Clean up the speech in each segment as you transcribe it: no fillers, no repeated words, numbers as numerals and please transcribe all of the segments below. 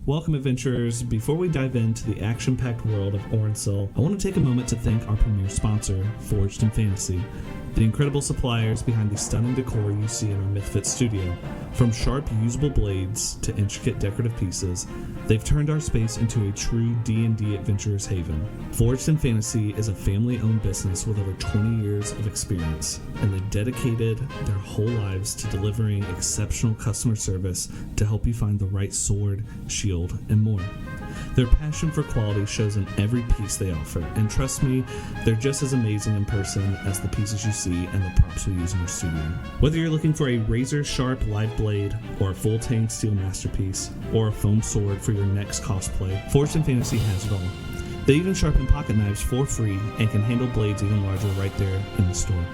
Welcome, adventurers. Before we dive into the action-packed world of Orensil, I want to take a moment to thank our premier sponsor, Forged in Fantasy, the incredible suppliers behind the stunning decor you see in our MythFits studio. From sharp, usable blades to intricate decorative pieces, they've turned our space into a true D&D adventurer's haven. Forged in Fantasy is a family-owned business with over 20 years of experience, and they've dedicated their whole lives to delivering exceptional customer service to help you find the right sword, shield, and more. Their passion for quality shows in every piece they offer, and trust me, they're just as amazing in person as the pieces you see and the props we use in our studio. Whether you're looking for a razor-sharp live blade, or a full-tang steel masterpiece, or a foam sword for your next cosplay, Forged in Fantasy has it all. They even sharpen pocket knives for free and can handle blades even larger right there in the store.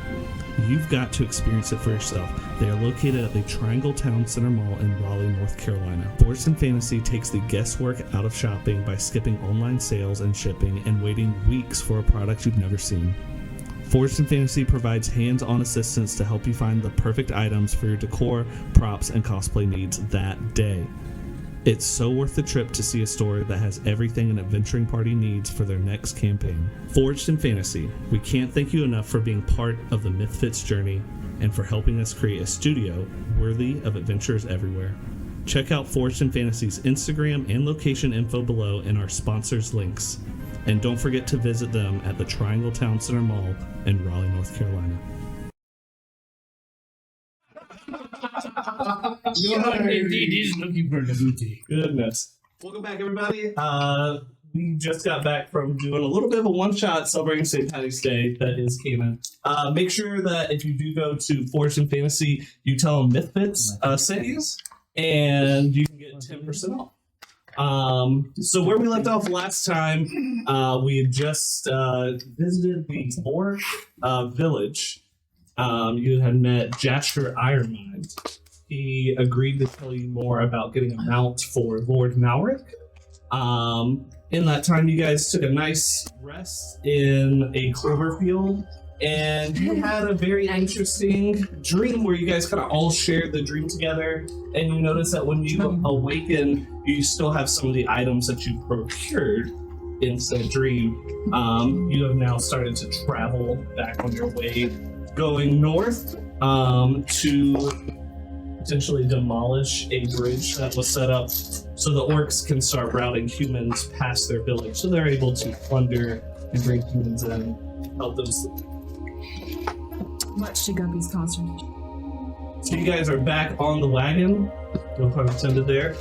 You've got to experience it for yourself. They are located at the Triangle Town Center Mall in Raleigh, North Carolina. Forged in Fantasy takes the guesswork out of shopping by skipping online sales and shipping and waiting weeks for a product you've never seen. Forged in Fantasy provides hands-on assistance to help you find the perfect items for your decor, props, and cosplay needs that day. It's so worth the trip to see a store that has everything an adventuring party needs for their next campaign. Forged in Fantasy, we can't thank you enough for being part of the MythFits journey and for helping us create a studio worthy of adventurers everywhere. Check out Forged in Fantasy's Instagram and location info below in our sponsors' links. And don't forget to visit them at the Triangle Town Center Mall in Raleigh, North Carolina. Indeed, he's looking for the booty. Goodness. Welcome back, everybody. We just got back from doing a little bit of a one-shot celebrating St. Patty's Day that is canon. Make sure that if you do go to Forged in Fantasy, you tell them MythFits sent you, and you can get 10% off. So where we left off last time, we had just visited the Orc village. You had met Jasper Ironmind. He agreed to tell you more about getting a mount for Lord Malric. In that time, you guys took a nice rest in a clover field, and you had a very interesting dream where you guys kind of all shared the dream together, and you notice that when you awaken, you still have some of the items that you procured in said dream. You have now started to travel back on your way, going north to potentially demolish a bridge that was set up so the orcs can start routing humans past their village, so they're able to plunder and bring humans in, help them sleep. Much to Guppy's consternation. So you guys are back on the wagon, no pun intended there.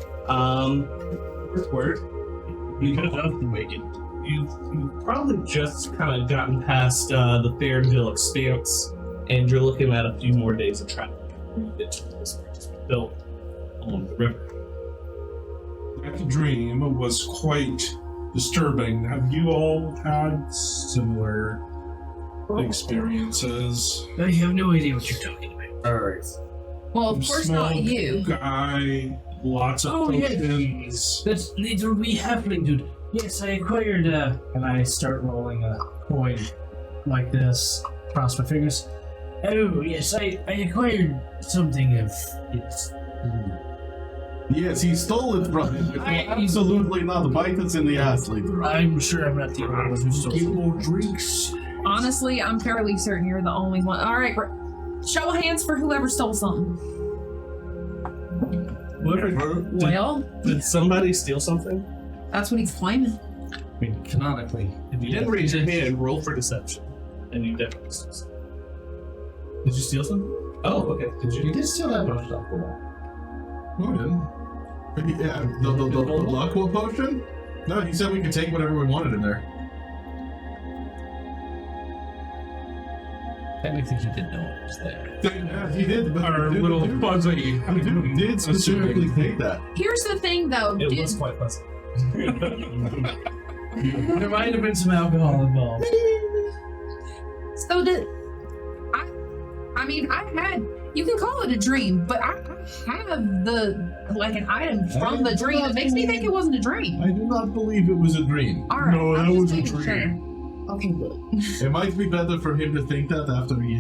You've probably just kind of gotten past the Fairville Expanse, and you're looking at a few more days of travel when you get to this bridge that's been built along the river. That dream was quite disturbing. Have you all had similar experiences? I have no idea what you're talking about. Alright. Well, of course not Small you. guy, lots of potions. That's the wee halfling dude. Yes, I acquired and I start rolling a coin like this across my fingers. Oh, yes, I acquired something of its. Yes, he stole it from him. Absolutely not. Bite us in the ass later. I'm sure I'm not the only one who stole Get it. more drinks. Honestly, I'm fairly certain you're the only one. All right, show of hands for whoever stole something. Well, Did somebody steal something? that's what he's claiming. I mean, canonically. If you didn't raise your hand, roll for deception, and you definitely stole something. Did you steal something? Oh, okay. Did you? You did steal that potion off the wall. Who did? Yeah, the Aqua potion? No, he said we could take whatever we wanted in there. Technically, he didn't know it was there. Yeah, he did. But Our the little dude fuzzy. did specifically take that. Here's the thing, though. It was quite pleasant. There might have been some alcohol involved. So did I mean, I had. You can call it a dream, but I have an item from the dream that makes me think it wasn't a dream. I do not believe it was a dream. All right, No, I'm that just was a making dream. sure. Okay, good. It might be better for him to think that after he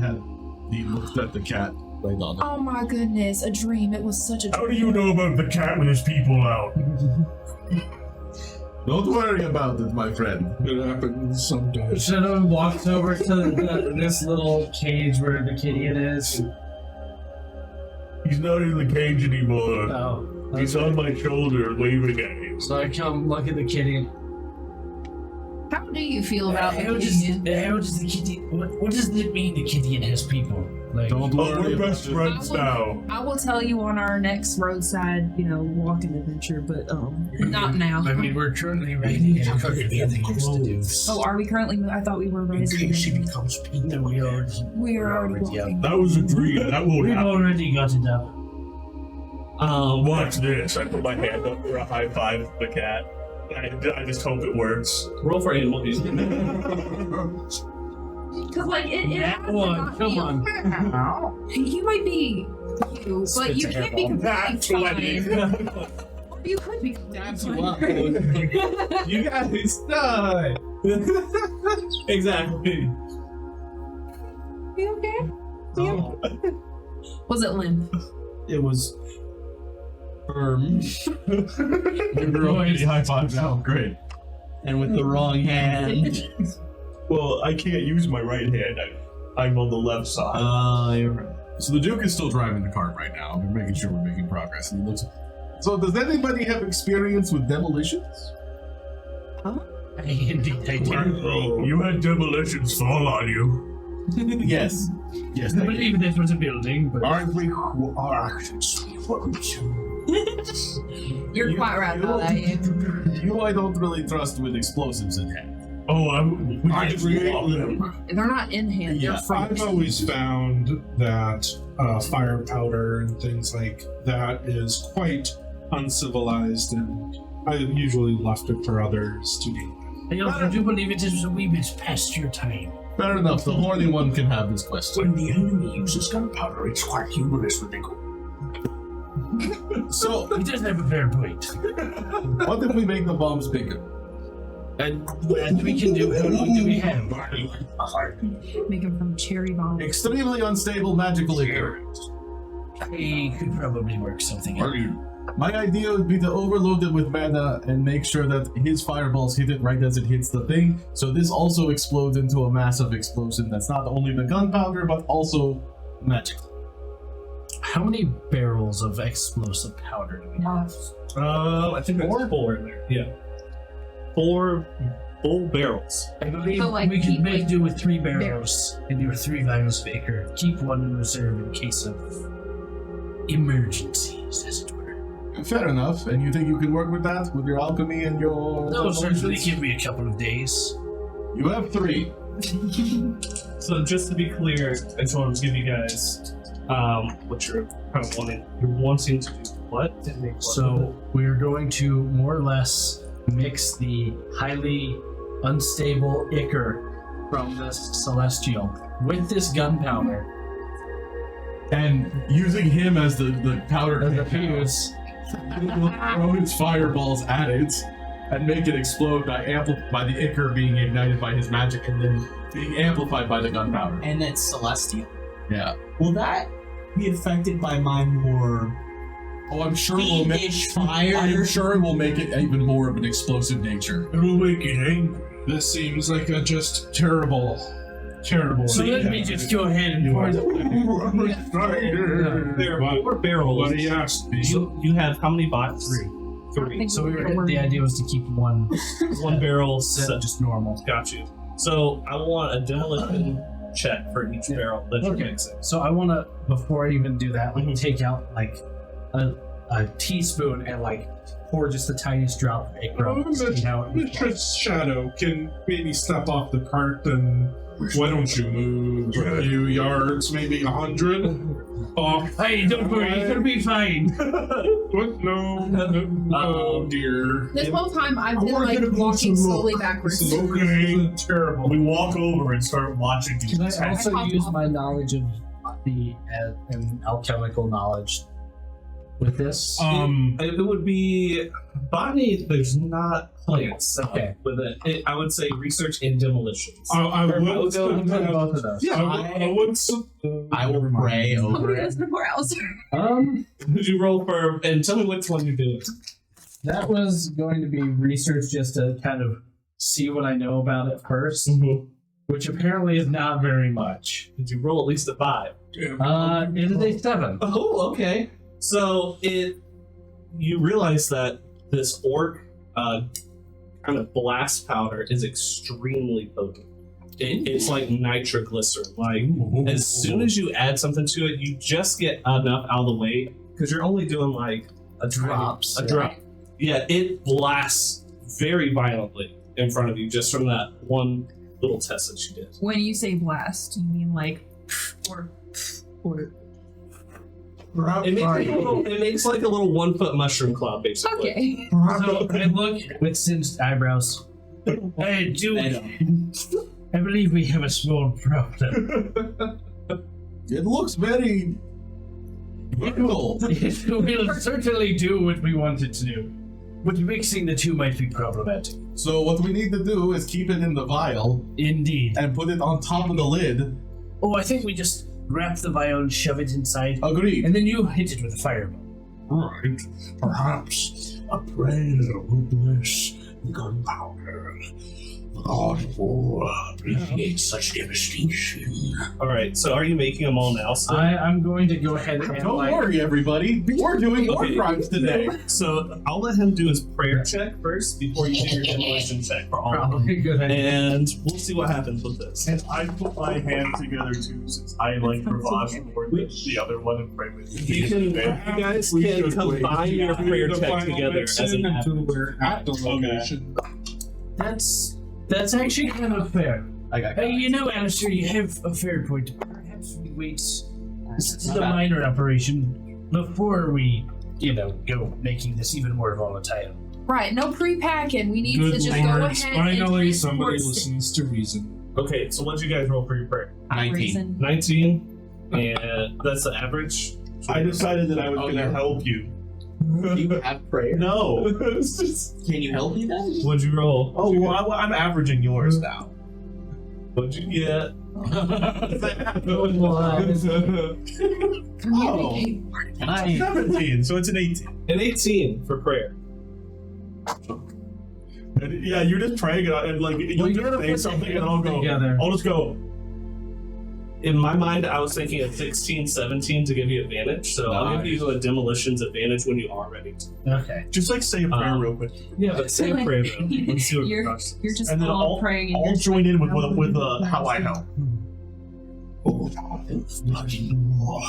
looked at the cat. laid on it. Oh my goodness, a dream. It was such a dream. How do you know about the cat with his people out? Don't worry about it, my friend. It happens sometimes. Shadow walks over to this little cage where the Gideon is. He's not in the cage anymore. Oh. He's on my shoulder waving at you. So I come look at the Gideon. How do you feel about the How Gideon? does the Gideon... What does it mean the Gideon has people? Like, Don't Oh, worry we're about best it. friends now. I will tell you on our next roadside, walking adventure, but not now. I mean, we're currently writing it. Oh, are we currently? I thought we were In rising. case she becomes Peter, we already... We are already walking. That was a dream. That won't We've happen. already got it up. Watch this. I put my hand up for a high five with the cat. I just hope it works. Roll for animal beast. Because it That has to one, not come be- on. You might be you, but you can't be completely fine. You could be completely fine. You guys died. Exactly. You okay? You? Was it limp? It was firm. You're Okay, high five now. Great. And with the wrong hand. Well, I can't use my right hand. I'm on the left side. You're right. So the Duke is still driving the cart right now. We're making sure we're making progress. And he looks. So does anybody have experience with demolitions? Indeed, I do. You had demolitions fall on you. Yes. Yes. I believe this was a building, but... Aren't we who are actions? You're quite right about that, yeah. You I don't really trust with explosives in hand. Oh, we I can just agree. walk them. They're not in hand. Yeah, They're from. I've always found that fire powder and things like that is quite uncivilized, and I usually left it for others to deal with. I also do believe it is a wee bit past your time. Fair enough. The horny one can have this question. When the enemy uses gunpowder, it's quite humorous when they go. So, He does have a fair point. what if we make the bombs bigger? And we can do... How long do we have? Make them from cherry bomb. Extremely unstable magical liquor. We could probably work something out. My idea would be to overload it with mana and make sure that his fireballs hit it right as it hits the thing. So this also explodes into a massive explosion that's not only the gunpowder, but also magical. How many barrels of explosive powder do we have? I think that's 4 in there. Yeah. 4 full barrels. I believe So, like, we can keep, make like, do with 3 barrels and your 3 vials of ichor. Keep 1 in reserve in case of emergencies, as it were. Fair enough. And you think you can work with that? With your alchemy and your... No, certainly potions? give me a couple of days. You have 3. So just to be clear, I just wanted to give you guys what you're kind of wanting. You're wanting to do what? So we're going to more or less mix the highly unstable ichor from this celestial with this gunpowder. And using him as the powder And the fuse, we'll throw his fireballs at it and make it explode by the ichor being ignited by his magic and then being amplified by the gunpowder. And it's celestial. Yeah. Will that be affected by my more Oh, I'm sure we'll make. fiendish fire? I'm sure we'll make it even more of an explosive nature. It'll make it angry. This seems like a just terrible. So let me just go ahead and pour the... There are 4 barrels. What he asked me. So you have how many bots? 3. So the idea was to keep one 1 barrel set set. just normal. Got you. So I want a demolition check for each barrel that you're mixing. So I want to, before I even do that, Mhm. take out a teaspoon and pour just the tiniest drop of ichor on it. See how it Mistress Shadow can maybe step off the cart, and why don't you move a few yards, maybe 100 off? Hey, don't worry, it's gonna be fine. What? No, dear. This whole time I've been walking slowly backwards. This is terrible. We walk over and start watching these Can I attacks. also use my knowledge of the and alchemical knowledge with this? It would be botany. There's not plants. Okay. With it, I would say research and demolitions. I would We'll go with both of those. Yeah, I would. I will pray I'm over gonna it. listen before Alister. Would you roll for? And tell me which one you're doing. That was going to be research just to kind of see what I know about it 1st, which apparently is not very much. Did you roll at least a 5? It is a 7. Oh, okay. So you realize that this orc kind of blast powder is extremely potent. It's like nitroglycerin. Like as soon as you add something to it, you just get enough out of the way because you're only doing like a drop. Yeah, it blasts very violently in front of you just from that one little test that you did. When you say blast, you mean like or It makes like a little 1 foot mushroom cloud, basically. okay. So I look with singed eyebrows. Hey, dude, I believe we have a small problem. It looks very evil. We'll certainly do what we wanted to do, but mixing the two might be problematic. So what we need to do is keep it in the vial Indeed. and put it on top of the lid. Oh, I think we just wrap the vial and shove it inside, Agreed. and then you hit it with a fireball. Alright, perhaps a prayer will bless the gunpowder. The god of war appreciates such devastation. Alright, so are you making them all now? So, I'm going to go ahead and Don't worry, everybody. We're doing war Okay. crimes today. so I'll let him do his prayer check first before you do your demolition check for all of them. Probably good idea. And we'll see what happens with this. And I put my hand together too, since I like Ravage more than the other one and pray with You guys can combine your prayer check together as an app. until we're at the location. That's actually kind of fair. I got Hey, you know, Alister, you have a fair point. Perhaps we wait. This is a bad. minor operation before we, go making this even more volatile. Right, no pre-packing. We need Good to just Lord, go ahead finally and somebody transport listens to reason. Okay, so what'd you guys roll for your prayer? 19. 19, and that's the average. I decided that I was going to yeah. help you. Do you have prayer? No. Can you help me then? What'd you roll? Oh, well, I'm averaging yours now. What'd you get? Communicate. Can I? 17, so it's an 18. An 18 for prayer. And, yeah, you're just praying and like you'll you just gotta say put the something and I'll go. together. I'll just go. In my mind, I was thinking of 16, 17 to give you advantage, so I'll give you a demolitions advantage when you are ready to. Okay. Just like say a prayer real quick, Yeah, but same prayer though. Let's see what You're- Josh says. You're just and then all praying. And I'll you're join in with how I help. Oh, God of bloody war,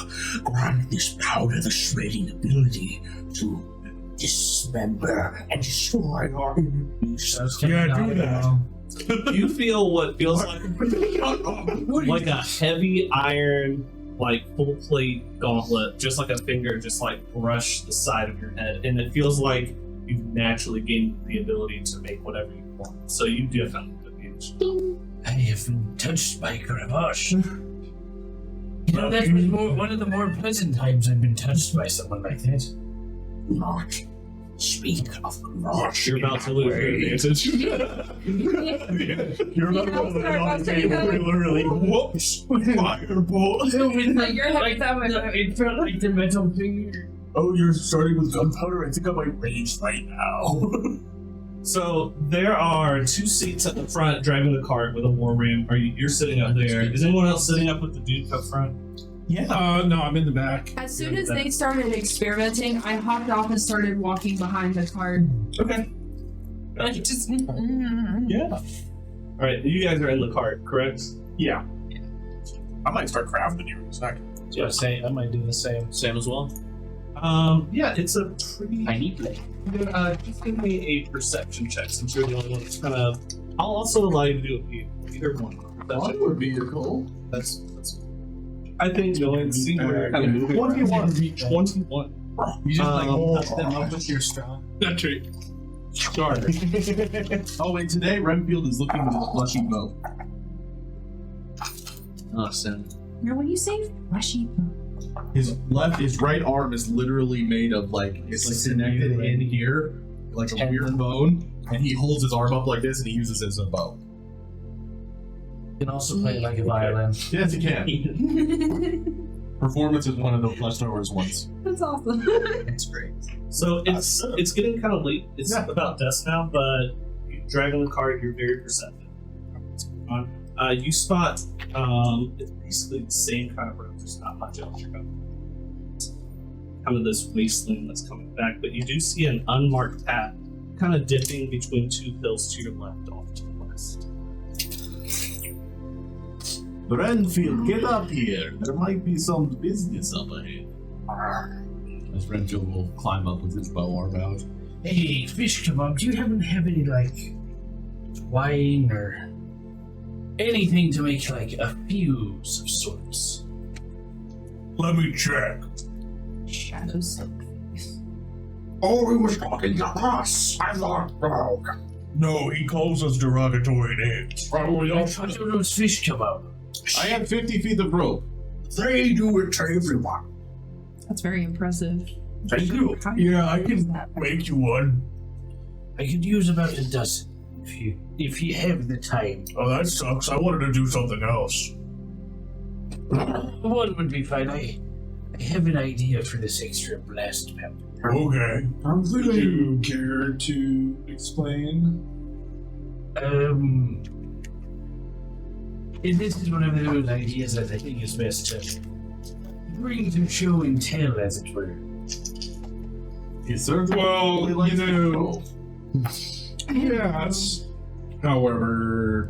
grant this powder the shredding ability to dismember and destroy our enemies. Yeah, do that. You feel what feels like a heavy iron, like full plate gauntlet, just like a finger, just like brush the side of your head, and it feels like you've naturally gained the ability to make whatever you want. So you definitely have advantage. I have been touched by Gravage. That was one of the more pleasant times I've been touched by someone like that. Do not speak of Gravage. You're about to lose your advantage. You're about to roll it on the table, literally. Whoops! Fireball. Like your head that way. It felt like the metal finger. Oh, you're starting with gunpowder? I think I might rage right now. So there are 2 seats at the front driving the cart with a war ram. You're sitting up there. Is anyone else sitting up with the dude up front? Yeah. No, I'm in the back. As soon as they started experimenting, I hopped off and started walking behind the cart. Okay. Like, just. Yeah. All right, you guys are in the cart, correct? Yeah. I might start crafting here in a second. Yeah, I might do the same. Same as well. Yeah, it's a pretty. I need play. Just give me a perception check since you're the only one that's kind of. I'll also allow you to do it either one. Onward vehicle. That's. I think going to see where you're kind of moving. 21. You just hold them up with your straw. That's right. Sure. Oh, and today Renfield is looking with his fleshy bow. Awesome. Now, when you say fleshy, his right arm is literally made of like it's connected in here, like a weird bone, and he holds his arm up like this and he uses it as a bow. You can also play it like a violin. Yes, he can. Performance is one of the flesh throwers ones. That's awesome. That's great. So it's getting kind of late. It's about dusk now, but you dragging the cart, you're very perceptive. You spot it's basically the same kind of road. There's not much else you're going. Kind of this wasteland that's coming back, but you do see an unmarked path, kind of dipping between two hills to your left, off to the west. Renfield, get up here. There might be some business up ahead. As Renfield will climb up with his bow arm out. Hey, fish kebab, do you happen to have any, like, wine or anything to make, like, a fuse of sorts? Let me check. Shadows. Oh, he was talking to us. I thought, oh. No, he calls us derogatory names. Probably I thought it was fish kebab. I have 50 feet of rope. They do it to everyone. That's very impressive. Thank you. Yeah, I can make you one. I could use about a dozen if you have the time. Oh, that sucks. I wanted to do something else. One would be fine. I have an idea for this extra blast powder. Okay. Would you care to explain? This is one of those ideas that I think is best to bring to show and tell, as it were. He certainly Well, likes you know, rope. yes. However,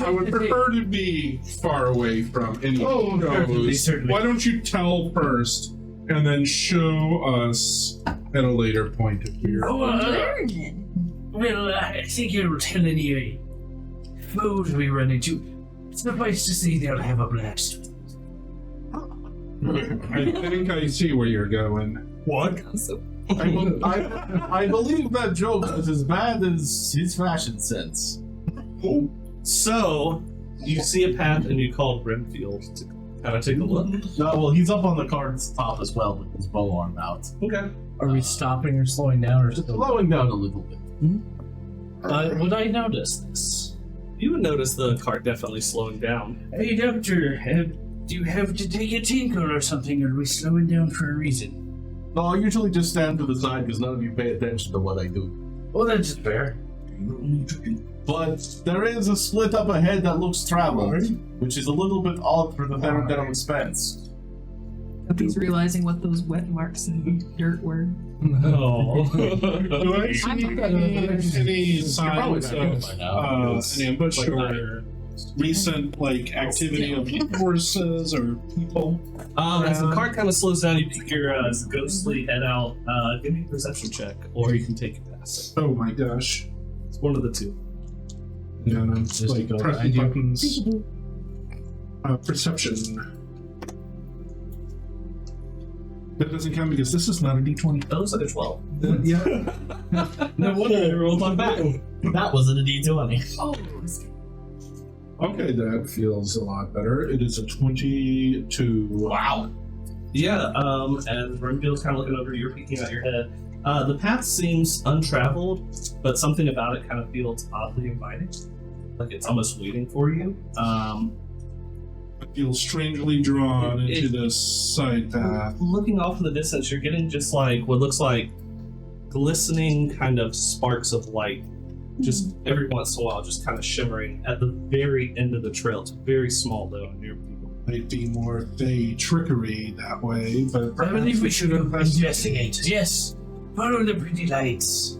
I would prefer to be far away from any of those. Certainly. Why don't you tell first, and then show us at a later point if you're... Well, I think I will tell any foes we run into. Suffice to say, they'll have a blast. I think I see where you're going. What? I believe that joke is as bad as his fashion sense. So you see a path, and you called Renfield to kind of take a look. No, well, he's up on the cart's top as well with his bow arm out. Okay. Are we stopping or slowing down, or Slowing down a little bit. would I notice this? You would notice the cart definitely slowing down. Hey, Doctor, do you have to take a tinkle or something, or are we slowing down for a reason? No, I usually just stand to the side because none of you pay attention to what I do. Well, that's fair. But there is a split up ahead that looks traveled, which is a little bit odd for the down expense. He's realizing what those wet marks in the dirt were. Oh. Do I see any signs of an ambush or recent activity of horses or people? As the cart kind of slows down, you peek your ghostly head out. Give me a perception check, or you can take it past. Oh my gosh. It's one of the two. Yeah, no, Just like go pressing behind buttons. Perception. That doesn't count because this is not a D20. That looks like a 12. Yeah. No wonder you rolled on back. That wasn't a D20. Oh, Okay, that feels a lot better. It is a 22. Wow. Yeah, as Renfield's kind of looking over, you're peeking out your head. The path seems untraveled, but something about it kind of feels oddly inviting. Like it's almost waiting for you. I feel strangely drawn into this side path. Looking off in the distance, you're getting just like what looks like glistening kind of sparks of light, just every once in a while, just kind of shimmering at the very end of the trail. It's very small though, near people. Might be more Fey trickery that way, but I believe we should investigate. Yes, follow the pretty lights.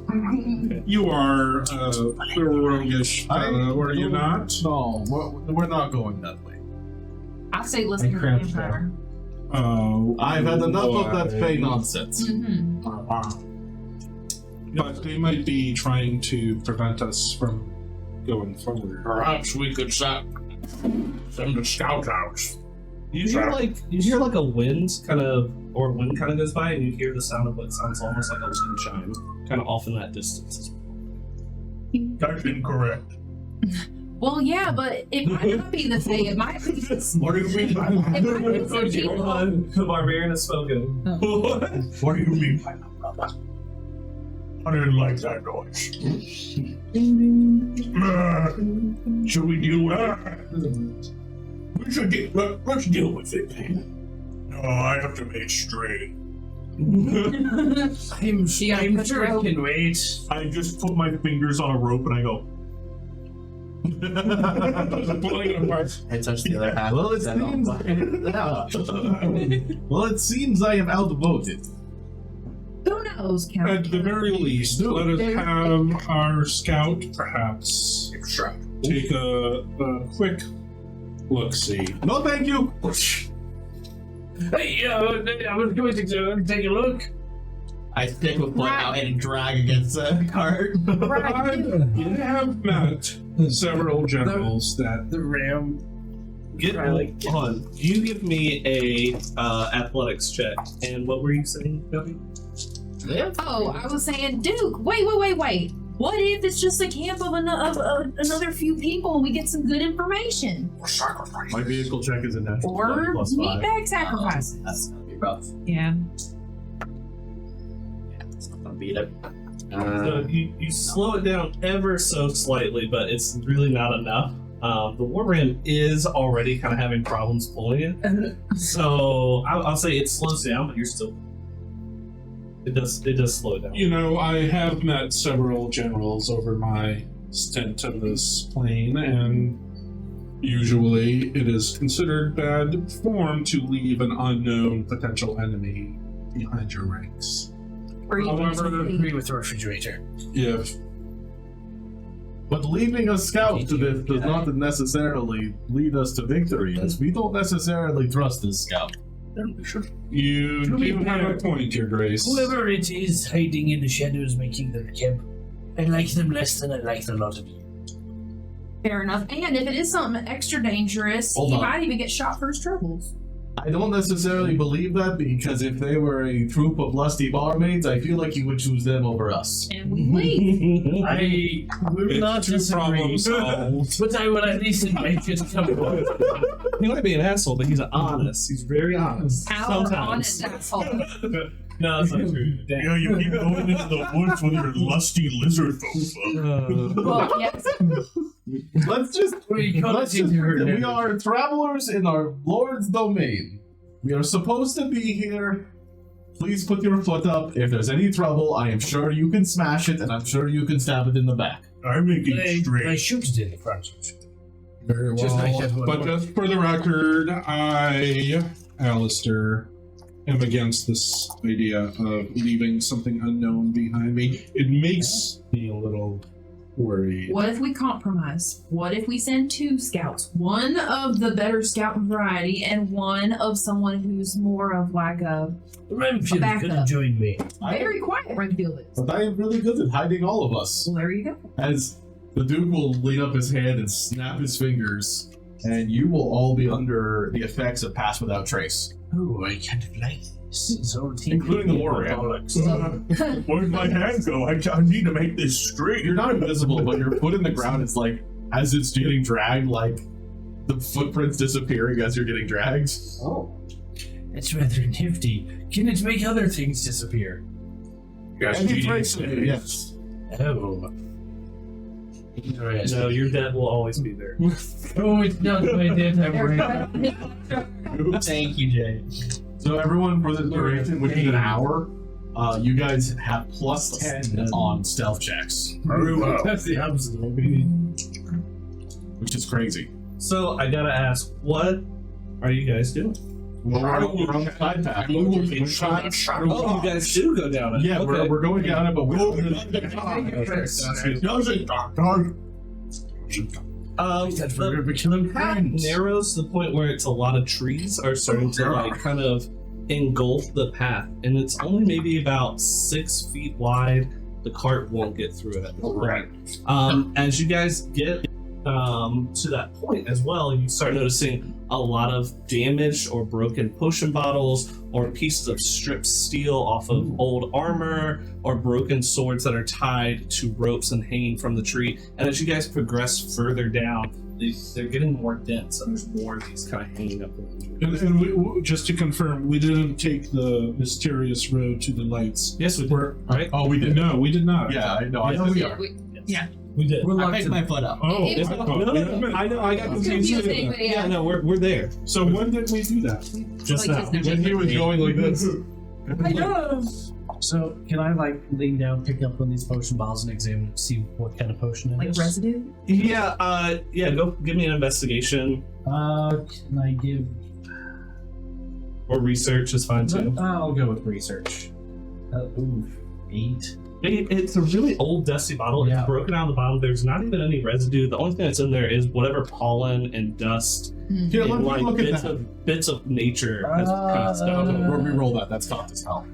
you are a roguish fellow, are you not? No, we're not going that way. I say listen to the crouched vampire. Oh, I've had enough of that boy. fey nonsense. Mm-hmm. But they might be trying to prevent us from going forward. Perhaps we could send the scout out. You hear like a wind kind of goes by, and you hear the sound of what sounds almost like a wind chime, kind of off in that distance. That's incorrect. Well, yeah, but it might not be the thing. It might be What do you mean by that? it might be some people. The barbarian has spoken. What do you mean by that, brother? I didn't like that noise. Should we deal with it? We should let's deal with it. No, I have to make straight. I'm put sure your I can wait. I just put my fingers on a rope and I go. Pulling it apart. I touched the other half. Well, it seems I am outvoted. Who knows, Count? At the very least, let us have our scout perhaps take a quick look-see. No, thank you. Hey, I was going to take a look. I stick a foot out and drag against the cart. I have met several generals that The ram. Get on. You give me a athletics check. And what were you saying, Shelby? Oh, I was saying, Duke, wait. What if it's just a camp of another few people and we get some good information? My vehicle check is a natural Or 20 +5. meatbag sacrifices. That's gonna be rough. Yeah. Yeah, it's not gonna beat it. So you slow it down ever so slightly, but it's really not enough. The war ram is already kind of having problems pulling it. So I'll say it slows down, but you're still... It does slow it down. You know, I have met several generals over my stint on this plane, and usually it is considered bad form to leave an unknown potential enemy behind your ranks. However, Agree with the refrigerator. if But leaving a scout to this does not necessarily lead us to victory, as we don't necessarily trust this scout. you To be do have a fair, point, Your Grace. Whoever it is hiding in the shadows making their camp, I like them less than I like the lot of you. Fair enough. And if it is something extra dangerous, Hold he on. might even get shot for his troubles. I don't necessarily believe that, because if they were a troop of lusty barmaids, I feel like you would choose them over us. And we leave. I will not It's two disagree, problems solved. but I will at least admit it somewhat. He might be an asshole, but he's honest. He's very honest. Our Sometimes. honest asshole. No, that's not true. Yeah, you keep going into the woods with your lusty lizard folk. Well, yes. Let's just we are travelers in our lord's domain. We are supposed to be here. Please put your foot up. If there's any trouble, I am sure you can smash it, and I'm sure you can stab it in the back. I'm making I straight. shoot it in the front. Very Just like well. everyone But else. just for the record, I, Alister, am against this idea of leaving something unknown behind me. It makes me a little worried. What if we compromise? What if we send 2 scouts? One of the better scout variety and one of someone who's more of like a Renfield Back could up. have joined me. very quiet Renfield is. But I am really good at hiding all of us. Well, there you go. As the Duke will lean up his hand and snap his fingers, and you will all be under the effects of Pass Without Trace. Oh, I kind of like this. It's all Including the war ram. Where'd my hand go? I need to make this straight. You're not invisible, but your foot in the ground is like, as it's getting dragged, like the footprints disappearing as you're getting dragged. Oh. It's rather nifty. Can it make other things disappear? Any trace of it, yes. Oh. Interesting. No, your debt will always be there. Oh, it's not my death I'm worried. Thank you, Jay. So everyone, for this duration, which is an hour, you guys have +10 on stealth checks, Very well. That's the opposite. which is crazy. So I gotta ask, what are you guys doing? Well, we're on the side path. Oh, you guys do go down it. Yeah, Okay. we're going down it, but we're That's where we're becoming path friends. narrows to the point where it's a lot of trees are starting to like kind of engulf the path, and it's only maybe about 6 feet wide. The cart won't get through it. Right. As you guys get to that point as well, you start noticing a lot of damaged or broken potion bottles, or pieces of stripped steel off of old armor, or broken swords that are tied to ropes and hanging from the tree. And as you guys progress further down, they're getting more dense, and there's more of these kind of hanging up. And we, just to confirm, we didn't take the mysterious road to the lights. Yes, we did. Right? Oh, we did. No, we did not. Yeah, I know. I Yeah, know we Yeah, are. We did. I picked my foot up. Oh, It- No, I know. I got confused. confusing, but yeah. Yeah, no, we're there. So when did we do that? Just Like now. just now. When he was going like this. So can I like lean down, pick up one of these potion bottles, and examine it, see what kind of potion it Like is? residue? Yeah, go give me an investigation, Can I give? or research is fine too. I'll go with research. 8. It's a really old, dusty bottle. Yeah. It's broken out of the bottom. There's not even any residue. The only thing that's in there is whatever pollen and dust Here, and let me like look at that. bits of nature has kind of stuck. Where we roll that, that's tough as hell.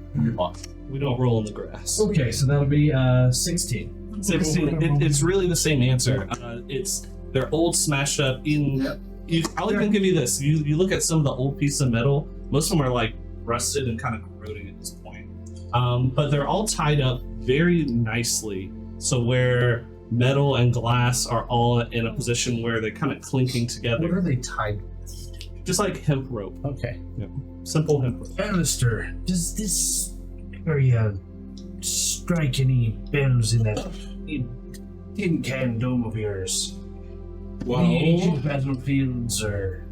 We don't roll in the grass. Okay, so that'll be 16. 16. It's really the same answer. They're old, smashed up. I'll even give you this. You look at some of the old pieces of metal. Most of them are like rusted and kind of corroding at this point. But they're all tied up very nicely. So where metal and glass are all in a position where they're kind of clinking What together, are they tied? just like hemp rope. Okay. Simple hemp rope. Alister, does this area strike any bells in that tin can dome of yours? Well, Any ancient battlefields or?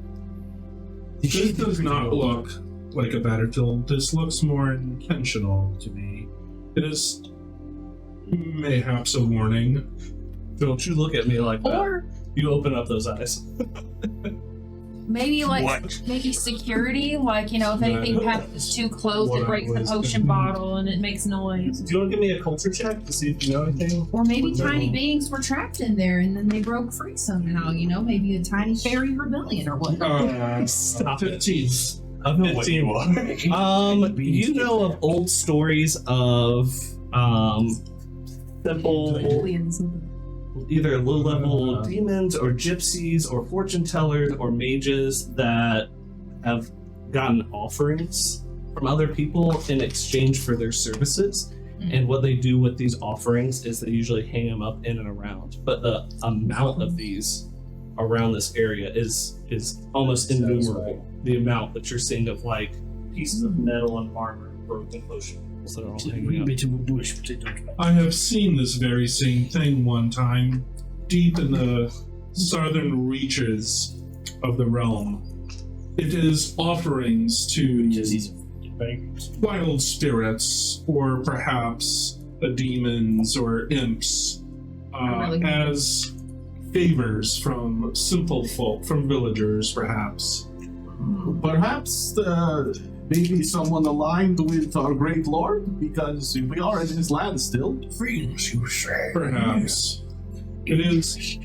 this does not look like a battlefield. This looks more intentional to me. It is mayhaps a warning. Don't you look at me like that. Or You open up those eyes. maybe like What? maybe security, like if anything happens too close, What it I breaks the was potion thinking. bottle and it makes noise. Do you want to give me a culture check to see if you know anything? Or maybe tiny beings were trapped in there and then they broke free somehow, maybe a tiny fairy rebellion or what. Stop it. 15. A 15. You know of old stories of simple Aliens. either low-level demons or gypsies or fortune tellers or mages that have gotten offerings from other people in exchange for their services. And what they do with these offerings is they usually hang them up in and around. But the amount of these around this area is almost innumerable. The amount that you're seeing of like pieces of metal and armor, broken potions that are all hanging up. I have seen this very same thing one time, deep in the southern reaches of the realm. It is offerings to wild spirits, or perhaps demons or imps, as favors from simple folk, from villagers, perhaps. Perhaps maybe someone aligned with our great lord, because we are in his land still. Friends, you say? Perhaps. It is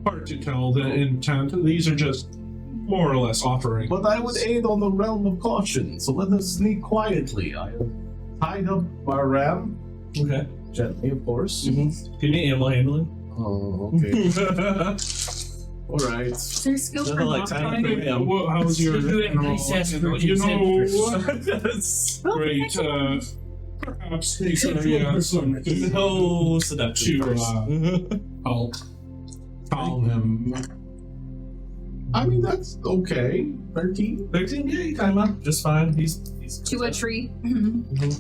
hard to tell the intent. These are just more or less offerings. But I would aid on the realm of caution, so let us sneak quietly. I have tied up our ram, Okay. gently, of course. Mm-hmm. Give me animal handling. Oh, okay. All right. Is there skill for Nothing like not tiny trying? ram. How's your Do it general? nice as You know virgins what? Great. Perhaps these are some food No seduction. to help calm him. I mean, that's okay. 13? 13? Yeah, you time up just fine. He's To a tree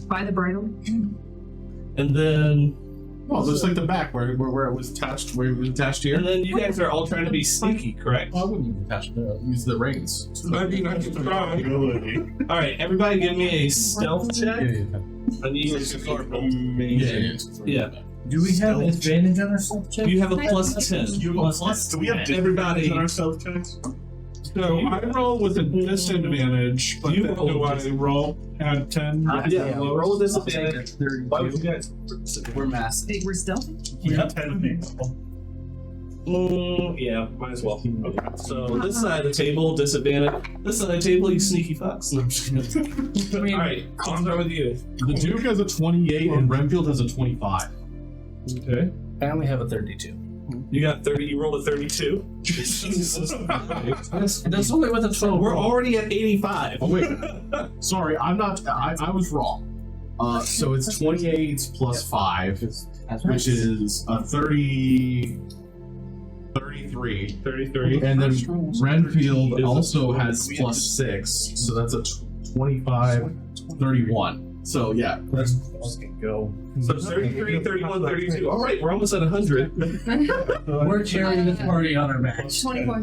by the bridle. And then Oh, just like the back where it was attached, where it was attached here. and then you guys are all trying to be sneaky, correct? Oh, I wouldn't even attach it. Use the reins. I mean, I can try. All right, everybody, give me a stealth check. Yeah. I need Amazing. Yeah. Do we have advantage on our stealth check? You have a plus 10. You have a plus. Do we have Everybody. on our stealth checks? So I roll with a disadvantage, but You then roll do I with roll add 10? Yeah, roll disadvantage. Why would you guys? We're massive. Big, we're stealthy. We have 10 people. Yeah, might as well. Okay. So this side of the table, disadvantage. This side of the table, you sneaky fucks. No, I'm just kidding. All right, I'll start with you. The Duke has a 28 and Renfield has a 25. Okay. I only have a 32. You got 30. You rolled a 32. Jesus. That's only with a 12. We're already at 85. Oh wait, sorry, I'm not. I was wrong. So it's 28 plus 5, which is a 33. 33. And then Renfield also has plus 6, so that's a 25, 31. So yeah, Let's go. So 33, 31, 32. All right, we're almost at 100. We're carrying the party on our backs. 24.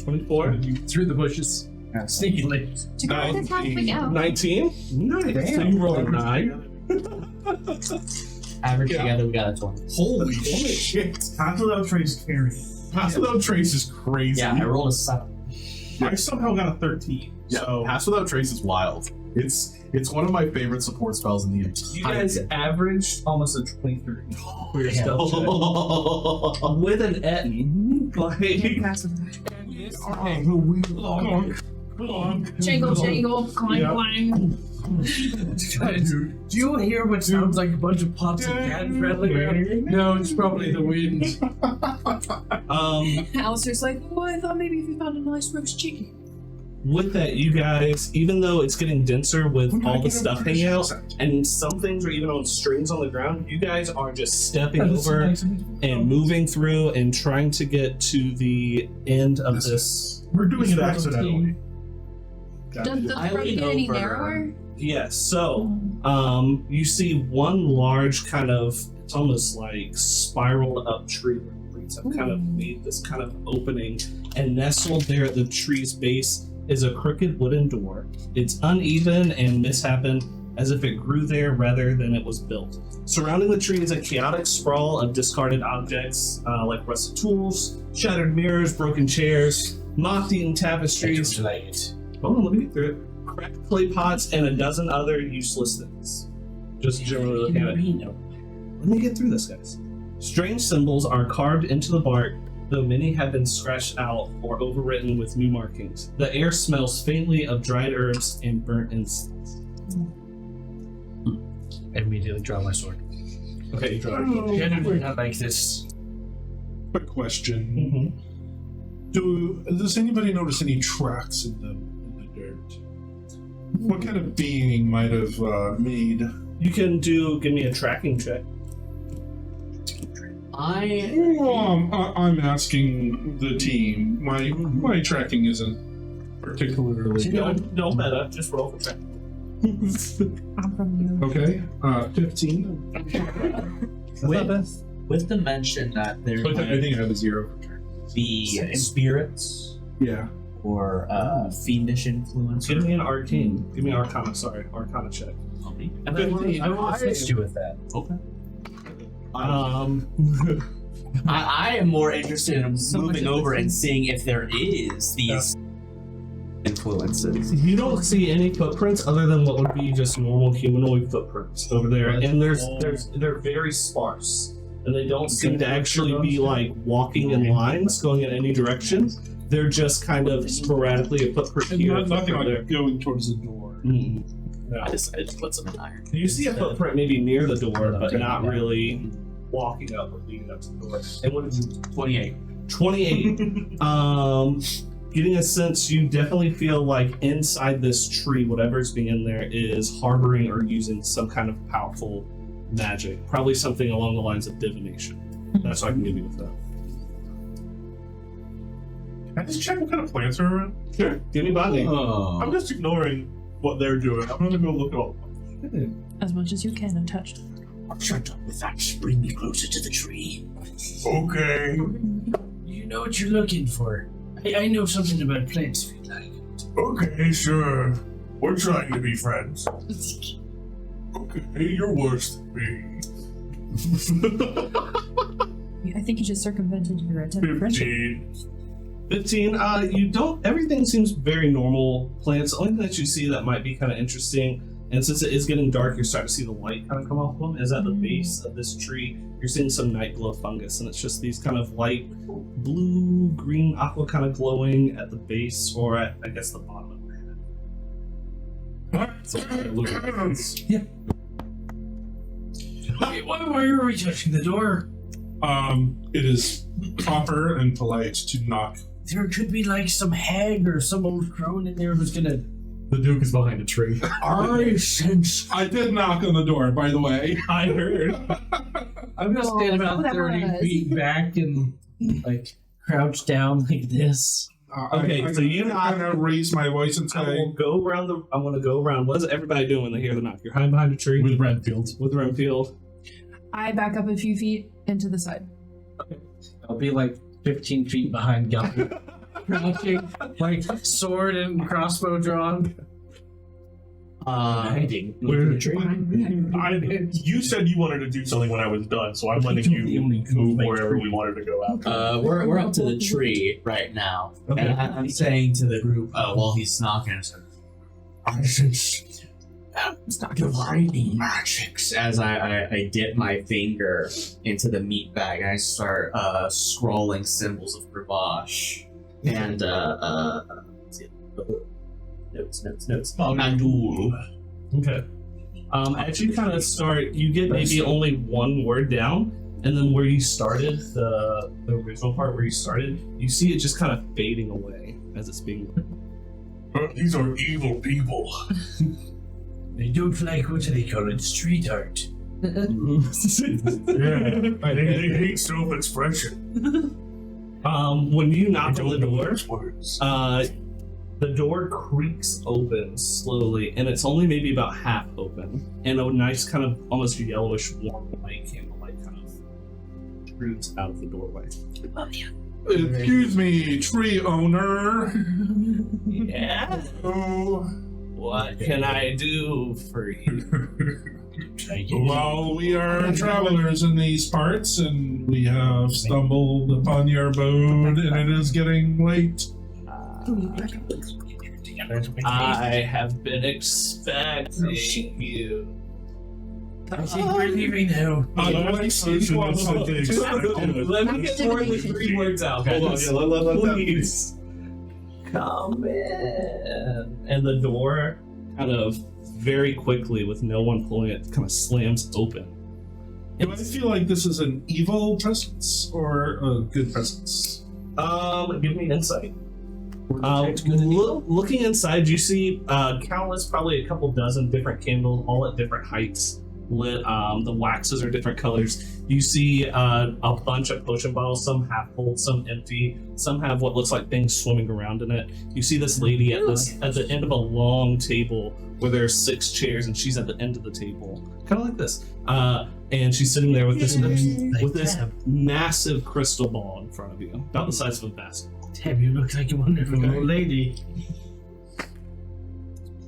24. Through the bushes. Sneakily. To go with halfway out. 19. Nice. So you rolled a 9. Average together, we got a 20. holy shit! Pass without trace carry. Pass without trace is crazy. Yeah, I rolled a 7. I somehow got a 13. Yeah, So pass without trace is wild. It's one of my favorite support spells in the entire You guys game. averaged almost a 23 for your stealth check. With an Etten. Like, Jangle, jangle, clang, Yeah. clang. Do you hear what sounds like a bunch of pots and cans rattling around? No, it's probably the wind. Alister's like, oh, I thought maybe if you found a nice roast chicken. with that, you guys, even though it's getting denser with all the stuff hanging out, and some things are even on strings on the ground, you guys are just stepping over and moving through and trying to get to the end of this. we're doing it accidentally. Does the I throat lean get any over. narrower? Yes, so you see one large kind of, it's almost like spiraled up tree where the roots have kind of made this kind of opening, and nestled there at the tree's base is a crooked wooden door. It's uneven and misshapen, as if it grew there rather than it was built. Surrounding the tree is a chaotic sprawl of discarded objects, like rusted tools, shattered mirrors, broken chairs, moth-eaten tapestries. Hold on, let me get through it. Cracked clay pots and a dozen other useless things. Just generally looking at it. Let me get through this, guys. Strange symbols are carved into the bark, though many have been scratched out or overwritten with new markings. The air smells faintly of dried herbs and burnt incense. I immediately draw my sword. Okay, you draw. Generally not like this. Quick question. Does anybody notice any tracks in the dirt? What kind of being might have made? You can give me a tracking check. I'm asking the team. My tracking isn't particularly good. No meta, just roll for track. Okay, 15. With the mention that there But I might think I have a 0. be spirits Yeah. or fiendish influence. Give me an arcane. Give me arcana, sorry. Arcana check. And I will assist you with that. Okay. Um, I am more interested in moving over and seeing if there is these influences. you don't see any footprints other than what would be just normal humanoid footprints over there, and they're very sparse, and they don't seem to actually be like walking in lines going in any direction. They're just kind of sporadically a footprint And here, a nothing footprint there. like going towards the door. Mm. I decided to put some in iron. You see a footprint maybe near the door, but not really walking up or leading up to the door. And what did you? 28. 28. Getting a sense, you definitely feel like inside this tree, whatever's being in there is harboring or using some kind of powerful magic. Probably something along the lines of divination. That's what I can give you with that. Can I just check what kind of plants are around? Sure. Give me botany. I'm just ignoring what they're doing. I'm gonna go look at all. As much as you can untouched. Shut up with that. Just bring me closer to the tree. Okay. You know what you're looking for. I know something about plants if you'd like. Okay, sure. We're trying to be friends. Okay, you're worse than me. I think you just circumvented your attempt friendship. 15. 15. You don't. Everything seems very normal. Plants. The only thing that you see that might be kind of interesting, and since it is getting dark, you're starting to see the light kind of come off of them. Is at the base of this tree, you're seeing some night glow fungus, and it's just these kind of light blue, green, aqua kind of glowing at the base, or at I guess the bottom of it. Why are we touching the door? It is proper and polite to knock. There could be like some hag or some old crone in there who's gonna. The Duke is behind a tree. I sense. I did knock on the door, by the way. I heard. I'm gonna stand about that 30 was. feet back and like crouch down like this. Okay, so you knock. I'm gonna raise my voice and I say, will go around the. I want to go around. What is everybody doing when they hear the knock? You're hiding behind a tree With Renfield. with Renfield. I back up a few feet into the side. I'll be like 15 feet behind Goblin, crouching, like sword and crossbow drawn. Hiding. Where the tree? You said you wanted to do something when I was done, so I'm letting you move wherever we wanted to go out. We're up to the tree right now, Okay. and I'm saying to the group while he's knocking, I sense divining magics as I dip my finger into the meat bag and I start scrawling symbols of Bravash and notes. Mandul. Okay. As you kind of start, you get maybe only one word down, and then where you started, the original part where you started, you see it just kind of fading away as it's being. These are evil people. They don't like, what do they call it? Street art. Yeah, they hate self-expression. When you knock on the door, Words. the door creaks open slowly, and it's only maybe about half open, and a nice kind of almost yellowish warm light, candlelight kind of shoots out of the doorway. excuse me, tree owner. Yeah. Oh, What can I do for you? well, we are travelers in these parts, and we have stumbled upon your abode, and it is getting late. I have been expecting you. I think we're leaving now. Let me get more than 3 words out. Hold on, guys. yeah, let that Please. Come in. And the door kind of very quickly, with no one pulling it, kind of slams open. Do I feel like this is an evil presence or a good presence? Give me insight. Looking inside, you see countless, probably a couple dozen different candles, all at different heights, lit. The waxes are different colors. You see a bunch of potion bottles, some half full, some empty, some have what looks like things swimming around in it. You see this lady at the end of a long table where there's 6 chairs, and she's at the end of the table, kind of like this. And she's sitting there with this massive crystal ball in front of you, about the size of a basket. Tab, you look like a wonderful old lady.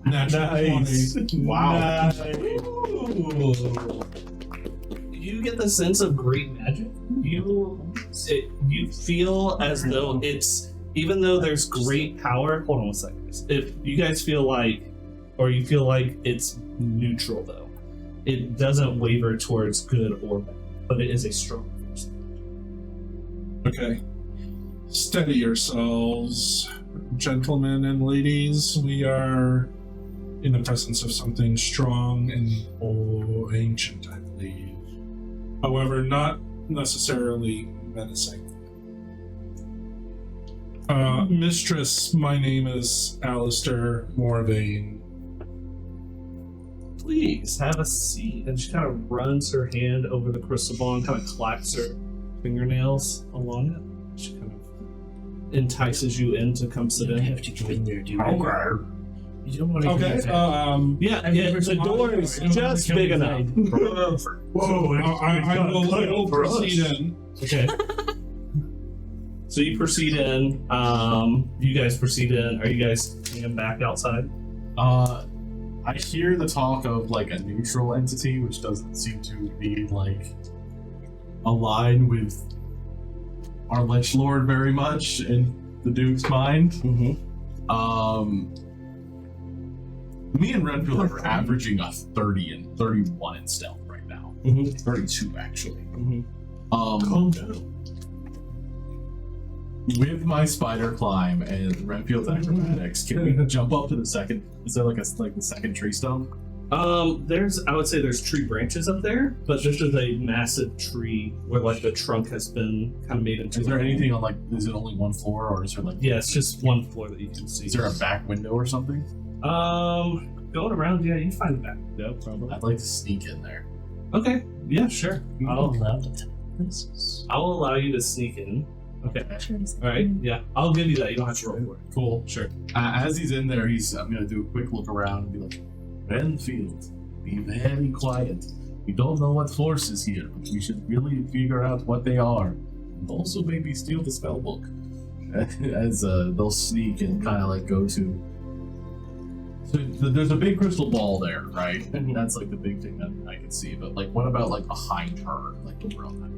Nice. Wow. You get the sense of great magic. You feel as though it's, even though there's great power. Hold on one second. If you guys feel like, or you feel like it's neutral though, it doesn't waver towards good or bad, but it is a strong force. Okay. Steady yourselves, gentlemen and ladies. We are in the presence of something strong and ancient, I believe. However, not necessarily menacing. Mistress, my name is Alister Morvain. Please have a seat. And she kind of runs her hand over the crystal ball and kind of claps her fingernails along it. She kind of entices you in to come sit You don't in. have to go in there, do you? Okay. You don't want to Okay. Yeah, the door is just big enough. Whoa, I will proceed in. Okay. So you proceed in. You guys proceed in. Are you guys hanging back outside? I hear the talk of like a neutral entity, which doesn't seem to be like aligned with our Lich Lord very much in the Duke's mind. Mm-hmm. Me and Renfield are averaging a 30 and 31 in stealth right now. Mm-hmm. 32 actually. Mm-hmm. Calm down. With my spider climb and Renfield's acrobatics, can we jump up to the second? Is there like the second tree stump? I would say there's tree branches up there, but this is a massive tree where like the trunk has been kind of made into. Is there anything on like? Is it only one floor, or is there like? Yeah, it's just one floor that you can see. Is there a back window or something? Going around, yeah, you find that. Yeah, probably. I'd like to sneak in there. Okay, yeah, sure. I'll allow this. I'll allow you to sneak in. Okay. All right. Yeah, I'll give you that. You don't have to roll for it. Cool. Sure. As he's in there, I'm gonna do a quick look around and be like, Renfield, be very quiet. We don't know what force is here, but we should really figure out what they are. And also maybe steal the spell book. As they'll sneak and kind of like go to. So there's a big crystal ball there, right? And that's like the big thing that I can see. But like, what about like behind her, like over on that?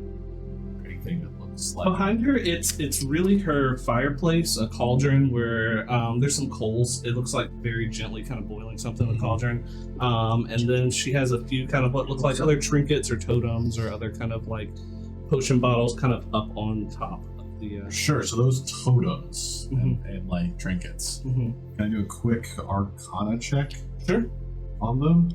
Anything that looks like behind her? It's really her fireplace, a cauldron where there's some coals. It looks like very gently kind of boiling something in the cauldron. And then she has a few kind of what look like other trinkets or totems or other kind of like potion bottles kind of up on top. Sure, so those totems and like trinkets. Can I do a quick Arcana check? Sure. On them?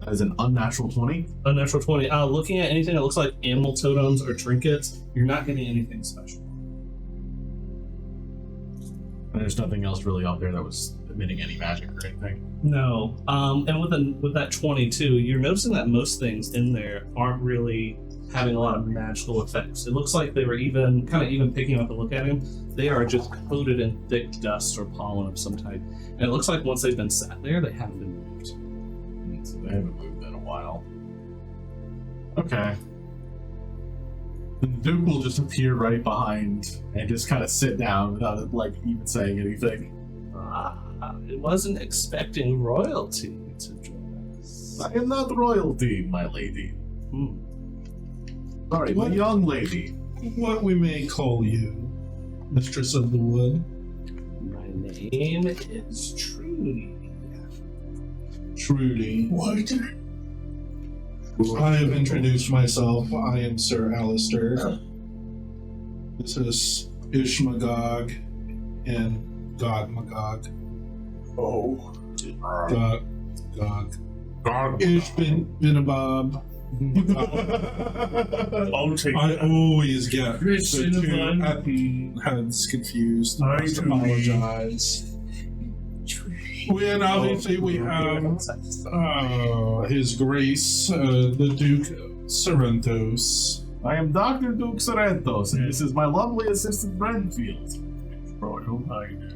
That is an unnatural 20. Unnatural 20. Looking at anything that looks like animal totems or trinkets, you're not getting anything special. And there's nothing else really out there that was emitting any magic or anything. No. And with that 22, you're noticing that most things in there aren't really having a lot of magical effects. It looks like they were even picking up and look at him. They are just coated in thick dust or pollen of some type. And it looks like once they've been sat there, they haven't been moved. So they haven't moved in a while. Okay. The Duke will just appear right behind and just kind of sit down without like even saying anything. I wasn't expecting royalty to join us. I am not royalty, my lady. Sorry, my young lady. What we may call you, Mistress of the Wood. My name is Trudy. Trudy. What? I have introduced myself. I am Sir Alister. This is Ishmagog and Godmagog. Oh. Gog. Ish Binabob. I'll take I that. always get Christian the two Yvonne. at the heads confused. I I must do. apologize. And obviously we have His Grace, the Duke Sorrentos. I am Dr. Duke Sorrentos, and this is my lovely assistant Renfield. Royal Highness.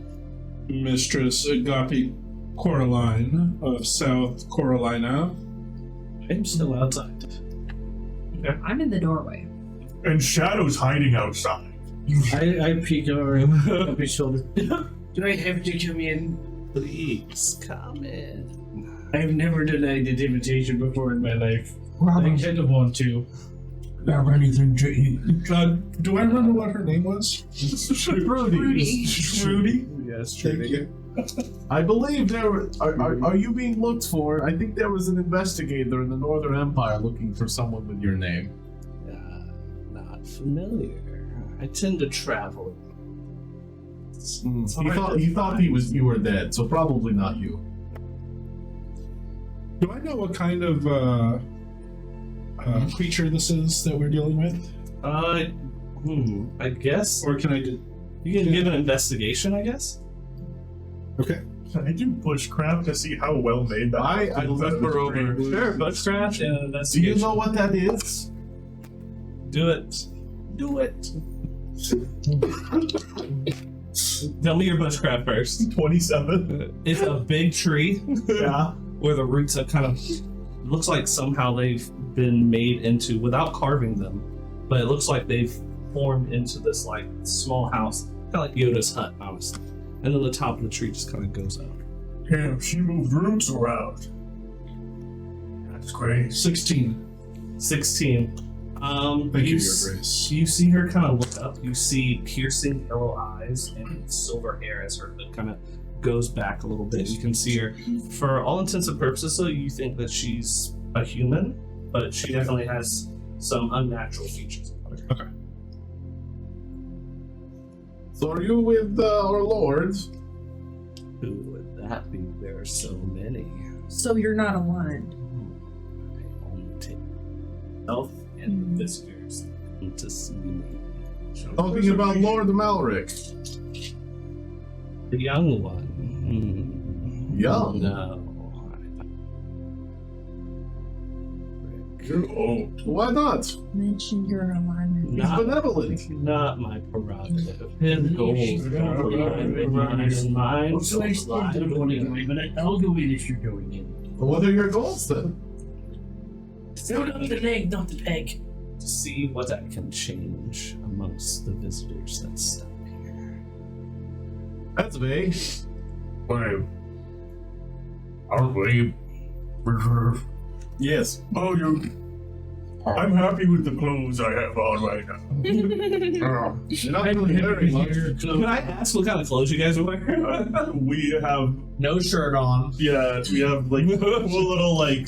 Mistress Agape Coraline of South Carolina. I'm still outside. I'm in the doorway. And Shadow's hiding outside. I peek over him up his shoulder. Do I have to come in? Please come in. I've never denied an invitation before in my life. I kind of want to. Have anything to eat? Do I remember what her name was? Rudy. Trudy? Yes, Thank you. I believe there were. Are you being looked for? I think there was an investigator in the Northern Empire looking for someone with your name. Not familiar. I tend to travel. He thought you were dead, so probably not you. Do I know what kind of creature this is that we're dealing with? I guess. Or can I do... You can give an investigation, I guess? Okay. Can I do bushcraft to see how well made that I remember over. Sure, bushcraft and Do investigation. you know what that is? Do it. Do it. Tell me your bushcraft first. 27. It's a big tree. Yeah. Where the roots have kind of looks like somehow they've been made into without carving them, but it looks like they've formed into this like small house, kind of like Yoda's hut, honestly. And then the top of the tree just kind of goes out. Damn, she moved roots around. That's great. 16. 16. Thank you, Your Grace. You see her kind of look up. You see piercing yellow eyes and silver hair as her hood kind of goes back a little bit. You can see her. For all intents and purposes, so you think that she's a human, but she definitely has some unnatural features about her. Okay. So are you with our lord? Who would that be? There are so many. So you're not aligned. I only take myself and the visitors come to see me. Talking about Lord Malric. The young one. Young? No. You're old. Why not? Mention your alignment. He's benevolent. Not my prerogative. His goals don't align with mine. So I still don't want to go in, but I'll go in if you're going in. What are your goals then? No, not the leg, not the peg. To see what I can change amongst the visitors that step here. That's vague. Wait. Are we reserved? Yes. Oh, I'm happy with the clothes I have on right now. You're not really very much. Can I ask what kind of clothes you guys are wearing? We have, No shirt on. yeah, we have like cool little like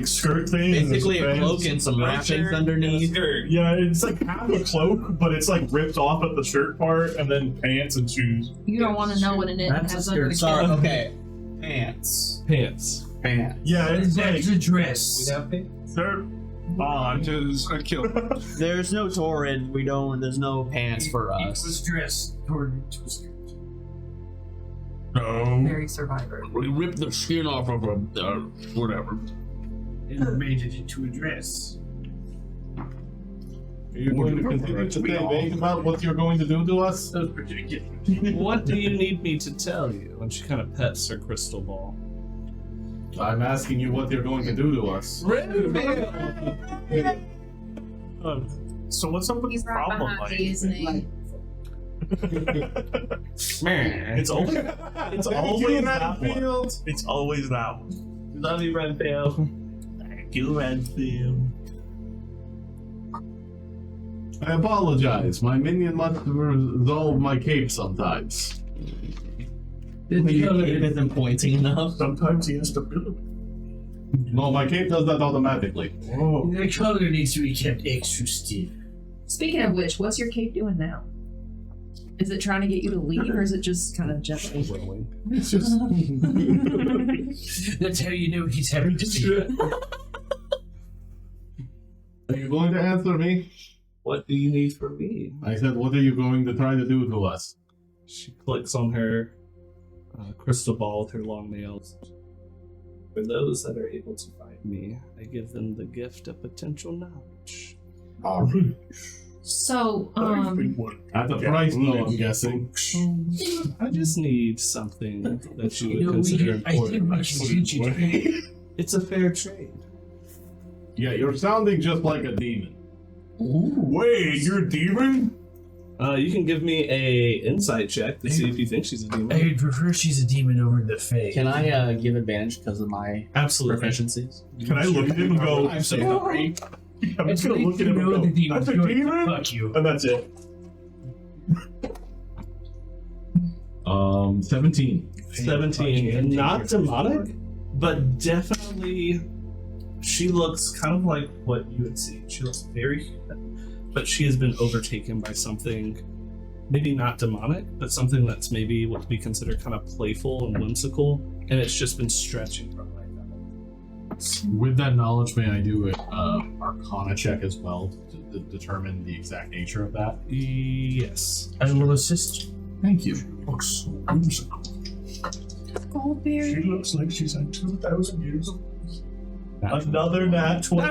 skirt thing. and Basically a there's cloak pants. and some wrappings underneath. Yeah, it's like half a cloak, but it's like ripped off at the shirt part, and then pants and shoes. You don't want to know what it is. That's has a under the skirt. Sorry, skin. okay. Pants. Pants. Pants. Yeah, it's like That's a dress. they're on. Which is a killer. There's no torrid. There's no pants for It us. was dressed toward into a skirt. No. Very survivor. We ripped the skin off of a whatever. And made it into a dress. Are you going to continue to stay vague about what you're going to do to us? That was pretty What do you need me to tell you? And she kind of pets her crystal ball. I'm asking you what you're going to do to us. So what's up with He's the right problem? behind Like, me, isn't he? it's always that one. It's always that one. Love you, Renfield. Thank you, Renfield. I apologize. My minion must resolve my cape sometimes. It isn't pointing enough. Sometimes he has to build. No, my cape does that automatically. Whoa. The color needs to be kept extra stiff. Speaking of which, what's your cape doing now? Is it trying to get you to leave, or is it just kind of gently Growing. It's just. That's how you know he's having to see. Are you going to answer me? What do you need from me? I said, what are you going to try to do to us? She clicks on her crystal ball with her long nails. For those that are able to find me, I give them the gift of potential knowledge. So, At the price, though, I'm guessing. I just need something that you would You know, consider I think important. we should teach you to It's a fair trade. Yeah, you're sounding just like a demon. Wait, you're a demon? You can give me a insight check to see if you think she's a demon. I would prefer she's a demon over the Fae. Can I give advantage because of my Absolutely. proficiencies? Can I look at him and go, I'm sorry. I'm just gonna look at him know the and go, demon's that's a going to demon? fuck you. And that's it. 17. 17. Not demonic, but definitely she looks kind of like what you would see. She looks very human, but she has been overtaken by something, maybe not demonic, but something that's maybe what we consider kind of playful and whimsical, and it's just been stretching from like that. With that knowledge, may I do an Arcana check as well to determine the exact nature of that? Yes. I will assist you. Thank you. Looks so whimsical. Goldberry. She looks like she's like 2,000 years old. That's Another nat 20.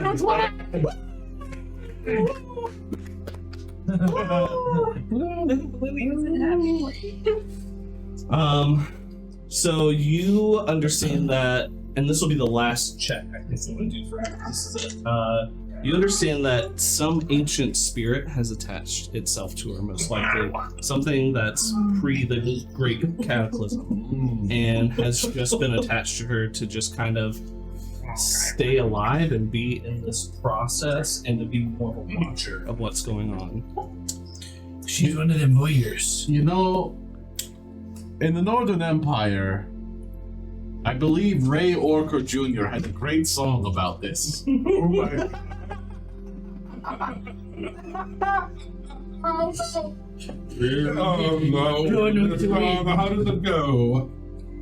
So you understand that, and this will be the last check I think I'm going to do for you. This is it. You understand that some ancient spirit has attached itself to her, most likely something that's pre the Great Cataclysm, and has just been attached to her to just kind of stay alive and be in this process and to be more of a watcher of what's going on. She's one of them voyeurs. You know, in the Northern Empire, I believe Ray Orker Jr. had a great song about this. Oh no! How did it go?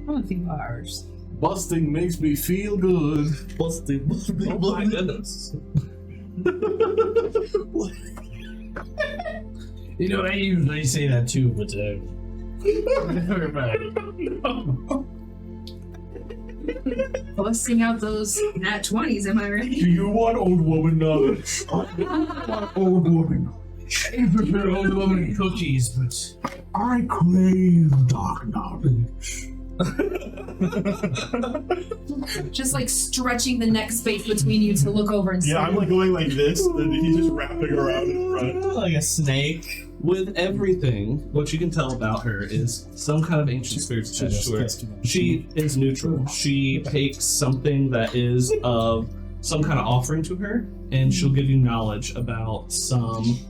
A few hours. Busting makes me feel good. Busting. Oh my goodness. You know, I usually say that too, but never mind. Busting out those nat 20s, am I right? Do you want old woman knowledge? Old woman knowledge. I prepare old woman cookies, but I crave dark knowledge. Just like stretching the neck space between you to look over and see. Yeah, I'm like going like this, and he's just wrapping around in front. Like a snake. With everything, what you can tell about her is some kind of ancient spirit attached to her. She is neutral. She takes something that is of some kind of offering to her, and she'll give you knowledge about some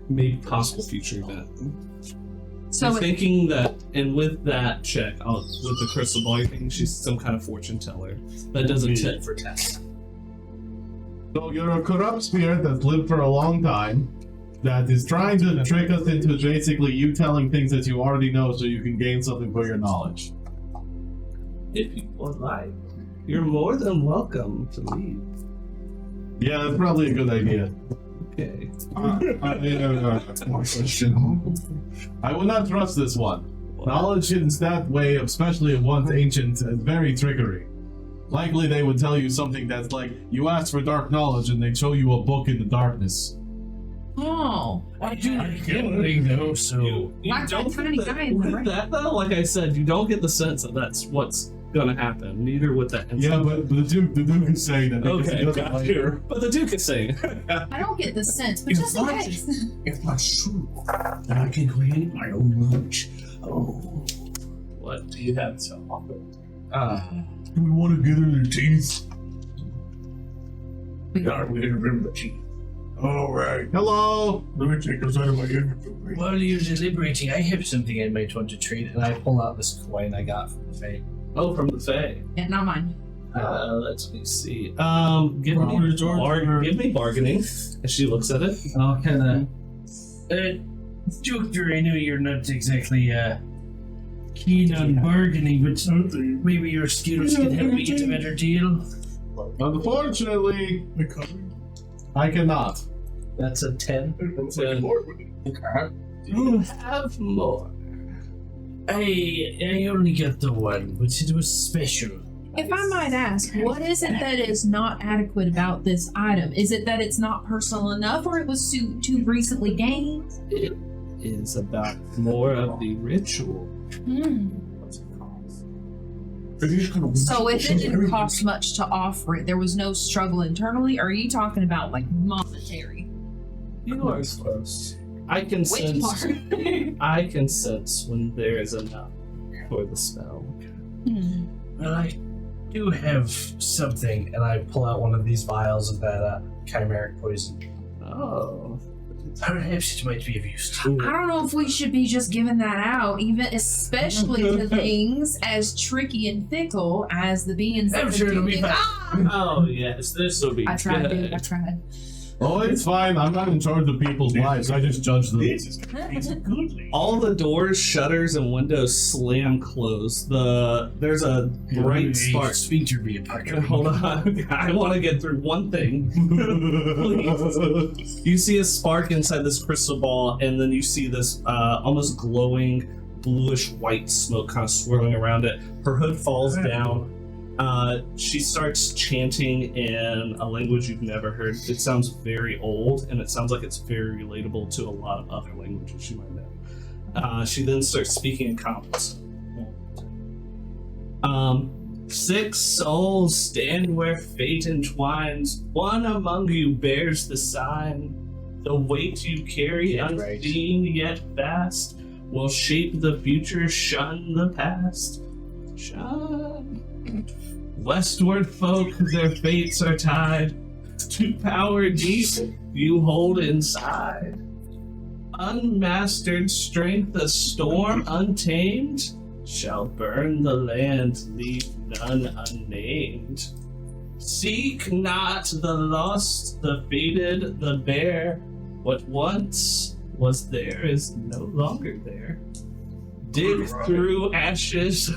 maybe possible future event. So I'm thinking that, and with that check, with the crystal ball, you're thinking she's some kind of fortune teller that doesn't tit for tat. So you're a corrupt spirit that's lived for a long time, that is trying to trick us into basically you telling things that you already know so you can gain something for your knowledge. If you would like, you're more than welcome to leave. Yeah, that's probably a good idea. Okay. I have one question. I will not trust this one. Knowledge in that way, especially of one's ancient, is very trickery. Likely they would tell you something that's like, you ask for dark knowledge and they show you a book in the darkness. Oh, I do gambling though, so You Why don't that tiny get guy in the with right? that though, like I said, you don't get the sense that that's what's gonna happen. Neither with that. Yeah, but the Duke is saying that because Okay, he doesn't got like you. her. But the Duke is saying. I don't get the sense, but just in case. If that's true, then I can create my own lunch. Oh. What do you have to offer? Do we want to gather their teeth? Yeah, we didn't remember the teeth. Alright. Hello! Let me take this out of my inventory. while you're deliberating, I have something I might want to trade, and I pull out this coin I got from the Fae. Oh, from the Fae. Yeah, not mine. Let me see. Give me bargaining. As she looks at it. I'll kind of. Doctor, I know you're not exactly keen on bargaining, but maybe your skills can help me get a better deal. Unfortunately, I cannot. That's a 10. You have more. I only got the one, but it was special. If I might ask, what is it that is not adequate about this item? Is it that it's not personal enough, or it was too recently gained? It is about more of the ritual. So if it didn't cost much to offer it, there was no struggle internally, or are you talking about like monetary? You are close. I can Which sense. part? I can sense when there is enough for the spell. Well, I do have something, and I pull out one of these vials of that chimeric poison. Oh. Perhaps it might be of use to I don't know if we should be just giving that out, even especially to things as tricky and fickle as the beings that I'm sure it'll be fine. Oh yes, this will be I tried, good. dude. I tried. Oh, it's fine. I'm not in charge of people's lives. I just judge them. This is good. All the doors, shutters, and windows slam closed. There's a bright spark. Sphincter be a partner. Hold on, I want to get through one thing. Please. You see a spark inside this crystal ball, and then you see this almost glowing bluish white smoke kind of swirling around it. Her hood falls down. She starts chanting in a language you've never heard. It sounds very old, and it sounds like it's very relatable to a lot of other languages you might know. She then starts speaking in commons. 6 souls stand where fate entwines. One among you bears the sign. The weight you carry, unseen yet vast, will shape the future, shun the past. Shun. Westward folk, their fates are tied to power deep you hold inside. Unmastered strength, a storm untamed, shall burn the land, leave none unnamed. Seek not the lost, the fated, the bare, what once was there is no longer there. Dig through ashes,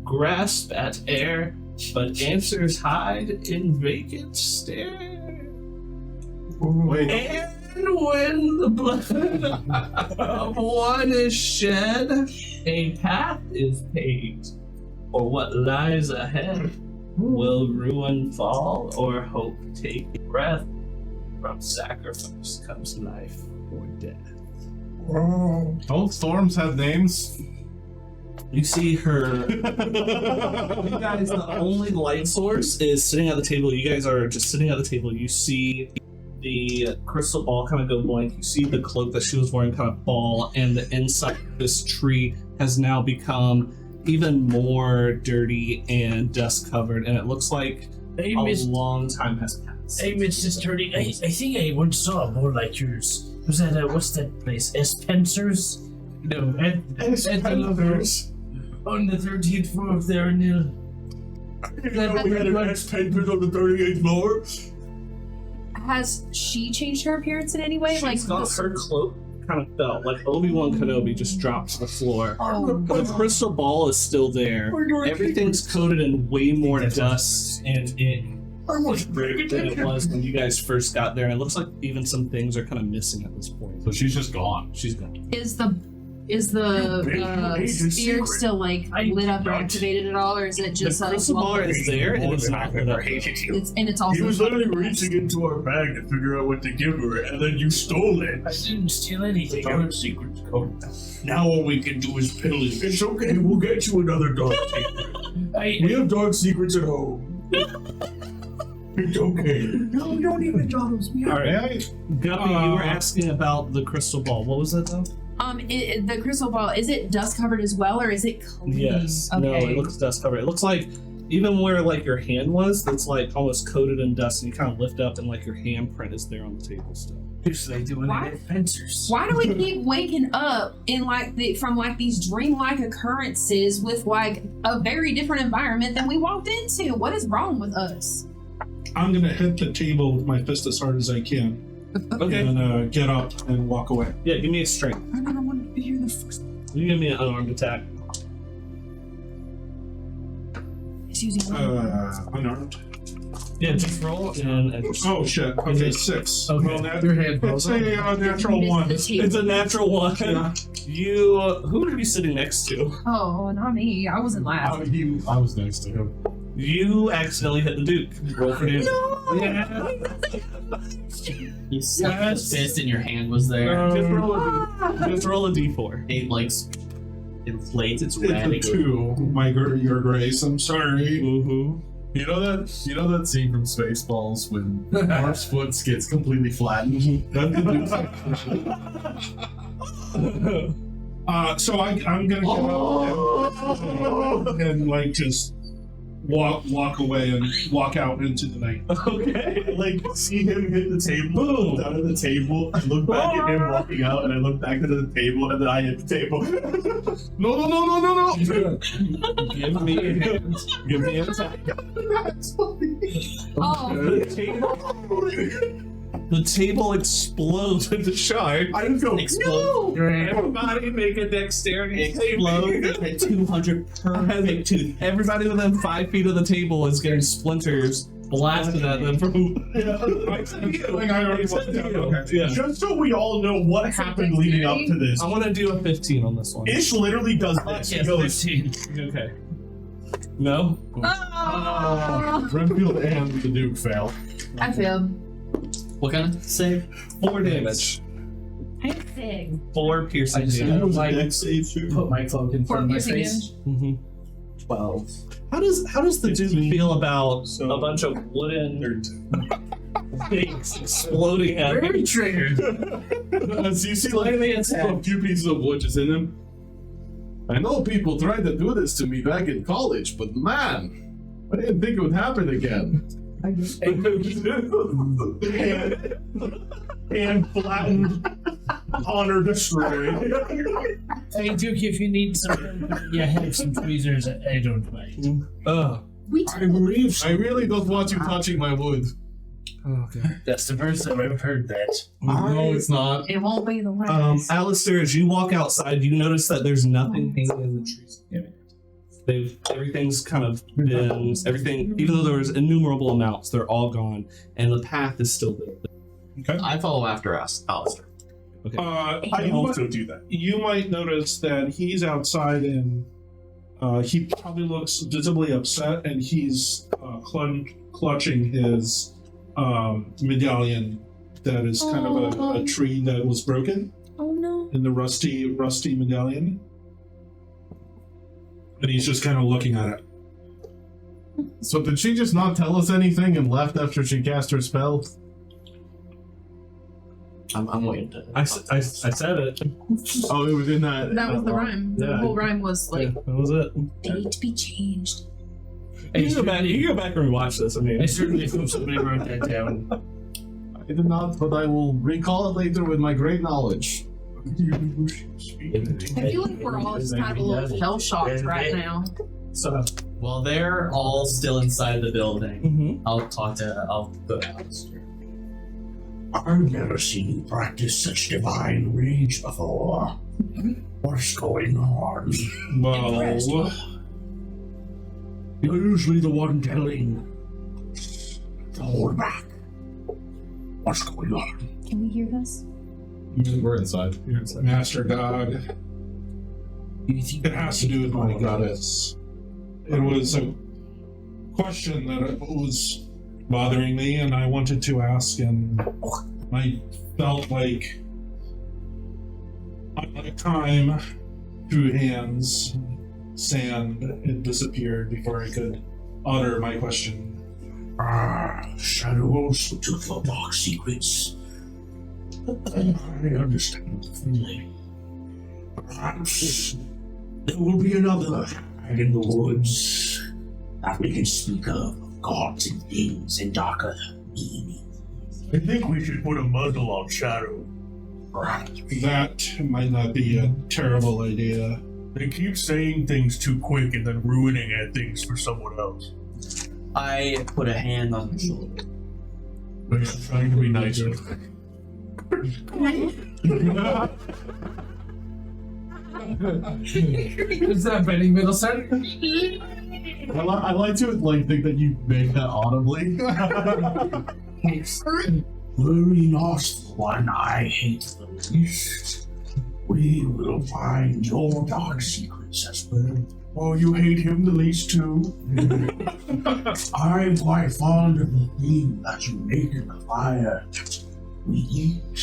grasp at air, but answers hide in vacant stare. Wait. And when the blood of one is shed, a path is paved, or what lies ahead. Will ruin fall or hope take breath? From sacrifice comes life or death. Don't storms have names? You see her. You guys, the only light source is sitting at the table. You guys are just sitting at the table. You see the crystal ball kind of go blank. You see the cloak that she was wearing kind of fall, and the inside of this tree has now become even more dirty and dust covered, and it looks like Hey, a Miss. long time has passed. Hey, Mr. Sturdy. I think I once saw a board like yours. Was that what's that place? Spencer's? No, Spencer's. On the 13th floor of there, Neil. You know we had an Spencer's on the 38th floor. Has she changed her appearance in any way? She's got her cloak kind of fell, like Obi-Wan Kenobi just dropped to the floor. Oh. The crystal ball is still there. Everything's coated in way more dust and ink than it was when you guys first got there. And it looks like even some things are kind of missing at this point. So she's just gone. She's gone. Is the Agent sphere Secret. still like lit up or activated at all, or is it just The crystal ball is there and it's not lit up. it's also He was literally reaching into our bag to figure out what to give her, and then you stole it. I didn't steal anything. Dark secrets come. Now all we can do is pillage. It's okay, we'll get you another dark secret. We have dark secrets at home. It's okay. No, we don't even know those. All right, Guppy, you were asking about the crystal ball. What was that though? the crystal ball, is it dust covered as well, or is it clean? Yes. Okay. No, it looks dust covered. It looks like even where like your hand was, it's like almost coated in dust, and you kind of lift up, and like your handprint is there on the table still. Usually doing Why? it at Spencer's. Why do we keep waking up in from these dreamlike occurrences with like a very different environment than we walked into? What is wrong with us? I'm gonna hit the table with my fist as hard as I can. Okay. And get up and walk away. Yeah, give me a strength. I don't want to be here the first. You give me an unarmed attack. He's using Unarmed. Yeah, just roll and Oh shit. Okay, 6. Okay. Well, that, Your hand it's falls a natural 1. it's a natural one. Yeah. You who are you sitting next to? Oh, not me. I wasn't last. I was next to him. You accidentally hit the Duke. Roll for damage. Yeah. You stuck the fist and your hand was there. Just roll a d4. It like inflates. It's It's red. a 2, your grace. I'm sorry. Mm-hmm. You know that scene from Spaceballs when Mark's foot gets completely flattened? So I'm gonna get up and like just walk away and walk out into the night. Okay, like see him hit the table, down at the table. I look back at him walking out, and I look back at the table, and then I hit the table. No. Give me a hand. Give me an attack. Oh, The table explodes into shards. I just go. Explode. Everybody make a dexterity Explode at 200 perfect tooth. Everybody within 5 feet of the table is getting splinters blasted at them from. Yeah. Just so we all know what happened leading up to this. I want to do a 15 on this one. Ish literally does this. He Yes, goes, 15. Okay. No? Renfield and the Duke fail. I failed. What kind of save? 4 damage. I'm sick. 4 piercing I just damage. like put my cloak in front of my face. Mm-hmm. 12. How does the Duke feel about a bunch of wooden things exploding at him? Very triggered. So you see like a few pieces of wood just in him. I know people tried to do this to me back in college, but man, I didn't think it would happen again. and flattened, honor destroyed. Hey, Duke, if you need some, yeah, have some tweezers. I don't mind. We I really don't want you touching my wood. Okay. That's the first time I've heard that. No, it's not. It won't be the last. Alister, as you walk outside, you notice that there's nothing hanging in the trees. Everything's kind of been, everything, even though there was innumerable amounts, they're all gone, and the path is still there. I follow after us, Alister. I also do that. You might notice that he's outside and he probably looks visibly upset, and he's clutching his medallion that is kind of a tree that was broken. Oh no. In the rusty medallion. And he's just kind of looking at it. So did she just not tell us anything and left after she cast her spell? I'm waiting to. I said it. Oh, it was in that. That was the rhyme. The Yeah. whole rhyme was like, That was it. date to be changed. You can go back and rewatch this. I mean, I certainly hope somebody wrote that down. I did not, but I will recall it later with my great knowledge. I feel like we're all just kind of a little shell shocked right now. so. Well, they're all still inside the building. Mm-hmm. I'll go to Alister. I've never seen you practice such divine rage before. What's going on? Well, You're usually the one telling. Hold back. What's going on? Can we hear this? We're inside. Master God, it has to do with my goddess. It was a question that was bothering me, and I wanted to ask, and I felt like unlike time, through hands, sand, it disappeared before I could utter my question. Shadows who took the dark secrets. I understand the feeling. Perhaps there will be another hag in the woods that we can speak of gods and things and darker meanings. I think we should put a muzzle on Shadow. That might not be a terrible idea. They keep saying things too quick and then ruining things for someone else. I put a hand on his shoulder. But I'm trying to be nicer. Is that Benny Middleton? I like to think that you make that audibly. Worry not, the one I hate the least. We will find your dark secrets as well. Oh, you hate him the least too? I'm quite fond of the thing that you make in the fire we eat.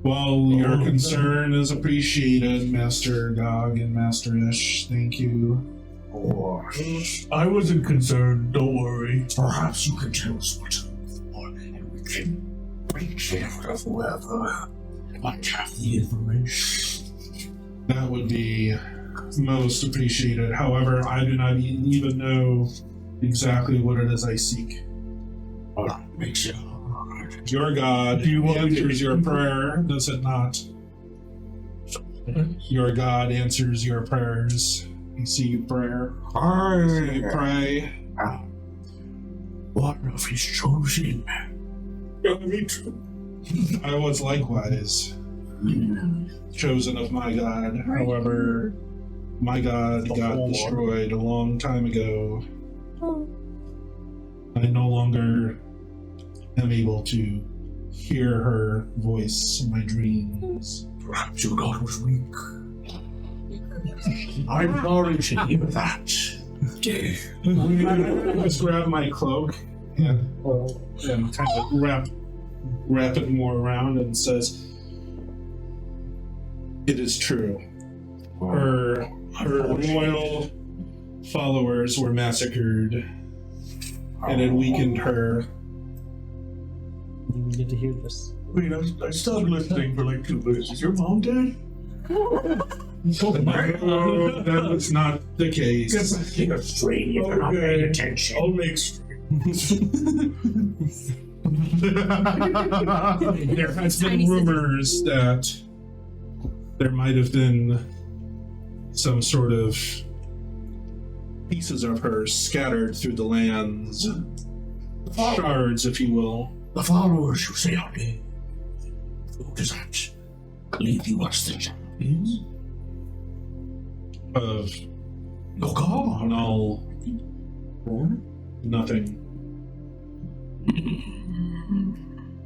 Well, your concern is appreciated, Master Gog and Master Ish. Thank you. Or I wasn't concerned, don't worry. perhaps you can tell us what to look for, and we can reach after whoever might have the information. That would be most appreciated. However, I do not even know exactly what it is I seek. Well, that makes it hard. Your God Do you want me to- answers your prayer, does it not? Your God answers your prayers. You see you prayer. You pray. One of his chosen. Me too. I was likewise chosen of my God. However, my God got destroyed a long time ago. I no longer am able to hear her voice in my dreams. Perhaps your God was weak. I'm sorry to hear that. I just grab my cloak and kind of wrap it more around and says, "It is true. Her loyal followers were massacred, and it weakened her." You didn't get to hear this. Wait, I stopped listening for like 2 minutes. Is your mom dead? No, that was not the case. You're straight, you're not paying attention. I'll make straight. There has been rumors that there might have been some sort of pieces of her scattered through the lands shards, if you will. The followers who say our name. Who does that leave you as the champions? No god. No. Nothing.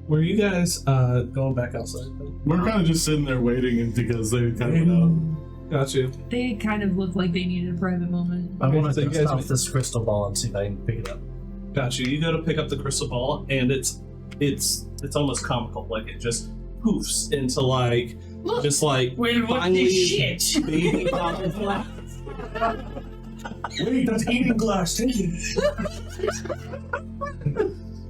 Were you guys going back outside? We're kind of just sitting there waiting because they kind of Got you. They kind of look like they needed a private moment. I want so to you guys dust off make- this crystal ball and see if I can pick it up. Got you. You go to pick up the crystal ball, and it's almost comical. Like it just poofs into like Look, just like Wait, what finally this shit? baby butterfly. Wait, that's eating glass. Take it.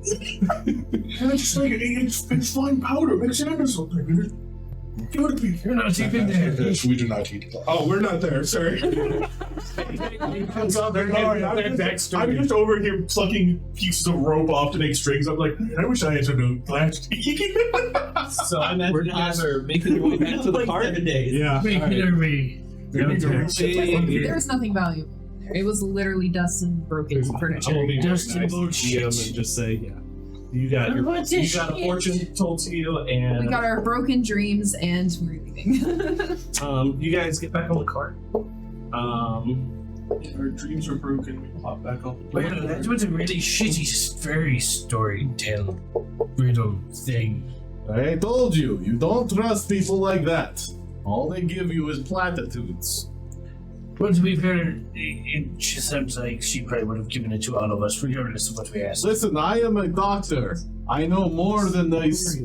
It's like it's fine powder. Mix it into something. Give it a piece. You're not even there. Yes, we do not eat. Oh, we're not there. Sorry. I'm just over here plucking pieces of rope off to make strings. I'm like, I wish I answered a glass. So I imagine you guys are making your way back to the cart. 7 days. Yeah. Make it a me. there was nothing valuable there. It was literally dust and broken furniture. I'm gonna be Just nice some to GM and just say, yeah, you got your, What's you this got a shit? fortune told to you, and We got our broken dreams and we're leaving. you guys get back on the cart. Our dreams are broken. We pop back up. Well, that was a really shitty fairy story tale riddle thing. I told you, you don't trust people like that. All they give you is platitudes. Well, to be fair, it just seems like she probably would have given it to all of us, regardless of what we asked. Listen, I am a doctor. I know more than these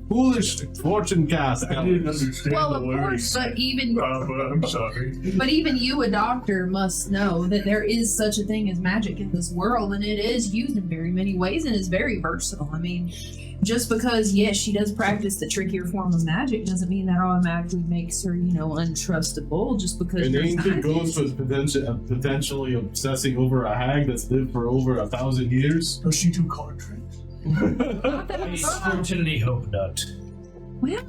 foolish fortune cast. I didn't understand Well, the of words. course, but even I'm sorry. you, a doctor, must know that there is such a thing as magic in this world, and it is used in very many ways and is very versatile. I mean, just because, yes, she does practice the trickier form of magic doesn't mean that automatically makes her, untrustable. Just because An you're a ancient ghost scientist. was potentially obsessing over a hag that's lived for over 1,000 years. Does she do card tricks? I certainly hope not. Well,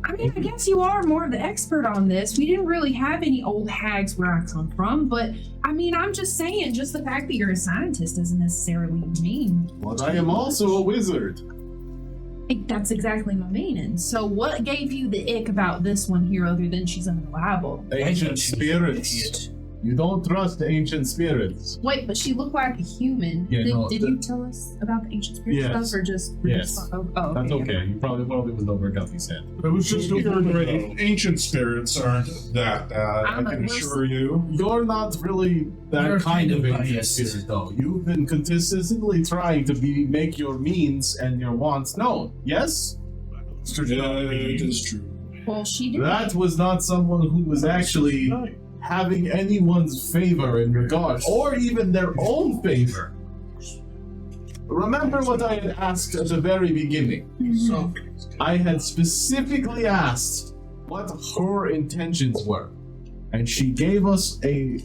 I mean, I guess you are more of the expert on this. We didn't really have any old hags where I come from, but I mean, I'm just saying, just the fact that you're a scientist doesn't necessarily mean. But I am also a wizard. That's exactly my meaning. So, what gave you the ick about this one here, other than she's unreliable? Ancient spirits. You don't trust ancient spirits. Wait, but she looked like a human. Yeah, did you tell us about the ancient spirit Yes. stuff, or just? Yes. Oh, That's okay. okay. You probably was over Guppy's head. It was just a Your ancient spirits aren't that bad, I I'm can a- assure you. You're not really that You're kind of kind of ancient biased. spirit, though. You've been consistently trying to make your means and your wants known. Yes? Yeah, it is true. Well, she did. That was not someone who was actually having anyone's favor in regard, or even their own favor. Remember what I had asked at the very beginning. I had specifically asked what her intentions were, and she gave us a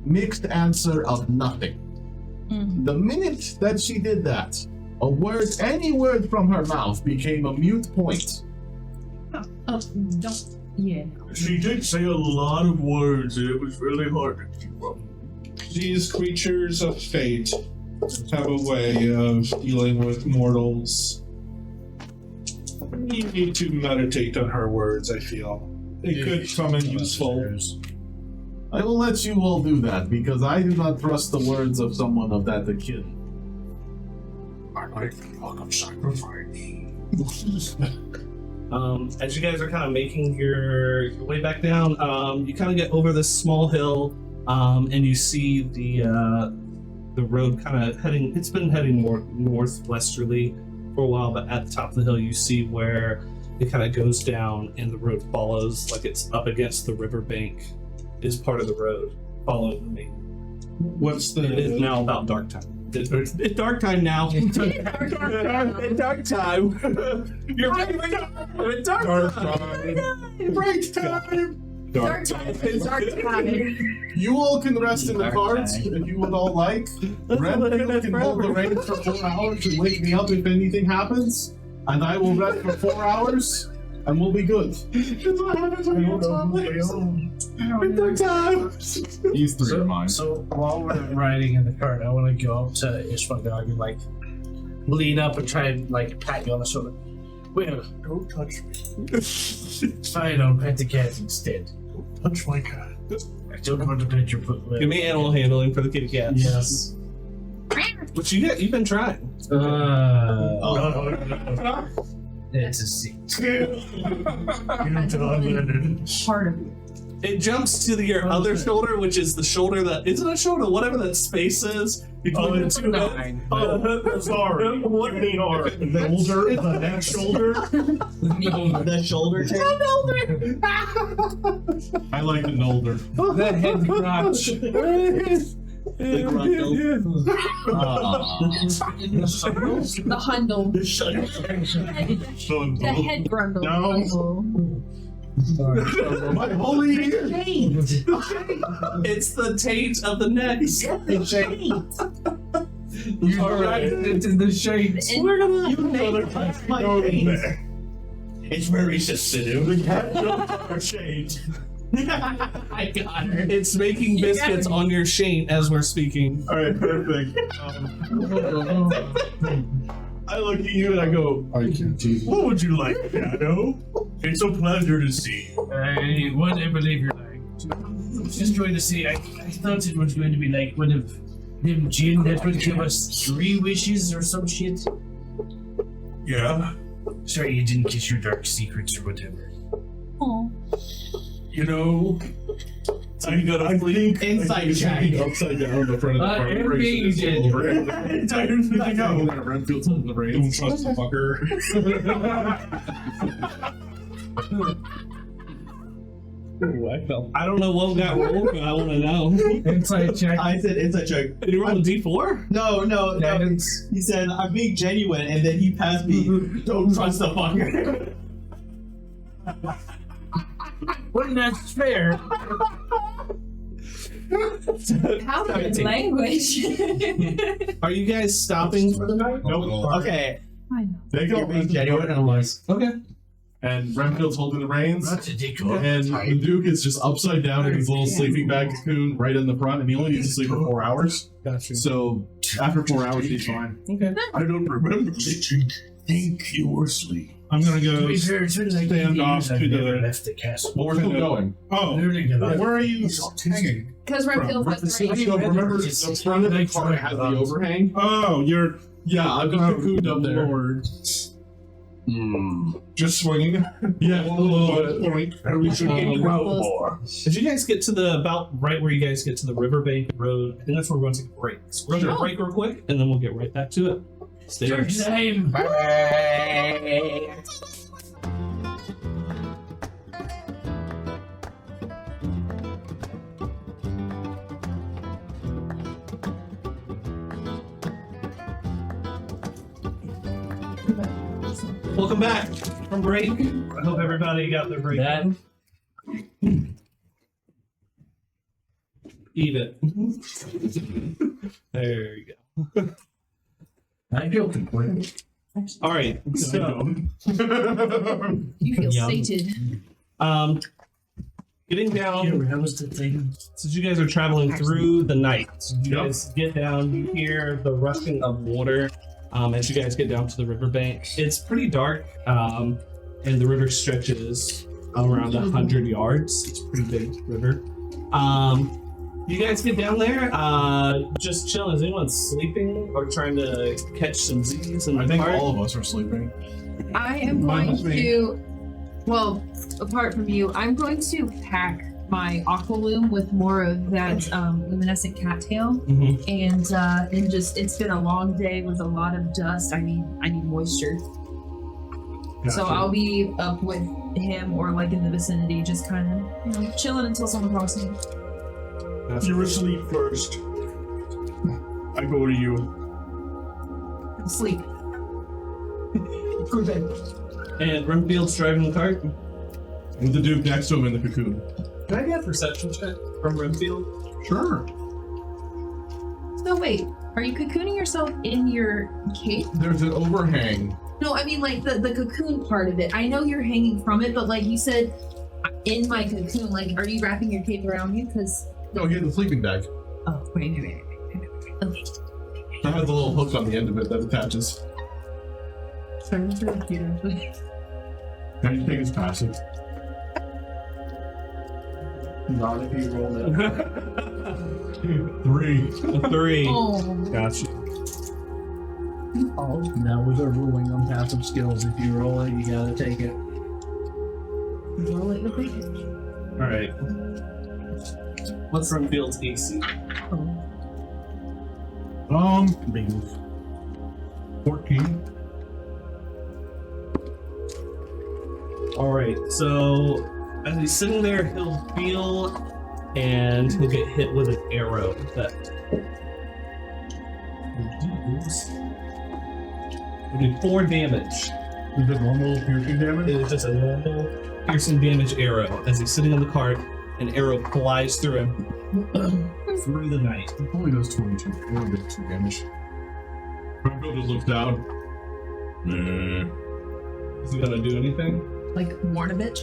mixed answer of nothing. Mhm. The minute that she did that, any word from her mouth became a mute point. Oh, don't. Yeah. She did say a lot of words, and it was really hard to keep up. These creatures of fate have a way of dealing with mortals. You need to meditate on her words, I feel. They could come in useful. I will let you all do that, because I do not trust the words of someone of that akin. I like the look of sacrifice. As you guys are kind of making your way back down, you kind of get over this small hill, and you see the road kind of heading. It's been heading more northwesterly for a while, but at the top of the hill, you see where it kind of goes down, and the road follows, like it's up against the riverbank. Is part of the road following the main. What's It is the... now about dark time. It's dark time now. It's dark time. You're right. Dark time. Break time! Dark time. Dark time. You all can rest in the carts if you would all like. Red can hold the reins for 4 hours and wake me up if anything happens, and I will rest for 4 hours, and we'll be good. These three are mine. So while we're riding in the cart, I want to go up to Ishmagog and like lean up and try and like pat you on the shoulder. Well, Don't touch me. fine, I'll pet the cat instead. Touch my cat. I don't want to pet your foot. Give me animal handling for the kitty cat. Yes. Which you've been trying. It's a secret. Part of you. It jumps to your other shoulder, which is the shoulder that isn't a shoulder, whatever that space is. Oh, it's two heads. 9. Oh, sorry. What do you mean, our shoulder? The neck shoulder? The shoulder tape. I like the Nolder. The head crotch. The grundle. The hundle. The head grundle. No. My holy ear! It's the taint of the neck. You dragged it into the shapes. We're gonna. It's very sensitive. The cat are shaped. I got her. It's making biscuits on your shank as we're speaking. Alright, perfect. I look at you and I go, I can't tease. what would you like, Shadow? It's a pleasure to see you. I wouldn't believe you're lying. Just going to see, I thought it was going to be like one of them gin that would give us 3 wishes or some shit. Yeah? Sorry you didn't kiss your dark secrets or whatever. Oh. You know, I think Inside check. Upside down in the front of the car. everything you did. I know. Renfield's on the Don't reins. trust the fucker. Ooh, I don't know what got rolled, but I want to know. Inside check. I said inside check. Did you roll a d4? No. Guidance. He said, I'm being genuine, and then he passed me, don't trust the fucker. Well, that's fair. How the language? Are you guys stopping for the night? Okay. I know. They You're being genuine, and I'm like, Okay. And Renfield's holding the reins. That's a dick. And the Duke is just upside down in his little sleeping bag cocoon right in the front, and he only needs to sleep for 4 hours. Gotcha. So after 4 hours, he's fine. Okay. I don't remember. Think you were asleep. I'm gonna To go be fair, it's been like stand 80 off years I've to never the. left the castle. Well, we're still going. Oh, Learning a lot. where are you hanging? Because Renfield has the So range. remember, the front of the car has the overhang? Oh, you're Yeah, I'm just cocooned up there. Lord. Just swinging. Yeah, a little bit. Point. And we should get out more. Did you guys get to the about right where you guys get to the riverbank road? I think that's where we're going to take a break. So we're going to Sure. break real quick, and then we'll get right back to it. Stay there. Church time. Welcome back from break. I hope everybody got their break. That Eat it. There you go. I feel complete. All right. So, You feel Yum. sated. getting down. How was the thing? Since you guys are traveling through the night, so you guys get down. You hear the rushing of water as you guys get down to the riverbank. It's pretty dark, and the river stretches around 100 yards. It's a pretty big river. You guys get down there, just chilling. Is anyone sleeping or trying to catch some Z's in the I think park? all of us are sleeping. I am Mine going was me. to, well, apart from you, I'm going to pack my aqualoom with more of that luminescent cattail, Mhm. and just it's been a long day with a lot of dust. I need moisture, so I'll be up with him or like in the vicinity, just kind of chilling until someone talks to me. You were asleep first. I go to you. Sleep. Go to bed. And Renfield's driving the cart. With the Duke next to him in the cocoon. Can I get a perception check from Renfield? Sure. So wait, are you cocooning yourself in your cape? There's an overhang. No, I mean like the cocoon part of it. I know you're hanging from it, but like you said, in my cocoon, like, are you wrapping your cape around me? Because. No, he had the sleeping bag. Oh, wait. Okay. I have the little hook on the end of it that attaches. Sorry, I'm sorry, Peter. Can you take his passive? Not if you roll that. 3. A 3. Oh. Gotcha. Oh, now with our ruling on passive skills, if you roll it, you gotta take it. Roll it with it. Alright. What's Renfield's AC? Big 14. Alright, so as he's sitting there, he'll feel and he'll get hit with an arrow that will do 4 damage. Is it normal piercing damage? It is just a normal piercing damage arrow. As he's sitting on the cart, an arrow flies through him through the night. It only does 22. It only does 2 damage. Renfield just looks down. Is he gonna do anything? Like, warn a bitch.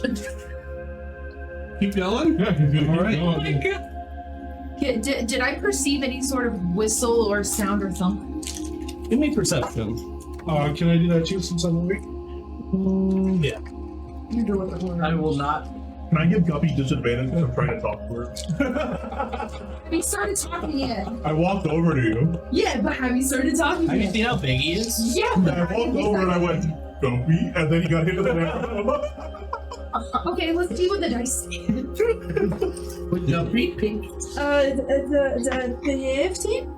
Keep yelling? Yeah, he's gonna All right. Oh my god. Did I perceive any sort of whistle or sound or thump? Give me perception. Can I do that too since I'm awake? Yeah. I will not. Can I give Guppy disadvantage because I'm trying to talk to her? Have you started talking yet? I walked over to you. Yeah, but have you started talking Have you yet? seen how big he is? Yeah. And I walked over and I went, Guppy, and then he got hit with an arrow. Okay, let's see what the dice say. With the beat pink. The 15?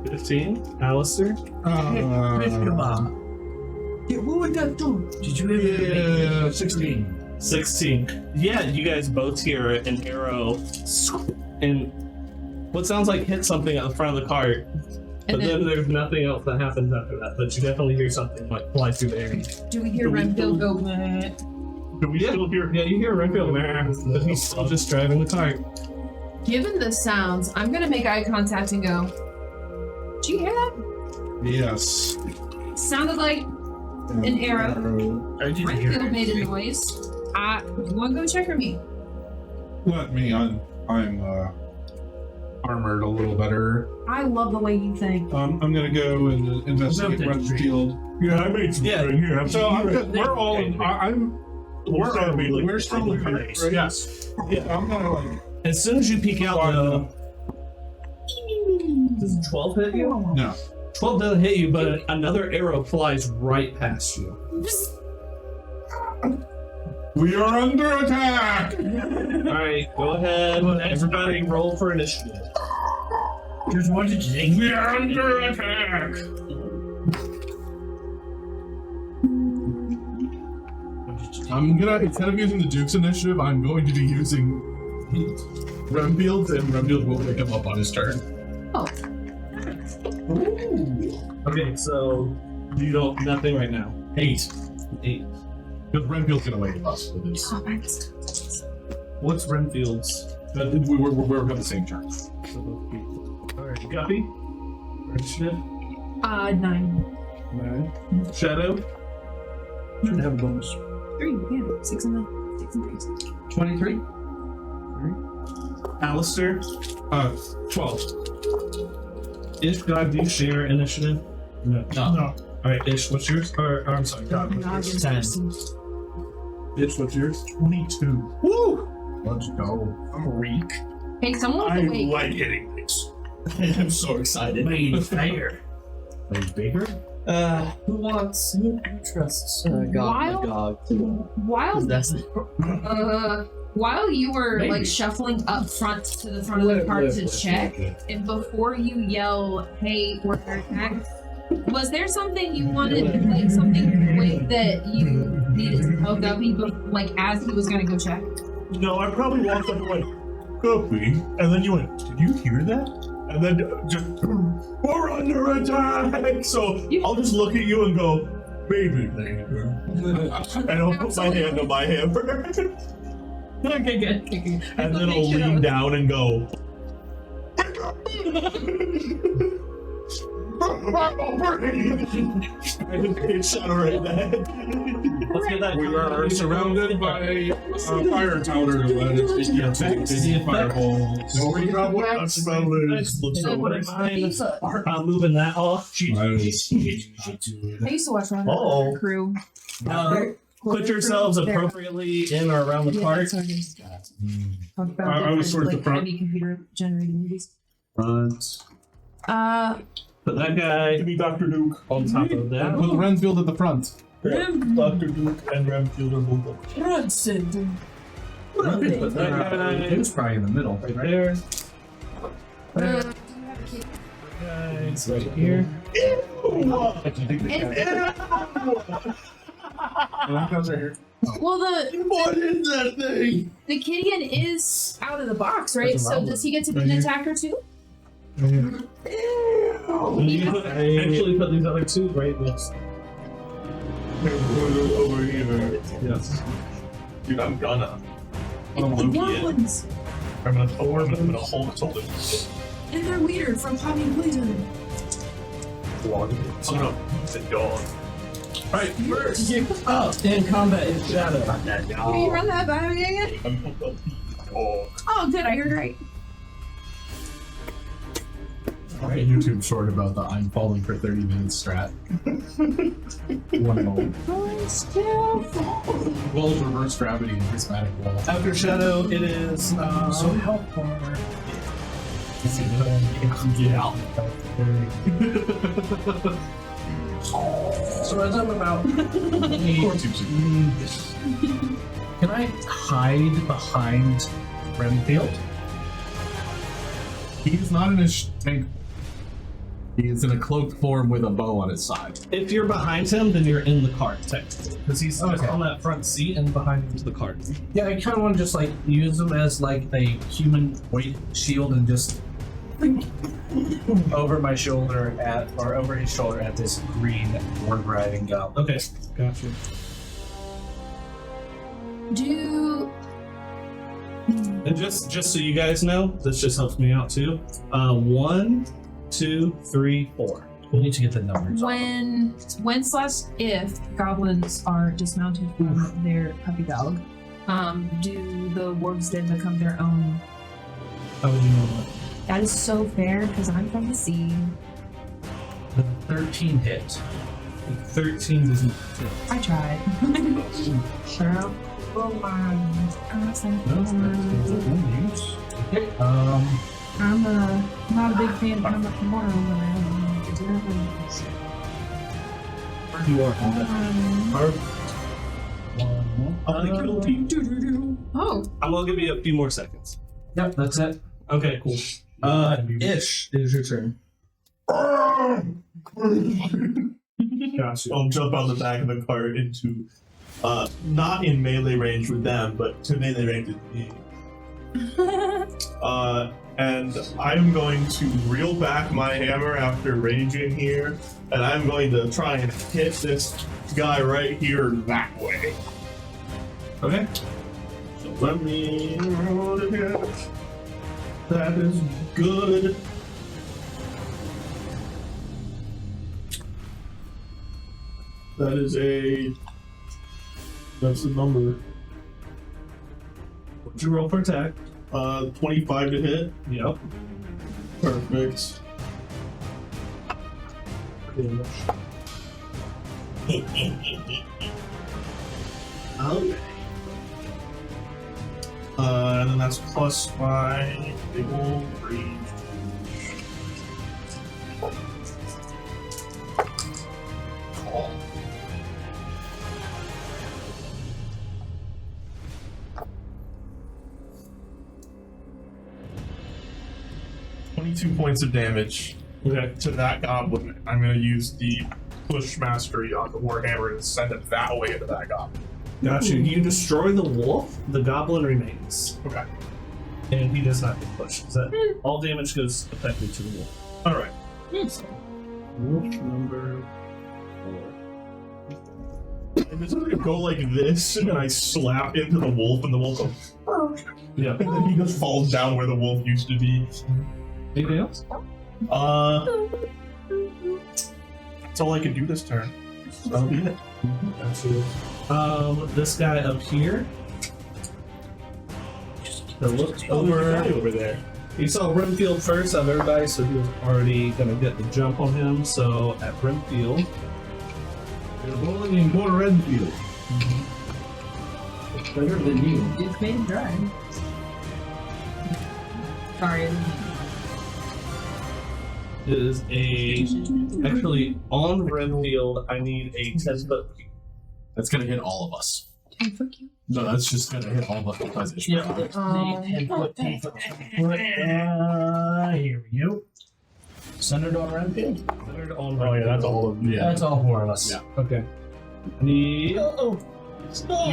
15. Alister. Come on. Yeah, what would that do? Did you ever? Yeah, 16. 16. Yeah, you guys both hear an arrow and what sounds like hit something at the front of the cart. But And then there's nothing else that happens after that. But you definitely hear something like fly through the air. Do we hear Renfield go, meh? Do we still hear? Yeah, you hear Renfield, but he's still just driving the cart. Given the sounds, I'm gonna make eye contact and go, "Did you hear that? Yes. Sounded like an arrow. I didn't hear Renfield made a anything. noise. You wanna go check or me? Let me. I'm armored a little better. I love the way you think. I'm gonna go and investigate Renfield. Yeah, I made some Yeah. string here. So we're all. We're still in the right? Yes. Yeah. I'm gonna like. As soon as you peek out, though, does 12 hit you? No. 12 doesn't hit you, but another arrow flies right past you. We are under attack. Alright, go ahead. Everybody roll for initiative. Just wanted to think. We are under attack. I'm gonna, instead of using the Duke's initiative, I'm going to be using Renfield's, and Renfield will pick him up on his turn. Oh, Okay, so you don't, nothing right now. 8. 8. Because Renfield's gonna wait us with this. What's Renfield's? We're on the same turn. Alright, Guppy? Initiative? 9. 9. Shadow? Should have a bonus. 3, yeah. 6 and 3. 23. Alister? 12. Ish, God, do you share initiative? No. No. Alright, Ish, what's yours? Or I'm sorry, God, what's yours? 10. Ish, what's yours? 22. Woo! Let's go. I'm weak. Hey, someone's I awake. like hitting things. I'm so excited. Made fair. Are you bigger? Who trusts While- Magog to While possess it? while you were Maybe. like shuffling up front to the front of the cart to check, and before you yell, "Hey, we're under attack," was there something you wanted, like something quick that you needed to tell Guppy, like as he was gonna go check? No, I probably walked up and went, Guppy, and then you went, did you hear that? And then just, we're under attack! So I'll just look at you and go, maybe later. And I'll put my hand on my hammer. Okay, good. And then I'll lean down and go, I just get shot right in the head. Let's get that. We are surrounded by Fire powder to let it fireballs. Moving that off. I used to watch one Uh-oh. crew. Put yourselves appropriately in or around the cart. I was towards the front. Computer generated movies. Front. Put that guy Give me Dr. Duke. on top of that. Put Renfield at the front. Dr. Duke and Ramfield are both up. Put that guy It's probably in the middle. right there. Guys right here. Well, What is that thing? the Gideon is out of the box, right? So does he get to be an attacker too? And you put, actually put these other two right next. Over here. Yes. Dude, I'm gonna. I'm And the gonna Loki it. Goblins I'm gonna Thor, but I'm gonna hold it. and their leader from Poppy and Playtime. I'm gonna the dog. Right, first, up in combat in shadow. Can you run that by me again? I'm gonna the dog. Oh, good, I heard right. Alright, YouTube short about the I'm falling for 30 minutes strat. One moment. Well, as reverse gravity and prismatic wall. After shadow, it is So help bar. Get out. So as I'm about, can I hide behind Renfield? He's not in a tank. He is in a cloaked form with a bow on his side. if you're behind him, then you're in the cart technically, because he's Okay. on that front seat and behind him to the cart. Yeah, I kind of want to just like use him as like a human weight shield and just over my shoulder or over his shoulder at this green word riding goblin. Okay, gotcha. Do And just so you guys know, this just helps me out too. 1, 2, 3, 4. We need to get the numbers. when if goblins are dismounted from their puppy dog, do the wargs then become their own? How would you know that? That is so fair because I'm from the sea. 13 hit. 13 doesn't fit. I tried. Sure. I'm not a big fan of how much more You are on that. Oh, I'm gonna give you a few more seconds. Yep, that's it. Okay, cool. Ish, it is your turn. Gotcha. I'll jump on the back of the cart into, not in melee range with them, but to melee range with me. And I'm going to reel back my hammer after raging here, and I'm going to try and hit this guy right here that way. Okay. So let me roll it here. That is good. That is that's the number. What'd you roll for attack? 25 to hit. Yep. Perfect. Okay. And then that's plus my big old range. $22 points of damage to that goblin. I'm going to use the push mastery on the warhammer and send it that way into that goblin. Gotcha. You destroy the wolf, the goblin remains. Okay. And he does not get pushed. So that all damage goes effectively to the wolf. All right. So, wolf number 4. And this is gonna go like this, and I slap into the wolf, and the wolf goes, Yeah. and then he just falls down where the wolf used to be. Anything else? That's all I can do this turn. That'll be it. This guy up here to look over there. He saw Renfield first out of everybody, so he was already gonna get the jump on him. So at Renfield, You're rolling in more Renfield. Better than you. It's been dry. Sorry. is a actually on Renfield. I need a 10-foot. That's gonna hit all of us. 10-foot cube? No, that's just gonna hit all of us because it's Yeah, let's need 10 foot, 10 foot, 10 foot. Here we go. Centered on Renfield? Centered on Oh yeah, that's all of yeah. That's all 4 of us. Yeah. Okay. I need. You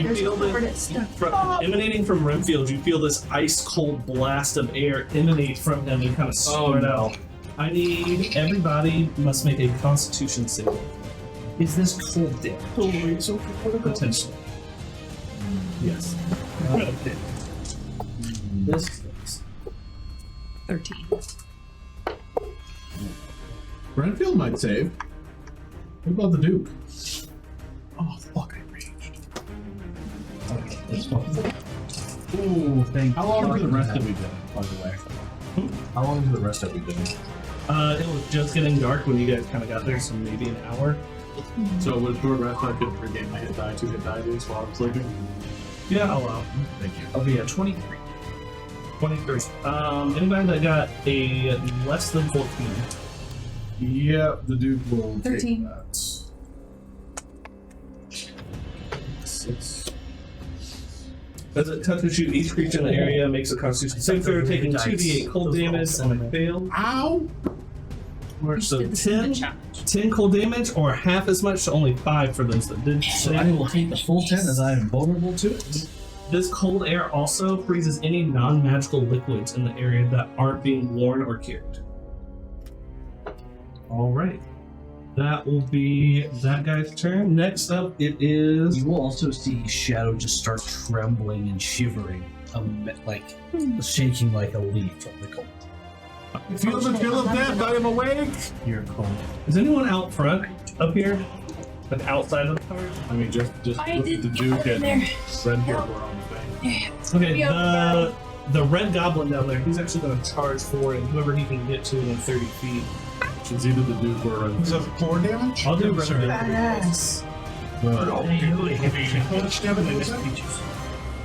There's feel a cord this that's stuck. emanating from Renfield. You feel this ice cold blast of air emanate from him and kind of spread out. I need everybody must make a Constitution save. Is this cold dip? Potentially. Yes. Okay. This is 13. Renfield might save. What about the Duke? Oh fuck, I raged. Ooh, thank How long God for the for rest that. have we been, by the way? How long for the rest have we been? It was just getting dark when you guys kind of got there, so maybe an hour. So with short rest, I could regain my hit die, 2 hit die days while I'm sleeping. Yeah, I'll allow. Thank you. I'll be at 23. 23. Anybody that got a less than 14? Yeah, the Duke will 13. take that. 6. As it touches you, each creature in the area makes a Constitution save throw, taking 2d8 cold damage on a fail. Ow! So This is the 10, challenge. 10 cold damage, or half as much, so only 5 for those that did So I save. will take the full 10 as I am vulnerable to it. This cold air also freezes any non-magical liquids in the area that aren't being worn or carried. Alright. That will be that guy's turn. Next up, it is... You will also see Shadow just start trembling and shivering, like shaking like a leaf from the cold. Feel the chill of death, I am awake! You're cold. Is anyone out front up here? Like outside of the card? I mean, just I look did at the Duke and there. Renfield were on the thing. Okay, Be over the red goblin down there, he's actually going to charge forward, and whoever he can get to within 30 feet. It's either the Duke or Renfield. Is that 4 damage? I'll do Sure. Renfield. Badass.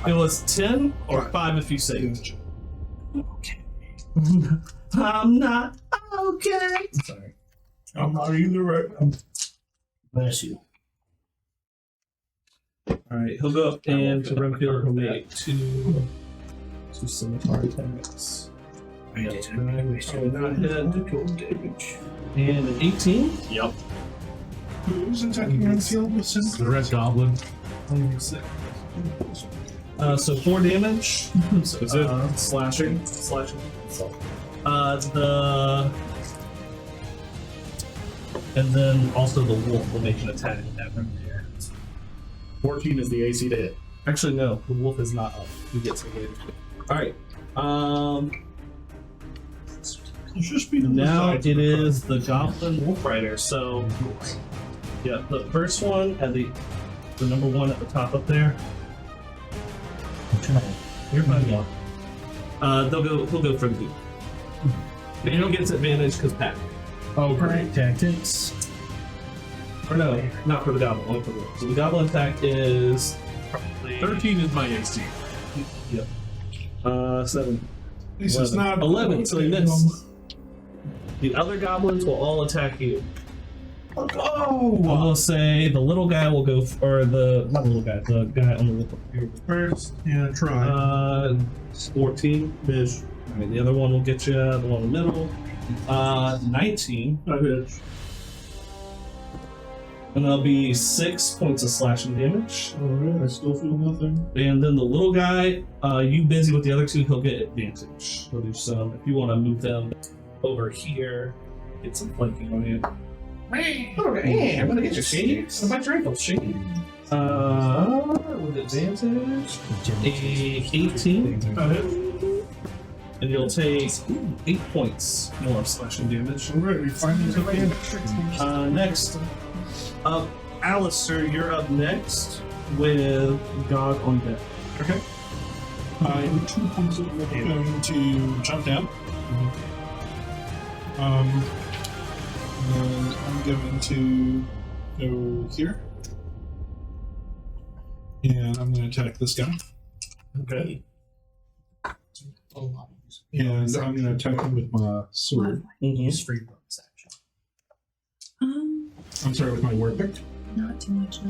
It was 10 or 5 if you saved. Okay. I'm not okay. Sorry. I'm not either right. Bless you. Alright, he'll go up and to Renfield he'll make two scimitar attacks. And an 18. Yep. Who's attacking Renfield with Sin? The Red Goblin. So 4 damage. So, That's it. Slashing. And then also the wolf will make an attack at Renfield. 14 is the AC to hit. Actually, no, the wolf is not up. He gets it later. Alright. Let's just be Now it is the Goblin Wolf Rider. So, yeah, the first one at the number 1 at the top up there. You're fine. He'll go for the Duke. Daniel gets advantage because Pat. Oh, great tactics. Or no, not for the Goblin, only for the Wolf. So the Goblin attack is probably 13 is my AC. Yep. 7. This is not 11, so he missed. The other goblins will all attack you. Oh! I'm gonna say the little guy will go, not the little guy, the guy on the wolf here first. Yeah, try. 14. Miss. Alright, the other one will get you, the one in the middle. 19. I miss. And that'll be 6 points of slashing damage. Alright, I still feel nothing. And then the little guy, you busy with the other 2, he'll get advantage. He'll do some. If you want to move them over here, get some flanking on you. Okay, I'm gonna get your shades. My drink will shade. With advantage, a 18. And you'll take 8 points more of slashing damage. Alright, we finally took damage. Next up, Alister, you're up next with God on deck. Okay. I'm 2 points of going to jump down. And I'm going to go here. And I'm going to attack this guy. Okay. And I'm going to attack him with my sword. Use free bonus action. I'm sorry, with my word pick. Not too much. No.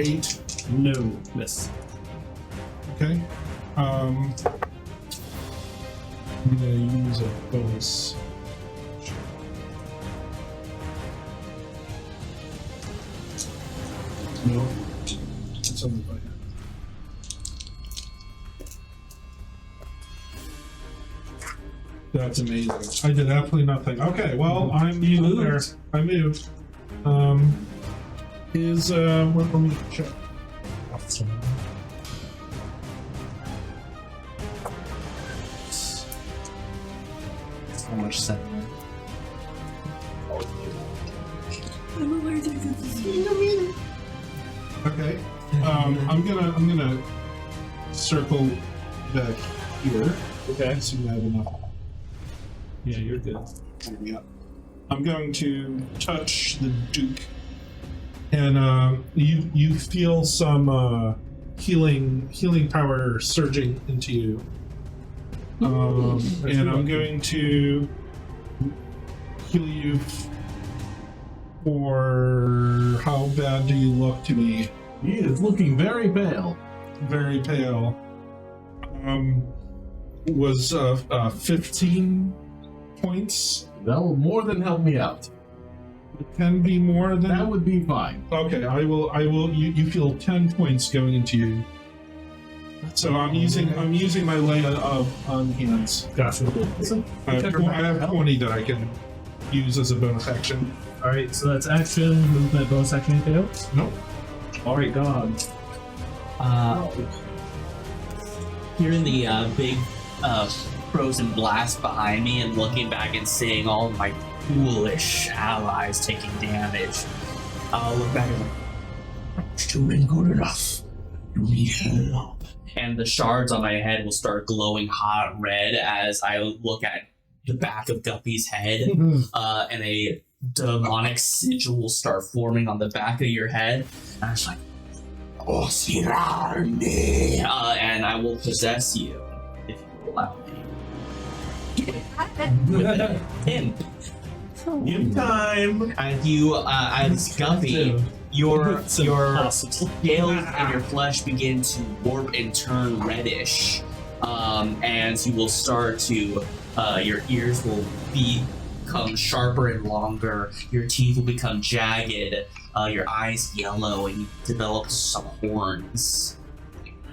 8. No, miss. Okay. I'm gonna use a bonus. No. It's only by hand. That's amazing. I did absolutely nothing. Okay, well, I'm there. I moved. Let me check. How much 7? Okay. I'm gonna circle back here. Okay. So you have enough. Yeah, you're good. Yeah. I'm going to touch the Duke, and you feel some healing power surging into you. And I'm going to heal you for how bad do you look to me? He is looking very pale. Very pale. Was 15 points. That will more than help me out. It can be more than That would be fine. Okay, I will. You feel 10 points going into you. So I'm using my lay on hands. Gotcha. I have 20 that I can use as a bonus action. Alright, so that's action, movement, bonus action, anything else? Nope. Alright, God. Hearing the big frozen blast behind me and looking back and seeing all of my foolish allies taking damage, I'll look back and Still ain't good enough. You need help. and the shards on my head will start glowing hot red as I look at the back of Guppy's head, and a demonic sigil will start forming on the back of your head. And I was like, and I will possess you if you allow me. Imp. Imp time! And you, as Guppy, your scales and your flesh begin to warp and turn reddish, and you will start to, your ears will become sharper and longer, your teeth will become jagged, your eyes yellow, and you develop some horns.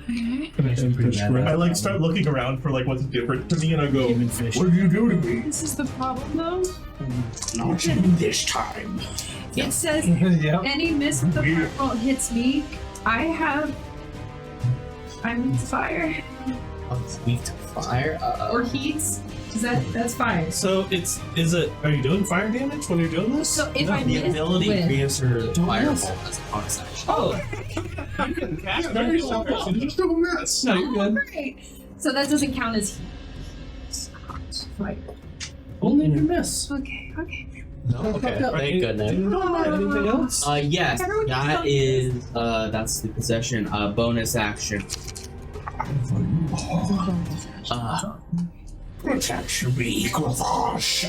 I like start looking around for like what's different to me, and I go, "What did you do to me?" This is the problem, though. Not you this time. It says any miss with the fireball hits me. I'm weak to fire Weak to fire? or heats. That's fine. So are you doing fire damage when you're doing this? So if I The miss ability with, transfer fireball as a bonus action. Oh! You can cast Very selfish. You just don't miss. No, you're good. great. So that doesn't count as fire. Only if you miss. Okay. Okay, thank goodness. Anything else? Yes, Everyone gets that something. is, that's the possession, bonus action. Protection me, Gravash.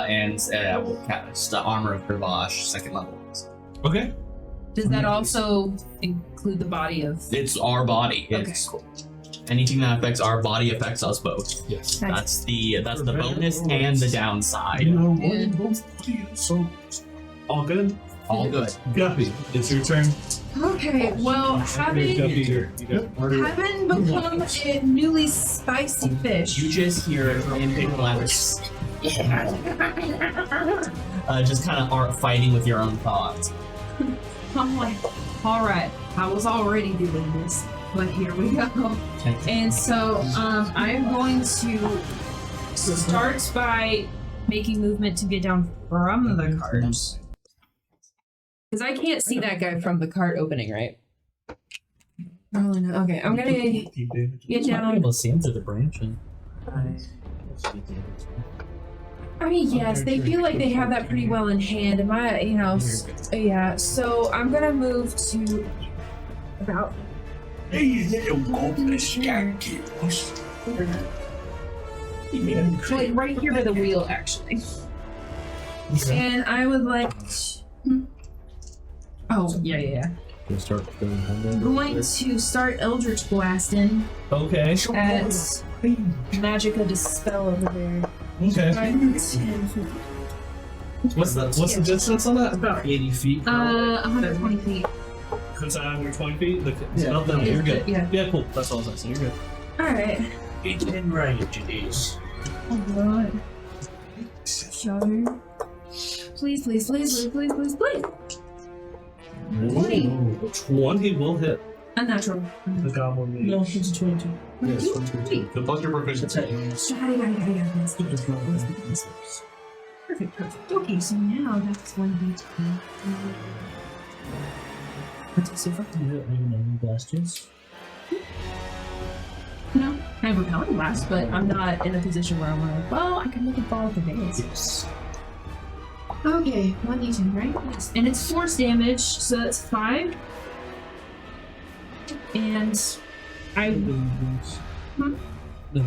And we'll cast the Armor of Gravash, 2nd level. Okay. Does that also include the body of? It's our body. It's anything that affects our body affects us both. Yes. That's the bonus and the downside. All good? All good. Guppy, it's your turn. Okay. Well, having become a newly spicy fish. You just hear it in big letters. Just kind of fighting with your own thoughts. I'm like, all right, I was already doing this, but here we go. And so I'm going to start by making movement to get down from the cards. Because I can't see that guy from the cart opening, right? Oh no. Okay, I'm gonna get Might be down. able to see him through the branch. And... I mean, yes, they feel like they have that pretty well in hand. Am I, yeah. So I'm gonna move to about. Hey, little goblin scat kills. Like right here by the wheel, actually. And I would like. Oh, yeah. We'll start doing I'm going to start Eldritch Blasting Okay. at Magica Dispel over there. Okay. 5, 10 feet. What's the distance on that? About 80 feet. 120 feet. Is that under 20 feet? Yeah. No, you're good. Yeah. Yeah, cool. That's all I was asking. You're good. Alright. It's in range, it is. Oh god. Shudder. Please. 20. 20 will hit. Unnatural. The goblin mage. No, it's a 22. Yes, 22. The plus your proficiency. Perfect. Okay, so now that's 1d10. So if I can do it, maybe no blasts. No, I have repelling blast, but I'm not in a position where I'm like, well, I can look at fall at the base. Yes. Okay, 1d10, right? Yes. And it's force damage, so that's 5. And I. No. No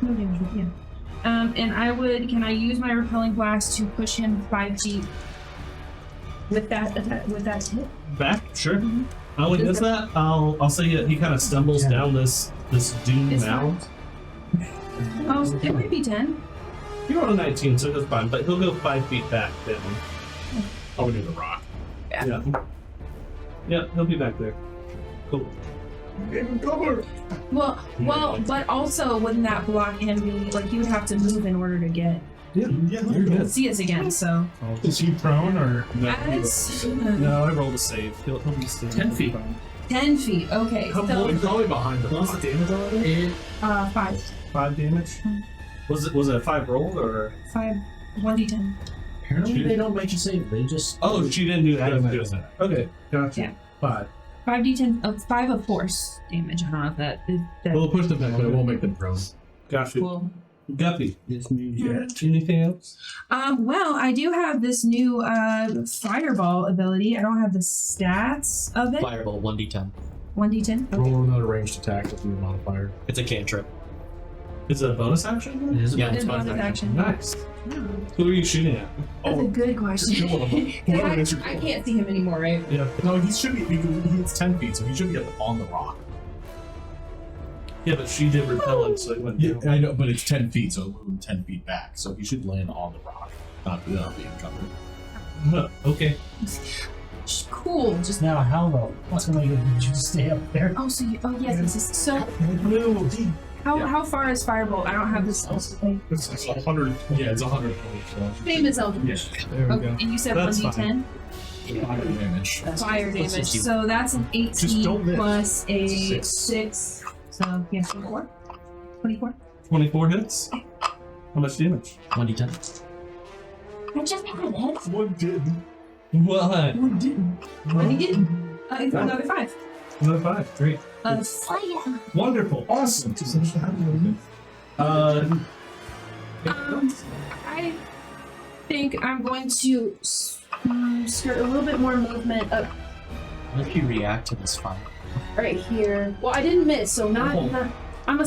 damage, yeah. And I would. Can I use my repelling blast to push him 5 feet with that attack? With that hit? Back? Sure. When he does that, I'll say he kind of stumbles down this dune It's mound. Oh, it might be 10. You rolled a 19, so that's fine, but he'll go 5 feet back then. Oh, we do the rock. Yeah. Yeah, he'll be back there. Cool. Well, but also wouldn't that block him be like he would have to move in order to get Yeah, you're good. see us again? So Is he prone or that's No, I rolled a save. He'll be standing. 10 feet. 10 feet. Okay, He's so probably behind the What's rock. the damage on it? 5, 5 damage? Was it a 5 rolled or? 5, 1d10. Apparently they don't make you save. They just. Oh, she didn't do that. Doesn't do that. Okay, gotcha. Yeah. 5. 5d10, 5 of force damage. I don't know if that. We'll push them back, but it won't make them prone. Gotcha. Cool. Guppy. This means Anything else? Well, I do have this new fireball ability. I don't have the stats of it. Fireball 1d10. 1d10. Okay. Roll another ranged attack with your modifier. It's a cantrip. Is it a bonus action? It is Yeah, It's it's bonus bonus action. Nice. Who are you shooting at? That's a good question. One of them. I can't see him anymore, right? Yeah. No, he should be. He's 10 feet, so he should be up on the rock. Yeah, but she did repellent, so it went Yeah, down. I know, but it's 10 feet, so it'll move 10 feet back. So he should land on the rock, not being covered. Okay. Cool. Just now, how low? What's going to make you stay up there? oh, so yes. So how far is fireball? I don't have this. It's 100. Yeah, it's 120. Same as Eldritch. There we Okay, go. and you said That's 1d10 Fire damage. fire damage. So that's an Just 18 don't miss. plus a Six. 6. So yeah, 24. 24. 24 hits. How much damage? 1d10. I just had it. One did. What? What didn't? What did he get? It's another 5. Another 5. Great. Fire. Wonderful. Awesome. I think I'm going to start a little bit more movement up What if you react to this fire? right here. Well, I didn't miss, so not. I'm a.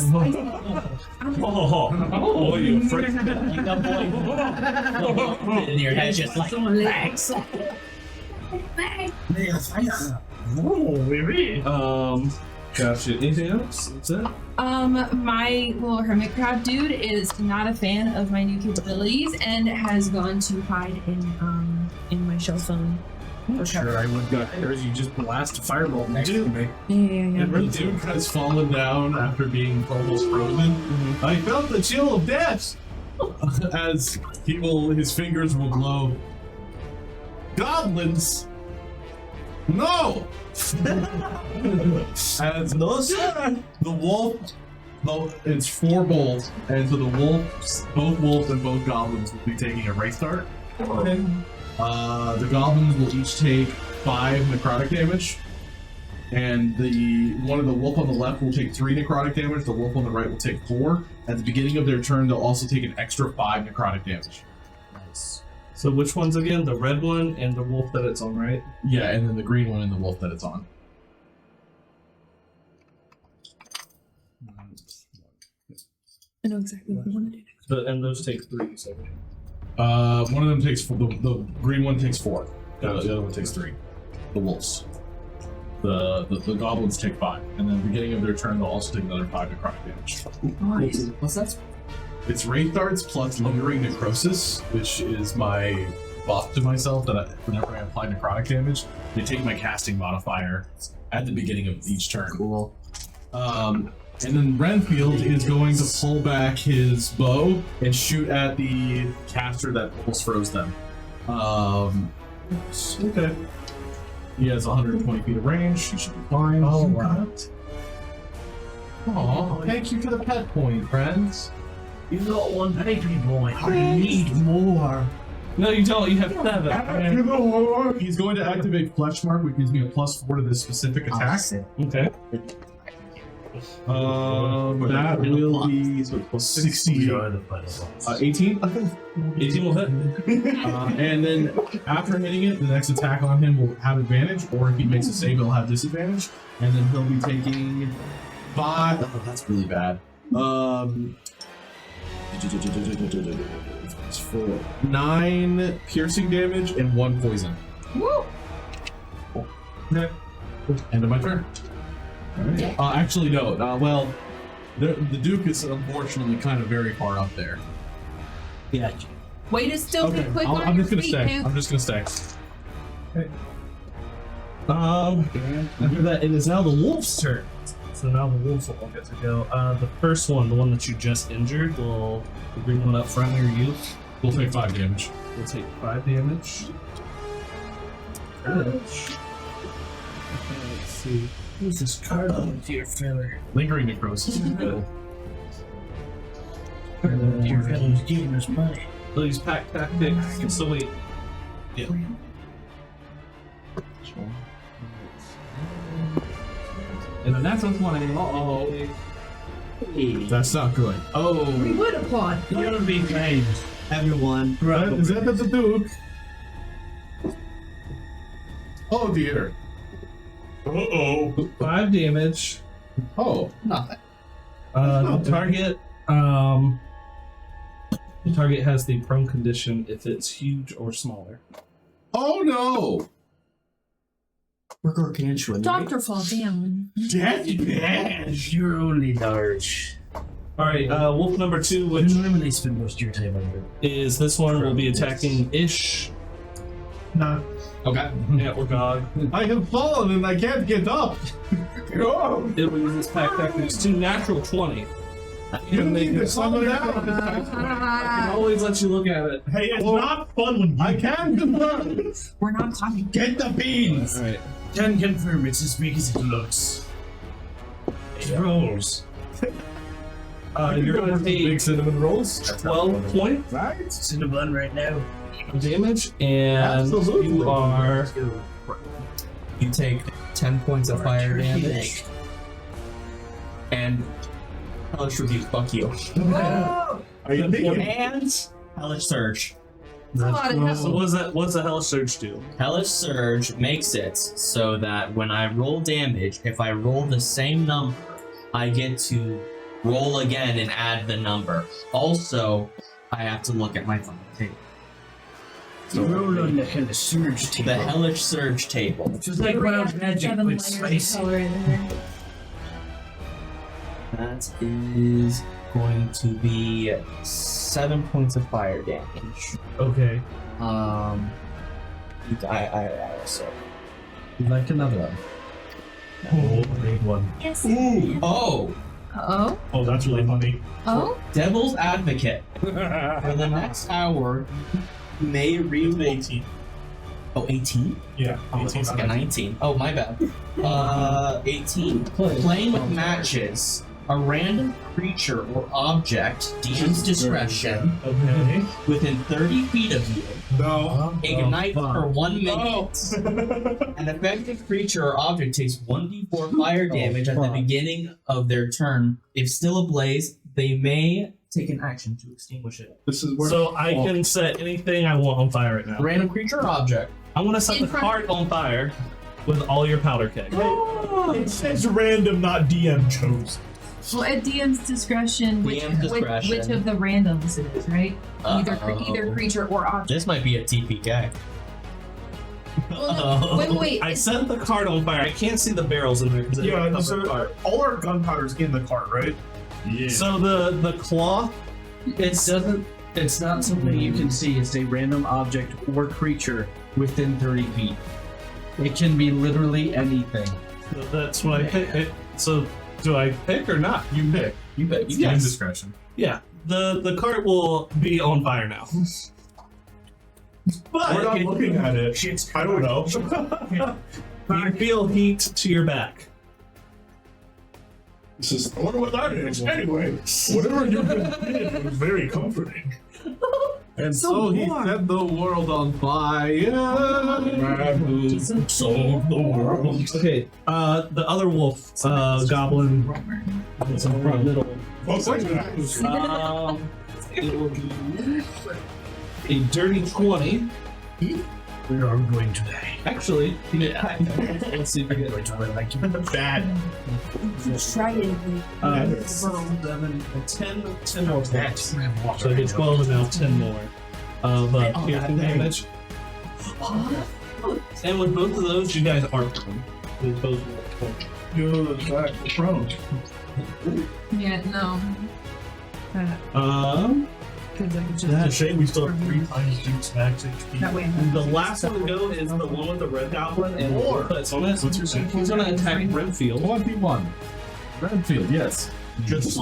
Oh, you freak. In your head, just like, thanks. Gotcha. Anything else? That's it? My little hermit crab dude is not a fan of my new capabilities and has gone to hide in my shell phone. Sure, I would go there as you just blast a fireball next to me. Yeah. The dude has fallen down after being almost frozen. I felt the chill of death as his fingers will glow. Goblins? No! As the wolf, it's 4 bolts, and so the wolves, both wolves and both goblins will be taking a race start. The goblins will each take 5 necrotic damage. And the wolf on the left will take 3 necrotic damage. The wolf on the right will take 4. At the beginning of their turn, they'll also take an extra 5 necrotic damage. Nice. So which ones again? The red one and the wolf that it's on, right? Yeah, and then the green one and the wolf that it's on. I know exactly what I want to do. And those take 3. So. One of them takes 4. The green one takes 4. The other one takes 3. The wolves. The goblins take 5, and then at the beginning of their turn, they'll also take another 5 necrotic damage. Nice. What's that? It's Wraith Darts plus Lingering Necrosis, which is my buff to myself that whenever I apply necrotic damage, they take my casting modifier at the beginning of each turn. Cool. And then Renfield is going to pull back his bow and shoot at the caster that almost froze them. Okay. He has 120 feet of range. He should be fine. Oh, wow. Aw, thank you for the pet point, friends. You got 1 baby boy. I need more. No, you don't. You have 7. He's going to activate Flesh Mark, which gives me a +4 to this specific attack. Okay. That will be 60. 18? 18 will hit. And then after hitting it, the next attack on him will have advantage, or if he makes a save, he'll have disadvantage. And then he'll be taking 5. Oh, that's really bad. It's 4. 9 piercing damage and 1 poison. Woo! Okay. End of my turn. Alright. Actually, no. Well, the Duke is unfortunately kind of very far up there. Yeah. Way to still be quick on I'm your just gonna feet, stay. Duke. I'm just gonna stay. Okay. After that, it is now the wolf's turn. So now the wolves will all get to go. The first one, the one that you just injured, will the green one up front near you. We'll take 5 damage. We'll take 5 damage. Let's see. Who's this CardboardTier filler? Lingering Necrosis. CardboardTier feller's giving us money. So these pack tactics can still wait. Yeah. And the natural 20. Uh-oh. That's not good. We would applaud. You'll be kind. Everyone. Is that the Duke? Oh dear. Uh-oh. 5 damage. Oh. Nothing. The target has the prone condition if it's huge or smaller. Oh no! We're gargantuan. Doctor fall down. That's bad. You're only large. Alright, wolf number 2, You which normally spend most of your time under. is this one, will be attacking Ish. No. Okay. Yeah, or Gog. I have fallen and I can't get up. Oh, It will use this pack tactics to natural 20. you need to slow down. I always let you look at it. Hey, it's not fun when I can confirm. We're not talking. get the beans. Alright. Can confirm it's as big as it looks. It rolls. You're going to Big take cinnamon rolls. 12 points Right? Cinnabon right now. of damage, and Absolutely. You take 10 points of fire damage. And Hellish Rebuke, fuck you. Are you thinking? And Hellish Surge. That's a lot of So what's the Hellish Surge do? Hellish Surge makes it so that when I roll damage, if I roll the same number, I get to roll again and add the number. Also, I have to look at my fucking table. You roll on the Hellish Surge table. The Hellish Surge table. Just like wild magic, Seven but layers of spicy. color in there. That is going to be 7 points of fire damage. Okay. I also. You'd like another one? Oh, big one. Yes. Oh! Oh. Oh, that's really funny. Oh. Devil's Advocate. For the next hour, you may read 18. Oh, 18? Yeah, Oh, it's 18. like a 19. Oh, my bad. 18. Playing with matches a random creature or object, DM's discretion, Okay. within 30 feet of you, No. ignites for 1 minute. An affected creature or object takes 1d4 fire damage at the beginning of their turn. If still ablaze, they may take an action to extinguish it. This is where. So I can set anything I want on fire right now. Random creature or object. I want to set the cart on fire with all your powder keg. It says random, not DM chose. Well, at DM's discretion, which of the randoms it is, right? Either creature or object. This might be a TPK. Well, no, wait. I set the cart on fire. I can't see the barrels in there. 'Cause they Yeah, cover so the cart. all our gunpowder's in the cart, right? Yeah. So the cloth. It doesn't. It's not something you can see. It's a random object or creature within 30 feet. It can be literally anything. So that's what I pick. So do I pick or not? You pick. You bet. You Yes. Discretion. Yeah. The cart will be on fire now. We're But not looking at it. I don't know. you feel heat to your back. This is. I wonder what that is. Anyway, whatever you did was very comforting. And so he set the world on fire. Solve the world. Okay. The other wolf, goblin, is in front middle. What's that? It will be a dirty 20. We are going to die. Actually, yeah. Let's see if we get Bad. Try it. 10 more points. So I get 12 and now 10 more of piercing damage. And with both of those, you guys are prone. With both of them. You're back prone. Yeah, no. Because I could It's a shame we still have 3 times Duke's max HP. that way. The last one to go is the one with the red goblin and it's on it. What's your saying? He's gonna attack Brimfield. 21. Redfield, yes. Just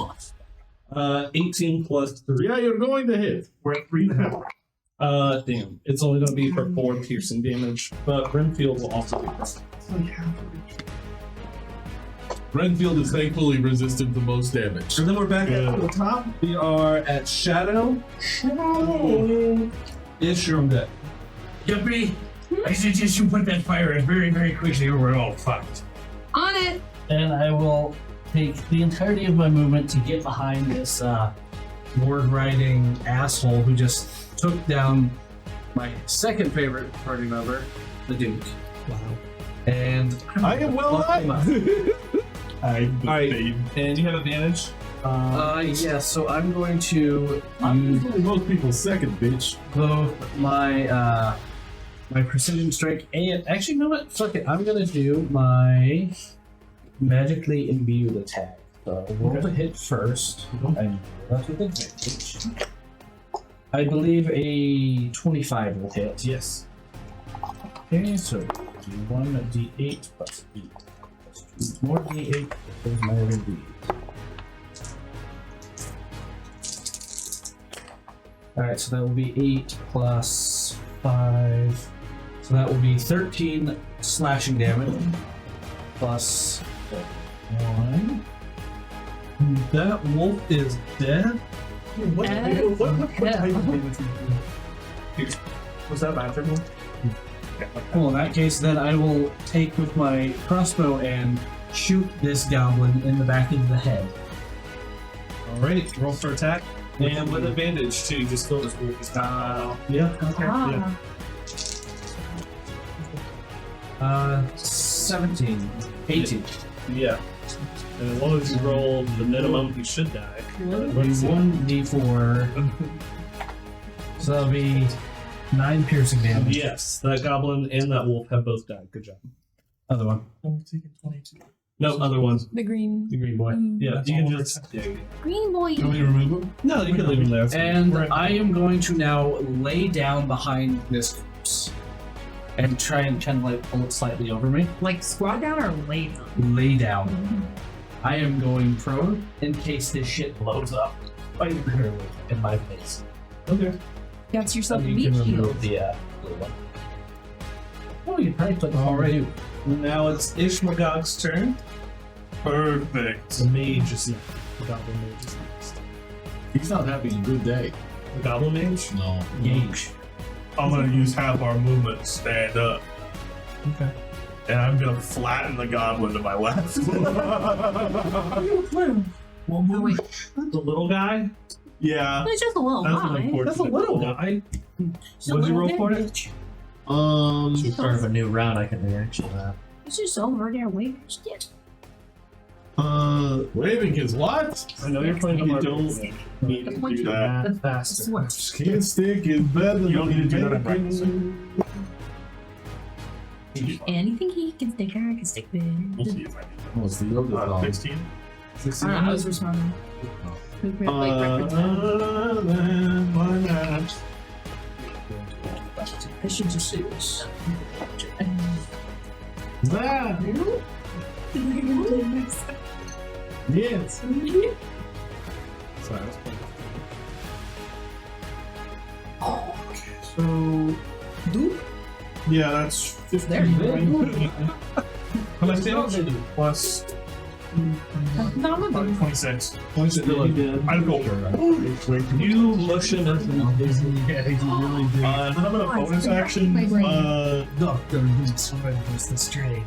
18 plus 3. yeah, you're going to hit. We're at 3.5. Damn. It's only gonna be for 4 piercing damage, but Brimfield will also be Renfield is thankfully resistant to most damage. So then we're back at the top. We are at Shadow. Is your deck. Jumpy, I suggest you put that fire out very, very quickly or we're all fucked. On it. And I will take the entirety of my movement to get behind this word-writing asshole who just took down my second favorite party member, the Duke. Wow. And I am well alive. Alright, and you have advantage. yeah, so I'm going to use Most people's second, bitch. both my my precision strike and actually, you know what? Fuck it. I'm gonna do my magically imbued attack. So roll to hit first, and that's with advantage. I believe a 25 will hit. Yes. Okay, so d1 d8 plus 8 plus 2 more d8. There's my other d8. Alright, so that will be 8 plus 5. So that will be 13 slashing damage. Plus 1. That wolf is dead. What Yeah. type of damage was that bathroom one? Well, in that case, then I will take with my crossbow and shoot this goblin in the back of the head. Alright, roll for attack. And with advantage too, just go as weird as Yeah, okay. Ah. 17. 18. Yeah. And as long as you roll the minimum, you should die. Let's see. 1d4. So that'll be 9 piercing damage. Yes, that goblin and that wolf have both died. Good job. Other one. I'm taking 22. No, other ones. The green. The green boy. Yeah, you can just. Green boy. You want me to remove him? No, you can leave him there. And I am going to now lay down behind this corpse and try and kind of like pull it slightly over me. Like squat down or lay down? Lay down. I am going prone in case this shit blows up quite literally in my face. Okay. Got yourself a You meat can shield. remove the little one. Oh, you probably put Alright. Now it's Ishmagog's turn. Perfect. The mage is next. The goblin mage is next. He's not having a good day. The goblin mage? No. Gage. I'm gonna use half our movement to stand up. Okay. And I'm gonna flatten the goblin to my left. Oh, wait. The little guy? Yeah. It's just a little That's an high. unfortunate. That's a little guy. Just a What did you little roll for it? bitch. Start of a new round, I can reaction that. It's just over there waiting. Waving is what? I know you're playing You a don't need to do that. That's faster. What? Skin stick is better than You don't need to do that in bacon. Anything he can stick, I can stick with. We'll see if I need What's the yoga that. dog? 16. I don't know, I was responding. I should just say this. Ah, yes. So, yeah, that's 15. There you go. Plus damage? Plus No, I'm good. 26. Really I'd go. You motion as Yeah, he really did. Then I'm gonna bonus action. Doctor Who's was the strange.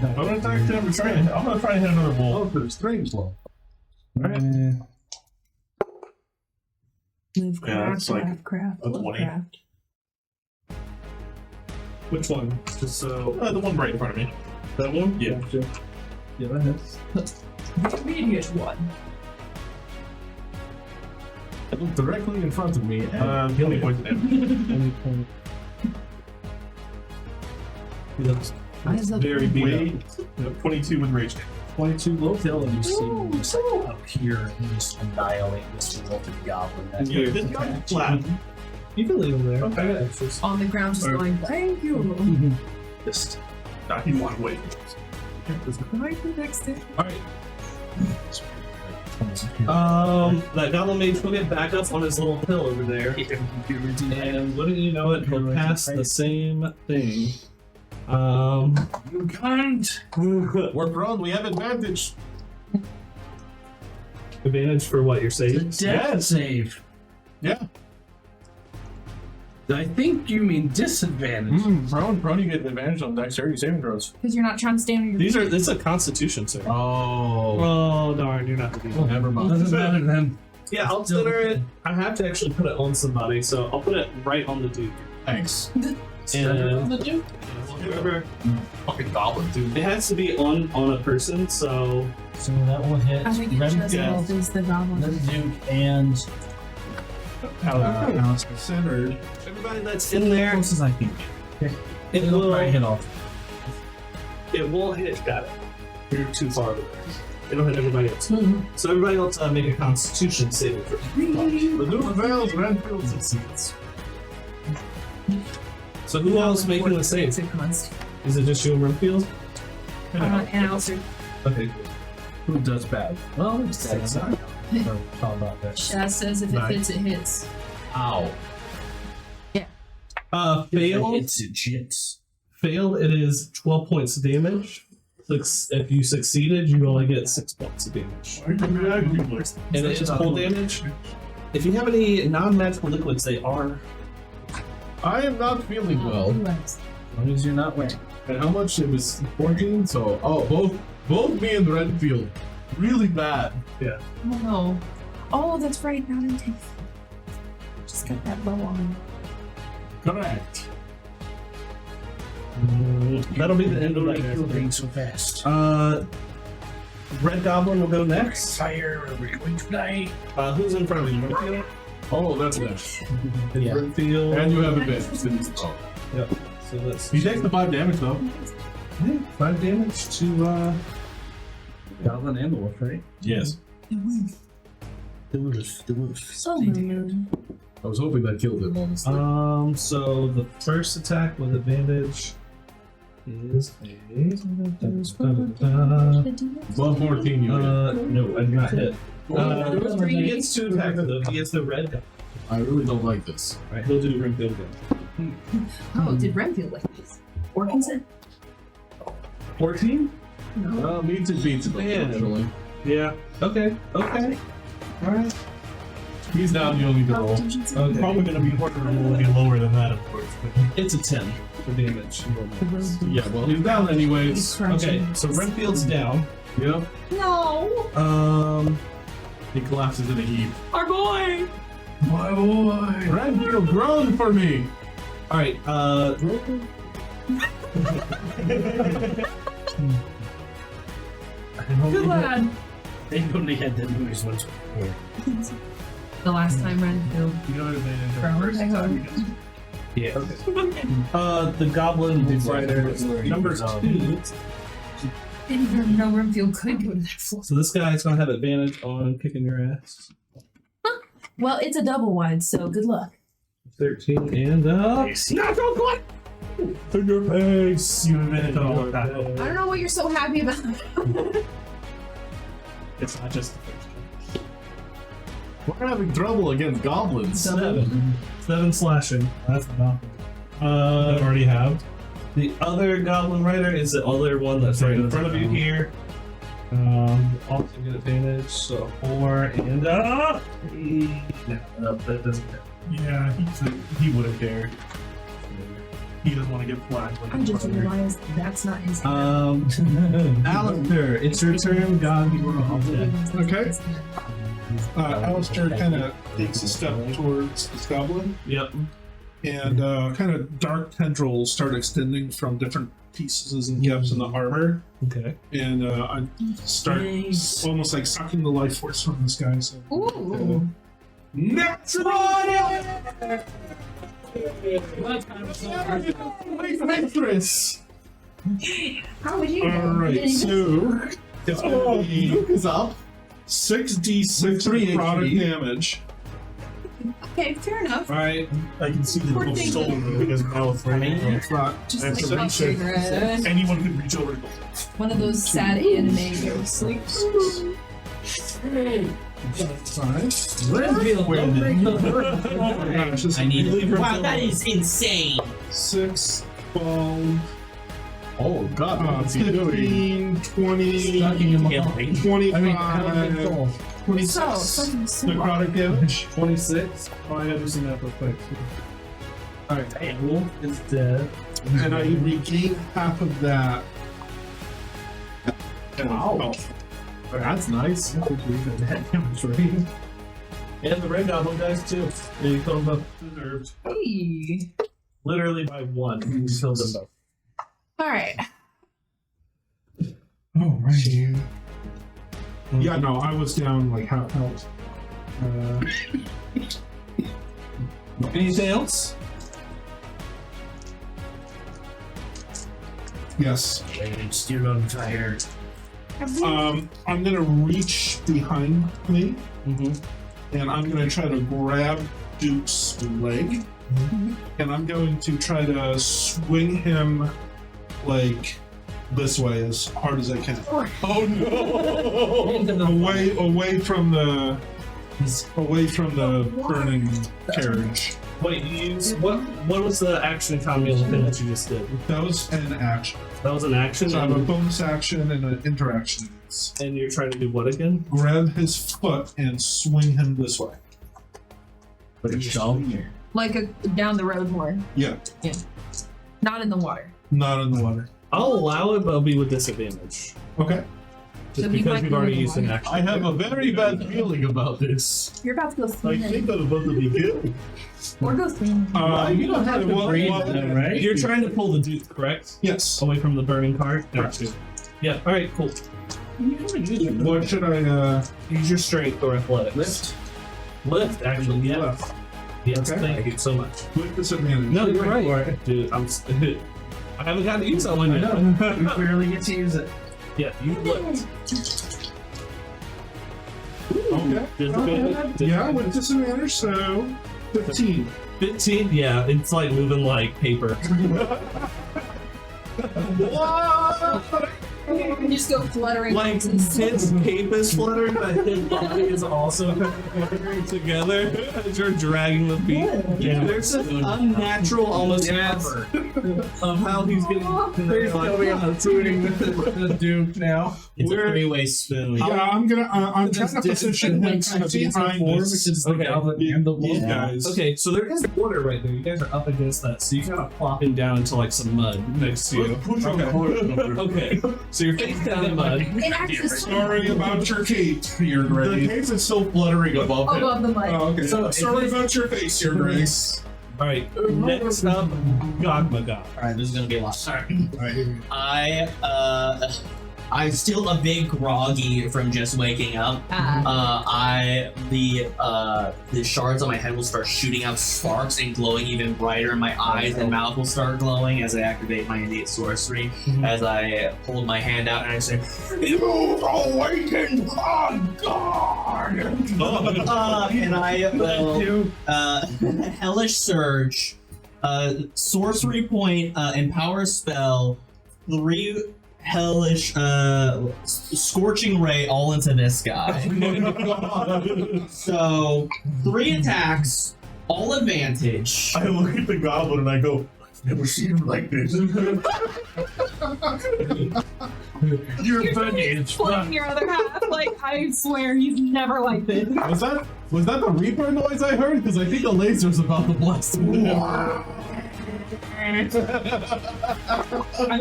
I'm gonna attack him. I'm gonna try and hit another Oh, wolf. for the strange law. Alright. Move Yeah, it's like craft. a 20. Craft. Which one? Just so. The one right in front of me. That one? Yeah. Yeah, that hits. Immediate one. Directly in front of me. And Heal me poison damage. Any point. He looks Eyes up. very beat Wait. up. 22 with rage damage. 22 low Kill and you see Ooh, him just like up here and just annihilate this wilted goblin. That's Yeah, This guy's flat. You can leave him there. Okay. It's just- On the ground, just going, thank you. Just. Nah, he won. Wait. Right the next day. Alright. That goblin mage will get back up on his little hill over there. And wouldn't you know it, he'll pass the same thing. You can't. We're prone, we have advantage. Advantage for what you're The saying? death save. Yeah. I think you mean disadvantage. Prone, you get advantage on dexterity saving throws. Because you're not trying to stand on your These are. It's a Constitution save. Oh. Oh darn! You're not. Gonna be Never mind. Doesn't matter then. Yeah, I'll consider it. I have to actually put it on somebody, so I'll put it right on the dude. Thanks. And whoever, Fucking goblin, dude. it has to be on a person. So So that will hit I think it Red just yeah. is the goblin. Duke and Alister. Centered. everybody that's in there, Close as I can. it It'll will. probably hit off. It will hit. Got it. You're too far over there. It'll hit everybody else. So everybody else make a Constitution saving throw. Maneuver fails, Renfield succeeds. So who else making the save? 6 months. Is it just you and Renfield? And Alister. Okay, cool. Who does bad? Well, it's dead. So talk about that. Shaz says if it hits, it hits. Ow. Failed. It's jits. Failed. It is 12 points of damage. If you succeeded, you only get 6 points of damage. And it is full damage. If you have any non-magical liquids, they are. I am not feeling well. As long as you're not wearing. And how much? It was 14, so both me and Renfield. Really bad. Oh no. Oh, that's right. Not in taste. Just got that bow on. Correct. That'll be the end of Like that. you're being so fast. Red Goblin will go next. Fire, are we going to die? Who's in front of you? Renfield? Oh, that's nice. Yeah. Renfield. And you have a bit. Yep. So that's He takes the 5 damage though. 5 damage to Goblin and the wolf, right? Yes. The wolf. The wolf. So moon. I was hoping that killed him, honestly. So the first attack with advantage is Above 14, you hit. no, I did not hit. He gets 2 attacks though. He gets the red guy. I really don't like this. Alright, he'll do Renfield again. Oh, did Renfield like this? Or consent? 14? Well, meets it beats it, unfortunately. Yeah. Okay. Okay. All right. He's down, you only need to roll. Okay. Probably going to be harder to roll any lower than that, of course. But It's a 10 for damage. Yeah, well, he's down anyways. Okay, so Renfield's down. Yep. No. He collapses in a heap. Our boy. My boy! Renfield, groan for me! All right. Good lad. They only had that noise once before. The last time Renfield. you know what I mean? Yeah. The Goblin Rider number 2. Didn't even know Renfield could go to that floor. So this guy's gonna have advantage on kicking your ass. Well, it's a double wide, so good luck. 13 and In your face! You admitted to all of that. I don't know what you're so happy about. It's not just the first We're having trouble against goblins. 7 slashing. That's enough. I already have. The other Goblin Rider is the other one that's right in front of you here. Also get advantage, so 4 and no, that doesn't hit. Yeah, he would have dared. He doesn't want to get flagged. Like I just realized that's not his. Alister, it's your turn. God, you were all dead. Okay. Alister kind of takes a step towards this goblin, Yep. and kind of dark tendrils start extending from different pieces and gaps in the armor, Okay. and I start almost like sucking the life force from this guy. So. Ooh. Next Mistress! How would you know? Alright, so it's gonna be Luke is up. 6d6 3 product HP. damage. Okay, fair enough. Alright, I can see the Poor little thing. soul moving his mouth right now. it's not. Just That's like a a cigarette. Anyone could reach over and go, One of those sad anime ghosts. Like, I need. Wow, that is insane. 6, 12, Oh god, what's he doing? 15, 20, Killing. 25, 26 so necrotic damage. 26. Oh, I gotta do some math real quick. Alright, Wolf is dead. And I regain half of that. Wow. That's nice. And the Red Goblin guys too. Yeah, you killed them both. Deserved. hey. Literally by 1. You killed them both. Alright. Oh, right. Yeah, no, I was down like half health. Anything else? Yes. And steered on fire. I'm gonna reach behind me, Mm-hmm. and I'm gonna try to grab Duke's leg, and I'm going to try to swing him like this way as hard as I can. Oh no! away from the burning carriage. Wait, what was the action economy of the thing that you just did? That was an action. That was an action, So I have a bonus action and an interaction. and you're trying to do what again? Grab his foot and swing him this way. Like a shell? Like a down the road more. Yeah, Not in the water. not in the water. I'll allow it, but I'll be with disadvantage. Okay. Just So we because might we've go already in the used an water. action. I have a very bad feeling about this. You're about to go I swim think in. I'm about to be killed. Or go swim. You don't have to breathe, right? You're trying to pull the dude, correct? Yes. Away from the burning cart? Correct. Yeah, alright, cool. What should I, Use your strength or athletics. Lift, actually, yeah. left? Yes, Okay. thank you so much. With disadvantage. No, you're right. Dude, I haven't gotten to use that one yet. You barely get to use it. Yeah, you lift. Okay. Disadvantage. Yeah, with disadvantage, so 15. 15? Yeah, it's like moving like paper. You just go fluttering. Like his cape is fluttering, but his body is also fluttering together as you're dragging the feet. Yeah. There's an unnatural almost effort of how he's getting. Please tell me I'm tuning the Duke now. It's a three-way spoon. Yeah, I'm trying to position him kind of behind this. These guys. Okay, so there is water right there. You guys are up against that, so you kind of plop him down into like some mud next to you. Okay, so you're face down in mud. It acts as Sorry about your cape, Your The Grace. case is still fluttering above him. above the mud. Oh, okay. Sorry about your face, Your Grace. All right, next up, Gogmagog. Alright, this is gonna be a lot. I'm still a bit groggy from just waking up. The shards on my head will start shooting out sparks and glowing even brighter, and my eyes and mouth will start glowing as I activate my innate sorcery. As I hold my hand out and I say, You've awakened on God! and I will Hellish Surge, sorcery point, empower spell, 3 hellish scorching ray all into this guy. So 3 attacks, all advantage. I look at the goblin and I go, I've never seen him like this. You're funny. It's Pulling your other half. Like, I swear he's never like this. Was that the Reaper noise I heard? Because I think a laser's about to blast him. I'm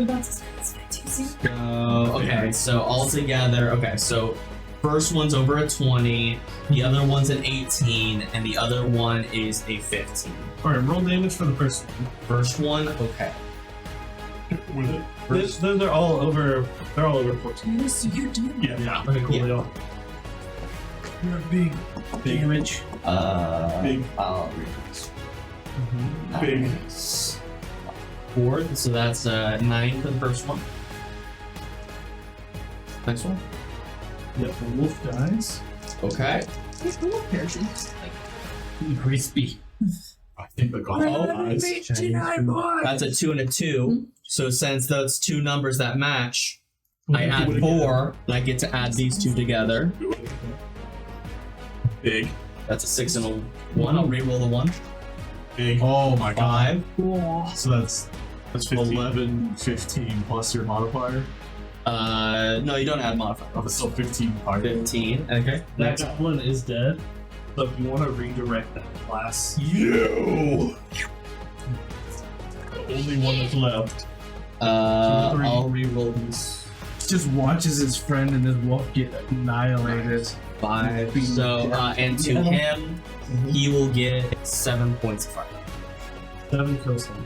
about to say this too soon. Okay, so altogether, so first one's over a 20, the other one's an 18, and the other one is a 15. All right, roll damage for the first one. First one, okay. Those are all over. They're all over 14. So you're doing Yeah. Okay, cool. Yeah. They all. You're a big damage. Big. I'll read this. Big. 4, so that's 9 for the first one. Next one. Yep, the wolf dies. Okay. Crispy. I think the goblin dies. That's a 2 and a 2. So since those 2 numbers that match, I add 4, and I get to add these 2 together. Big. That's a 6 and a 1. I'll reroll the 1. Big. Oh my god. 5. So that's 15. 11, 15 plus your modifier. No, you don't add modifier. Oh, it's still 15 higher. 15. Okay. That goblin is dead. So if you want to redirect that class, You! The only one that's left. I'll reroll these Just watches his friend and his wolf get annihilated. 5. So, and to him, he will get 7 points of fire. 7 kills him.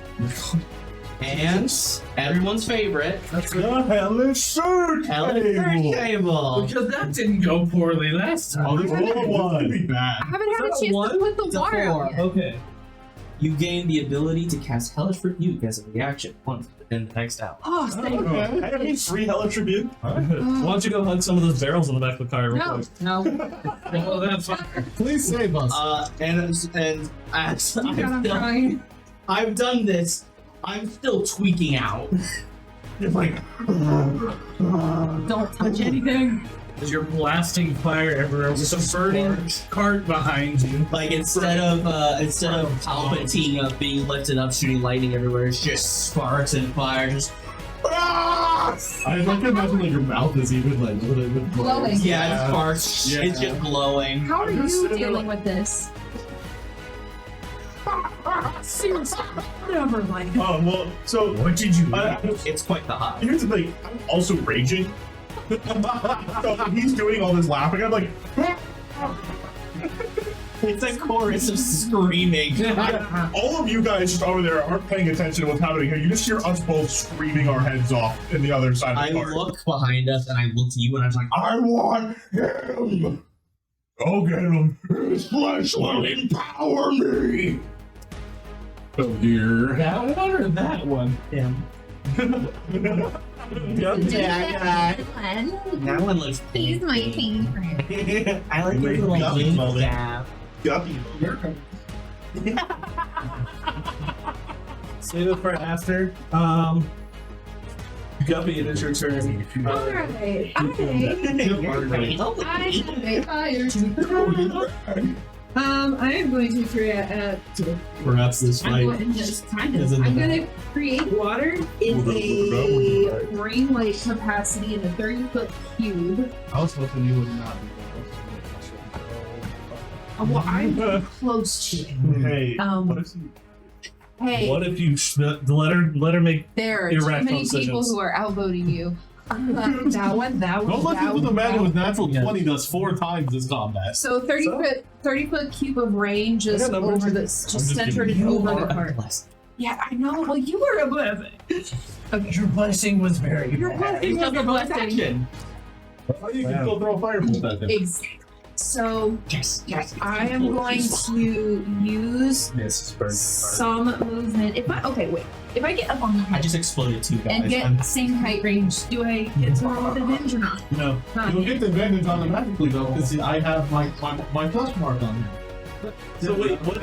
And everyone's favorite, The hellish surge Hellish Surge table. Because that didn't go poorly last time. Oh, this roll a 1. Be bad. I haven't had a Is that chance one? to put the It's a water 4. out yet. Okay. You gain the ability to cast Hellish Rebuke as a reaction once within the next hour. Oh, thank you. I have 3 hellish rebuke. Why don't you go hug some of those barrels in the back of the car real No, quick? no. Well, that's fine. Please save us. And God, as I'm trying. I've done this, I'm still tweaking out. You're like, Don't touch anything. As you're blasting fire everywhere with a burning cart behind you. Like instead of Palpatine being lifted up, shooting lightning everywhere, it's just sparks and fire. Just I like to imagine like your mouth is even like Glowing. yeah, it's sparks. Yeah. It's just glowing. How are just you sitting there dealing with this? Seriously, never mind. Oh, well, so What did you do? It's quite the high. here's the thing. I'm also raging. So he's doing all this laughing. I'm like, It's a chorus of screaming. all of you guys just over there aren't paying attention to what's happening here. You just hear us both screaming our heads off in the other side I of the car. look behind us and I look to you and I was like, I want him. Go get him. His flesh will empower me. Oh dear. That one or that one? damn. Yeah, That one looks he's my favorite. I like your little Guppy wing moment. stab. Guppy. Save it for after. Guppy, it is your turn. Alright, I have a fire to I am going to create Perhaps this I'm fight. going just kind of. isn't I'm the- going to create water in a rain-like capacity in a 30-foot cube. I was hoping you would not be Well, I'm close to it. Hey, Hey, what if you let her make there are too irrational many people decisions. who are outvoting you. That one. Don't listen to the man with natural 20 does 4 times this combat. So 30-foot cube of rain just got numbers. over this, just I'm just centered kidding. over the heart. Yeah, I know. Well, you were a blessing. Okay, Your blessing was very your blessing was a blessing. Oh, you can still throw a firebolt at him. Exactly. So I am going to use some movement. If I get up on the I just exploded 2 guys. and get same height range, do I get to roll with advantage or not? No. You'll get the advantage automatically though, because I have my plus mark on him. So wait, what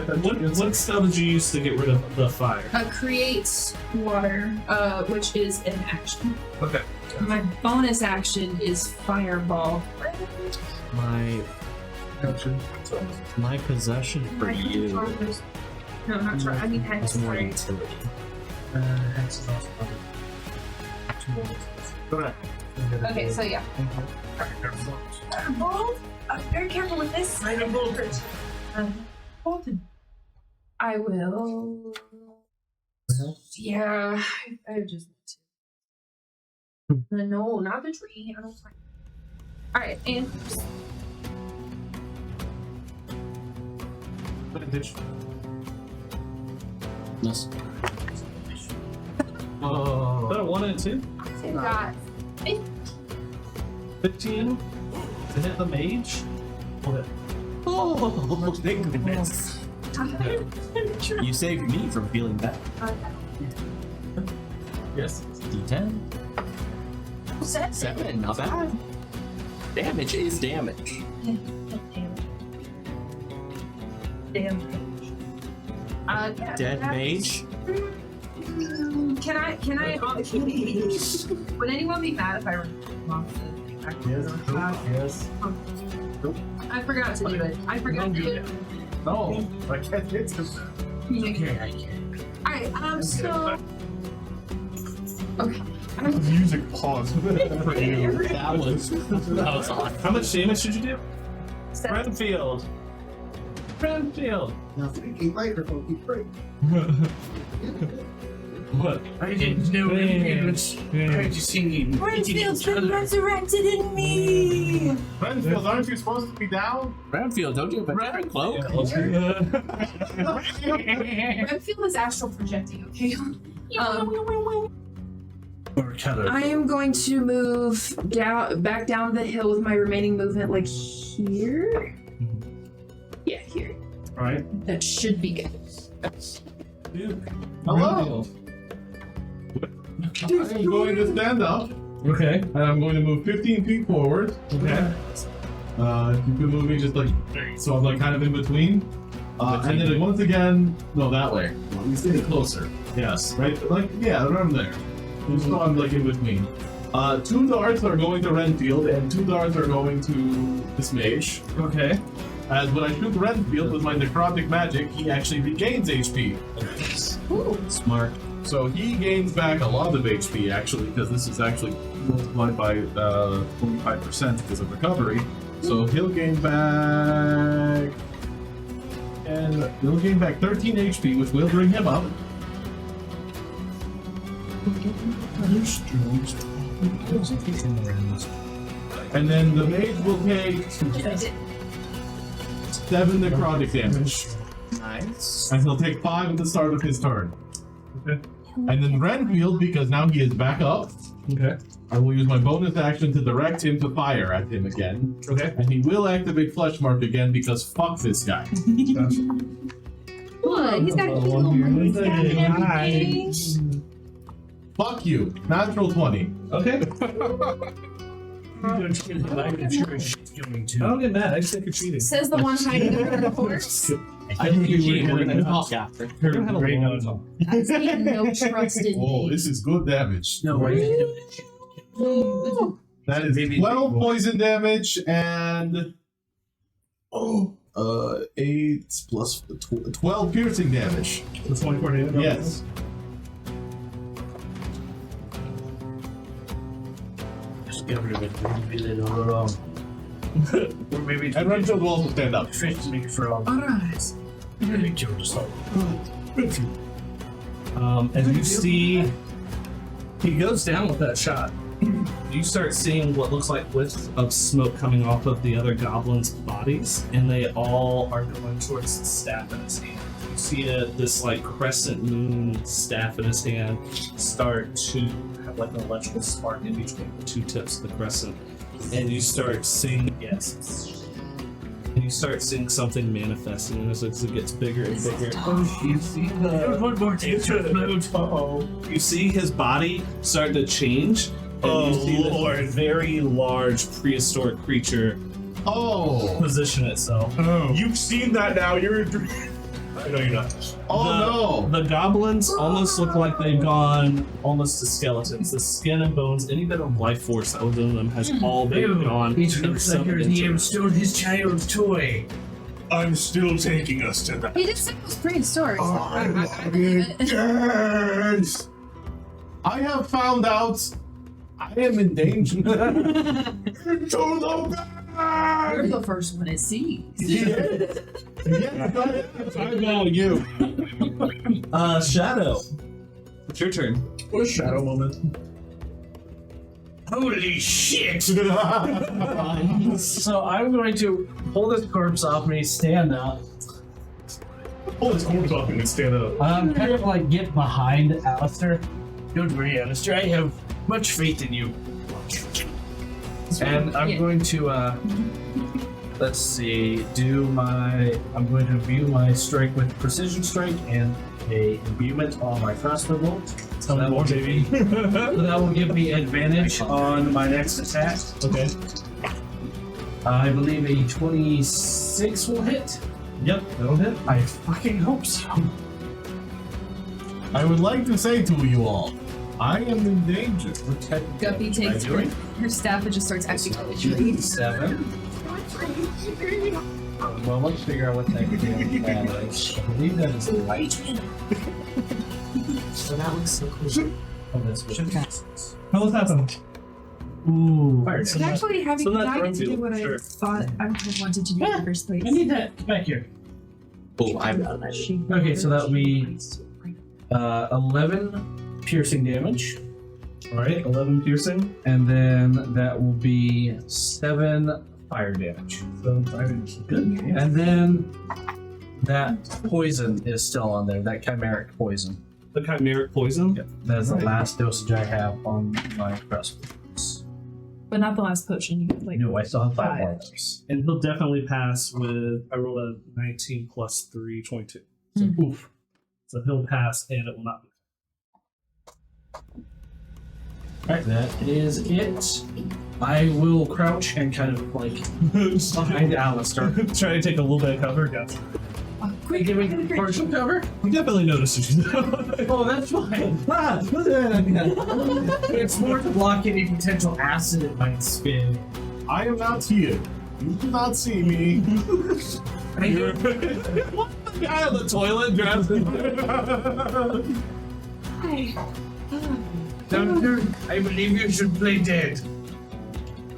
spell did you use to get rid of the fire? Create water, which is an action. Okay. My bonus action is fireball. My possession for you No, I'm not sure. I mean, hex. is more Sorry. utility. Hex is also probably. Okay, so yeah. Fireball. Very careful with this. I will. Yeah, I just need to. No, not the tree. I don't like. All right, and Yes. Is that a 1 and a 2? I got 15 to hit the mage. Oh, thank goodness. You saved me from feeling bad. Yes. D10. 7, not bad. Damage is damage. damn. Dead mage. Can I? Would anyone be mad if I remove off the Yes. I forgot to do it. I forgot to do it. No, I can't hit him. Alright, so. Okay. The music paused for you. That was awesome. How much damage did you do? 7. Renfield. Renfield. Now, thinking microphone keep breaking. What? I didn't know it was going to see Renfield's been resurrected in me! Renfield, aren't you supposed to be down? Ramfield, don't you have a different cloak? Renfield is astral projecting, okay? or color. I am going to move back down the hill with my remaining movement, like here. Yeah, here. Alright. That should be good. Hello. I'm going to stand up, Okay. and I'm going to move 15 feet forward. Okay. You can move me just like so. I'm like kind of in between. And then once again, no, that way. You stay closer. Yes, right. Like yeah, around there. So I'm like in between. 2 darts are going to Renfield, and 2 darts are going to this mage. Okay. As when I shoot Renfield with my necrotic magic, he actually regains HP. Smart. So he gains back a lot of HP actually, because this is actually multiplied by 25% because of recovery. So he'll gain back, and he'll gain back 13 HP, which will bring him up. And then the mage will take 7 necrotic damage. Nice. And he'll take 5 at the start of his turn. Okay. And then Renfield, because now he is back up, Okay. I will use my bonus action to direct him to fire at him again. Okay. And he will activate Flesh Mark again because fuck this guy. What? He's got heal. He's got everything. Fuck you. Natural 20. Okay. Don't kill him. I'm sure she's going I to. don't get mad. I just think you're cheating. Says the one hiding under the horse. I think you're cheating. We're gonna talk after. We're gonna have a long talk. I see no trust in Oh, me. this is good damage. No, right? That is 12 poison damage and 8 plus 12 piercing damage. The 24 damage? Yes. Just get rid of it. Feel it all along. Or maybe And Renfield will also stand up. tricked me from. Alright. Maybe killed us all. As you see, he goes down with that shot. You start seeing what looks like wisps of smoke coming off of the other goblins' bodies, and they all are going towards the staff in his hand. You see this like crescent moon staff in his hand start to have like an electrical spark in between the two tips of the crescent, and you start seeing and you start seeing something manifesting as it gets bigger and bigger. You see One more teacher float. you see his body start to change. And you see this very large prehistoric creature position itself. You've seen that now. You're. I know you're not. The goblins almost look like they've gone almost to skeletons. The skin and bones, any bit of life force that was in them has all been gone. It looks like he stole his child's toy. I'm still taking us to that. He did say it was prehistoric. So I believe it. Yes! I have found out I am in danger. You're the first one it sees. I know you. Shadow. It's your turn. What a shadow moment. Holy shit! So I'm going to pull this corpse off me, stand up. Pull his corpse off and stand up. Kind of like get behind Alister. Don't worry, Alister, I have much faith in you. And I'm going to, let's see, I'm going to view my strike with precision strike and a imbuement on my crossbow bolt. So that will give me advantage on my next attack. Okay. I believe a 26 will hit. Yep, that'll hit. I fucking hope so. I would like to say to you all, I am in danger. Guppy takes her staff and just starts acting like a tree. 7. Well, let's figure out what that could be on the bad is. I believe that is light. So that looks so cool. Oh, that's what How was that? Ooh. Fire I'm actually having So that's I get to do Renfield, what I sure. thought I wanted to do in the first place. I need that back here. Oh, I've got Okay, so that will be 11 piercing damage. Alright, 11 piercing. And then that will be 7 fire damage. So, good. And then that poison is still on there, that chimeric poison. The chimeric poison? Yep. That's the last dosage I have on my crossbow. But not the last potion. You have like No, I still have 5 more. And he'll definitely pass with, I rolled a 19 plus 3, 22. So, oof. So he'll pass and it will not be. Alright, that is it. I will crouch and kind of like behind Alister. Try to take a little bit of cover. Gotcha. Quick, give me partial cover. We definitely noticed what she's doing. Oh, that's fine. It's more to block any potential acid it might spin. I am not here. You do not see me. You're what the guy on the toilet dressed? Doctor, I believe you should play dead.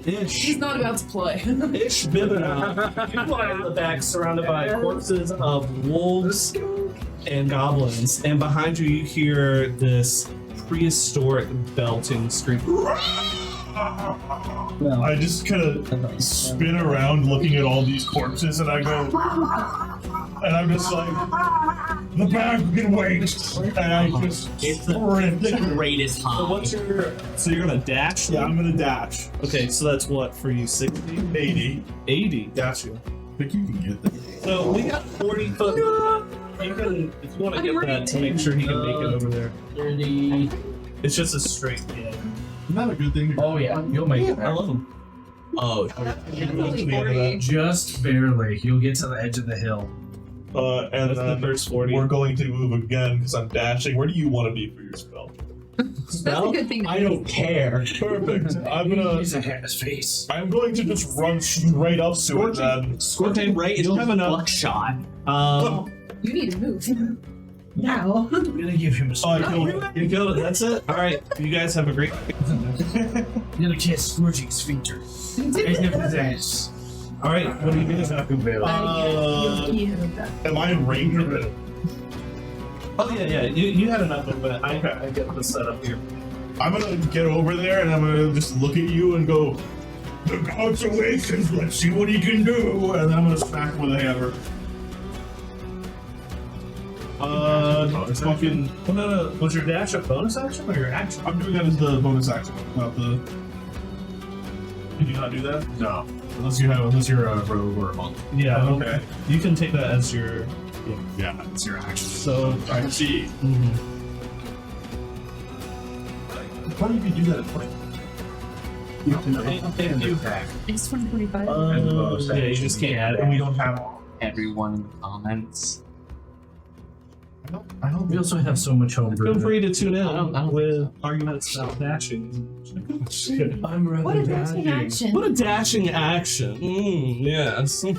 He's not about to play. Ish Bibina. You lie in the back surrounded by corpses of wolves and goblins, and behind you you hear this prehistoric belting scream. I just kind of spin around looking at all these corpses and I go, and I'm just like, the bag can wait. And I just sprint. the greatest So high. what's your? So you're gonna dash? Yeah, I'm gonna dash. Okay, so that's what for you? 60, 80. 80. Got you. I think you can get that. So we got 40 foot. You can, if you want to get that to make sure he can make it over there. 30. It's just a straight hit. Not a good thing. Oh, yeah, you'll make it. I love him. Oh, Definitely 40. Just barely. You'll get to the edge of the hill. And That's the then first 40. we're going to move again because I'm dashing. Where do you want to be for your spell? That's a good thing. I don't care. Perfect. I'm gonna. Use a hand's face. I'm going to just run straight up to it then. Scorching Ray is you'll just have enough. buckshot. You need to move. Now. I'm gonna give him a Oh, I spell. killed it. You killed it. That's it. All right. You guys have a great. I'm gonna cast Scorching Sphincter. Right up his ass. All right. What are you doing? Am I in range of it? Oh yeah. You had enough of it. I get this set up here. I'm gonna get over there and I'm gonna just look at you and go, "The gods awakens, let's see what he can do," and then I'm gonna smack with a hammer. It's fucking. Well, no. Was your dash a bonus action or your action? I'm doing that as the bonus action, not the. Can you not do that? No. Unless you're a rogue or a monk. Yeah. Okay. You can take that as your. Yeah, that's your action. So. I see. Why do you do that at 20? It's 2025. Yeah, you just can't add it. And we don't have. Everyone in the comments. I don't. We also have so much homebrew. Feel free to tune in I don't with arguments about dashing. I'm rather What a dashing action. What a dashing action. Yes. So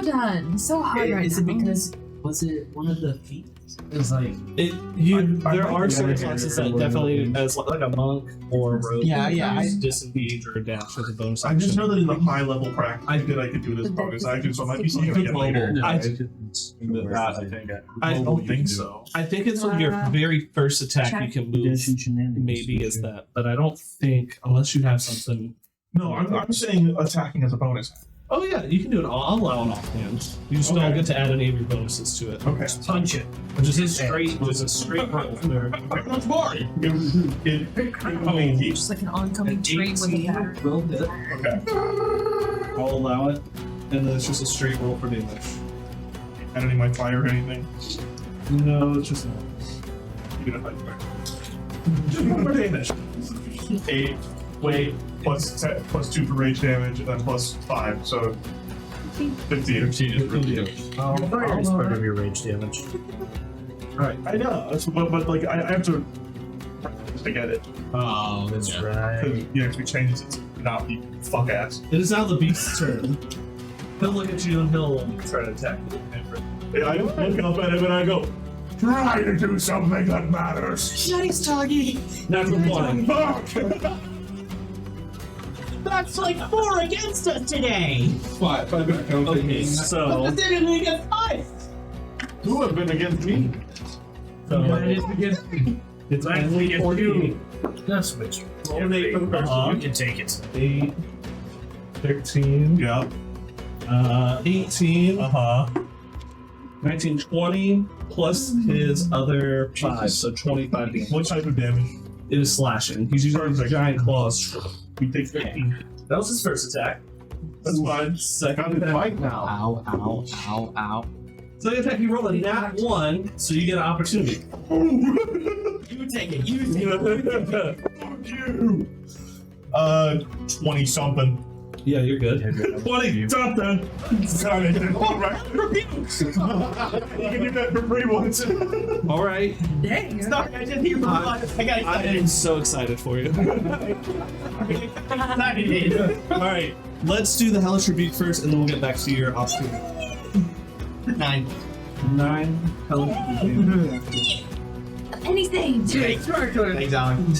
done. So hard right Is it now. because was it one of the feet? It's like There are certain classes that definitely, as like a monk or a rogue, use disengage or dash as a bonus I action. just know that in the high level practice, I could do this bonus action, so it might be something I get later. I I don't think so. I think it's on your very first attack you can move. Maybe is that, but I don't think unless you have something. No, I'm saying attacking as a bonus. Oh yeah, you can do it all. I'll allow an offhand. You just don't get to add any of your bonuses to it. Okay. punch it. Which is a straight roll. There. That's fine. Just like an oncoming train with a batter. Okay. I'll allow it, and then it's just a straight roll for damage. Add any my fire or anything? No, it's just Even if I just one more damage. 8. Wait. Plus 10, plus 2 for rage damage, and then plus 5, so 15. 15 is really damage. Fire is part of your rage damage. Alright, I know, but like, I have to get it. Oh, that's right. Because you actually changes it to not be fuck ass. It is now the beast's turn. He'll look at you and he'll try to attack you. I look up at him and I go, try to do something that matters. Nice, doggy. Natural 20. Fuck! That's like 4 against us today. 5 back. Okay, so Didn't we get 5? Who have been against me? it's only 14. That's what you Roll an 8 for the first You one. can take it. 8, 13, Yeah. 18, Uh-huh. 19, 20, plus his other 5, so 25 damage. What type of damage? It is slashing. He's using his giant claws. We take 15. That was his first attack. That's fine. Second attack. Fight now. Ow, ow, ow, ow. Second attack, you roll a nat 1, so you get an opportunity. You take it, you take it. Fuck you! 20 something. Yeah, you're good. 20 something! Sorry, alright. You can do that for free once. Alright. Dang. Sorry, I didn't hear the line. I got I am so excited for you. Alright, let's do the Hellish Rebuke first, and then we'll get back to your opportunity. 9. 9 Hellish Rebuke. Anything. Thanks, Alan.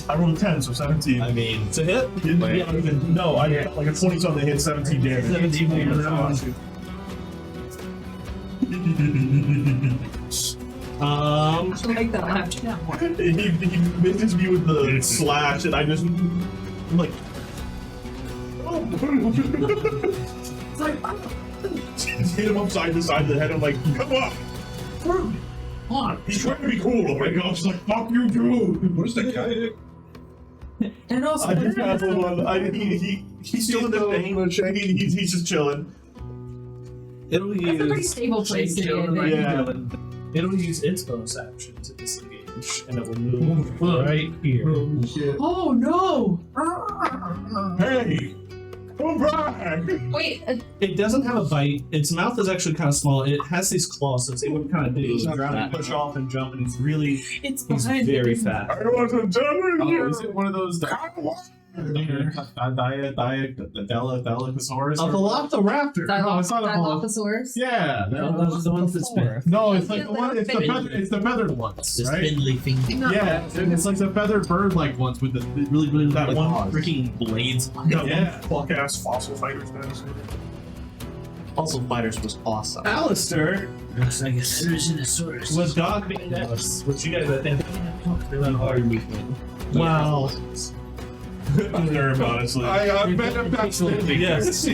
I rolled a 10, so 17. I mean, To hit? No, I got like a 20 something hit 17 damage. 17 damage. Make that laugh. He misses me with the slash, and I just I'm like, oh. It's like, Just hit him upside the side of the head. I'm like, come on, come on. he's trying to be cool. Oh my gosh, he's like, fuck you, dude. Where's the guy? And also, I just got one. He's still in the thing. He's just chilling. It'll that's a pretty use. stable place to be. I think. Yeah. It'll use its bonus action to disengage, and it will move right here. Oh no! Hey, Come back! Wait, It doesn't have a bite. Its mouth is actually kind of small. It has these claws, so it's able to kind of dig around and push off and jump, and he's it's he's behind very me. fast. I wasn't done with Oh, you! is it one of those Dilophosaurus? A velociraptor. No, it's not a Dilophosaurus. Yeah, Those are the ones that spin. no, it's like the one. It's the feathered ones, The right? spindly thing. No. Yeah, it's like the feathered bird-like ones with the really That big one claws. Freaking blades. Yeah. Fuck ass fossil fighters dinosaur. Also, Fighters was awesome. Alister, Looks like a Ceratosaurus. with Dog being next, which you guys I think Wow. Nerve, honestly. I manifested. yes.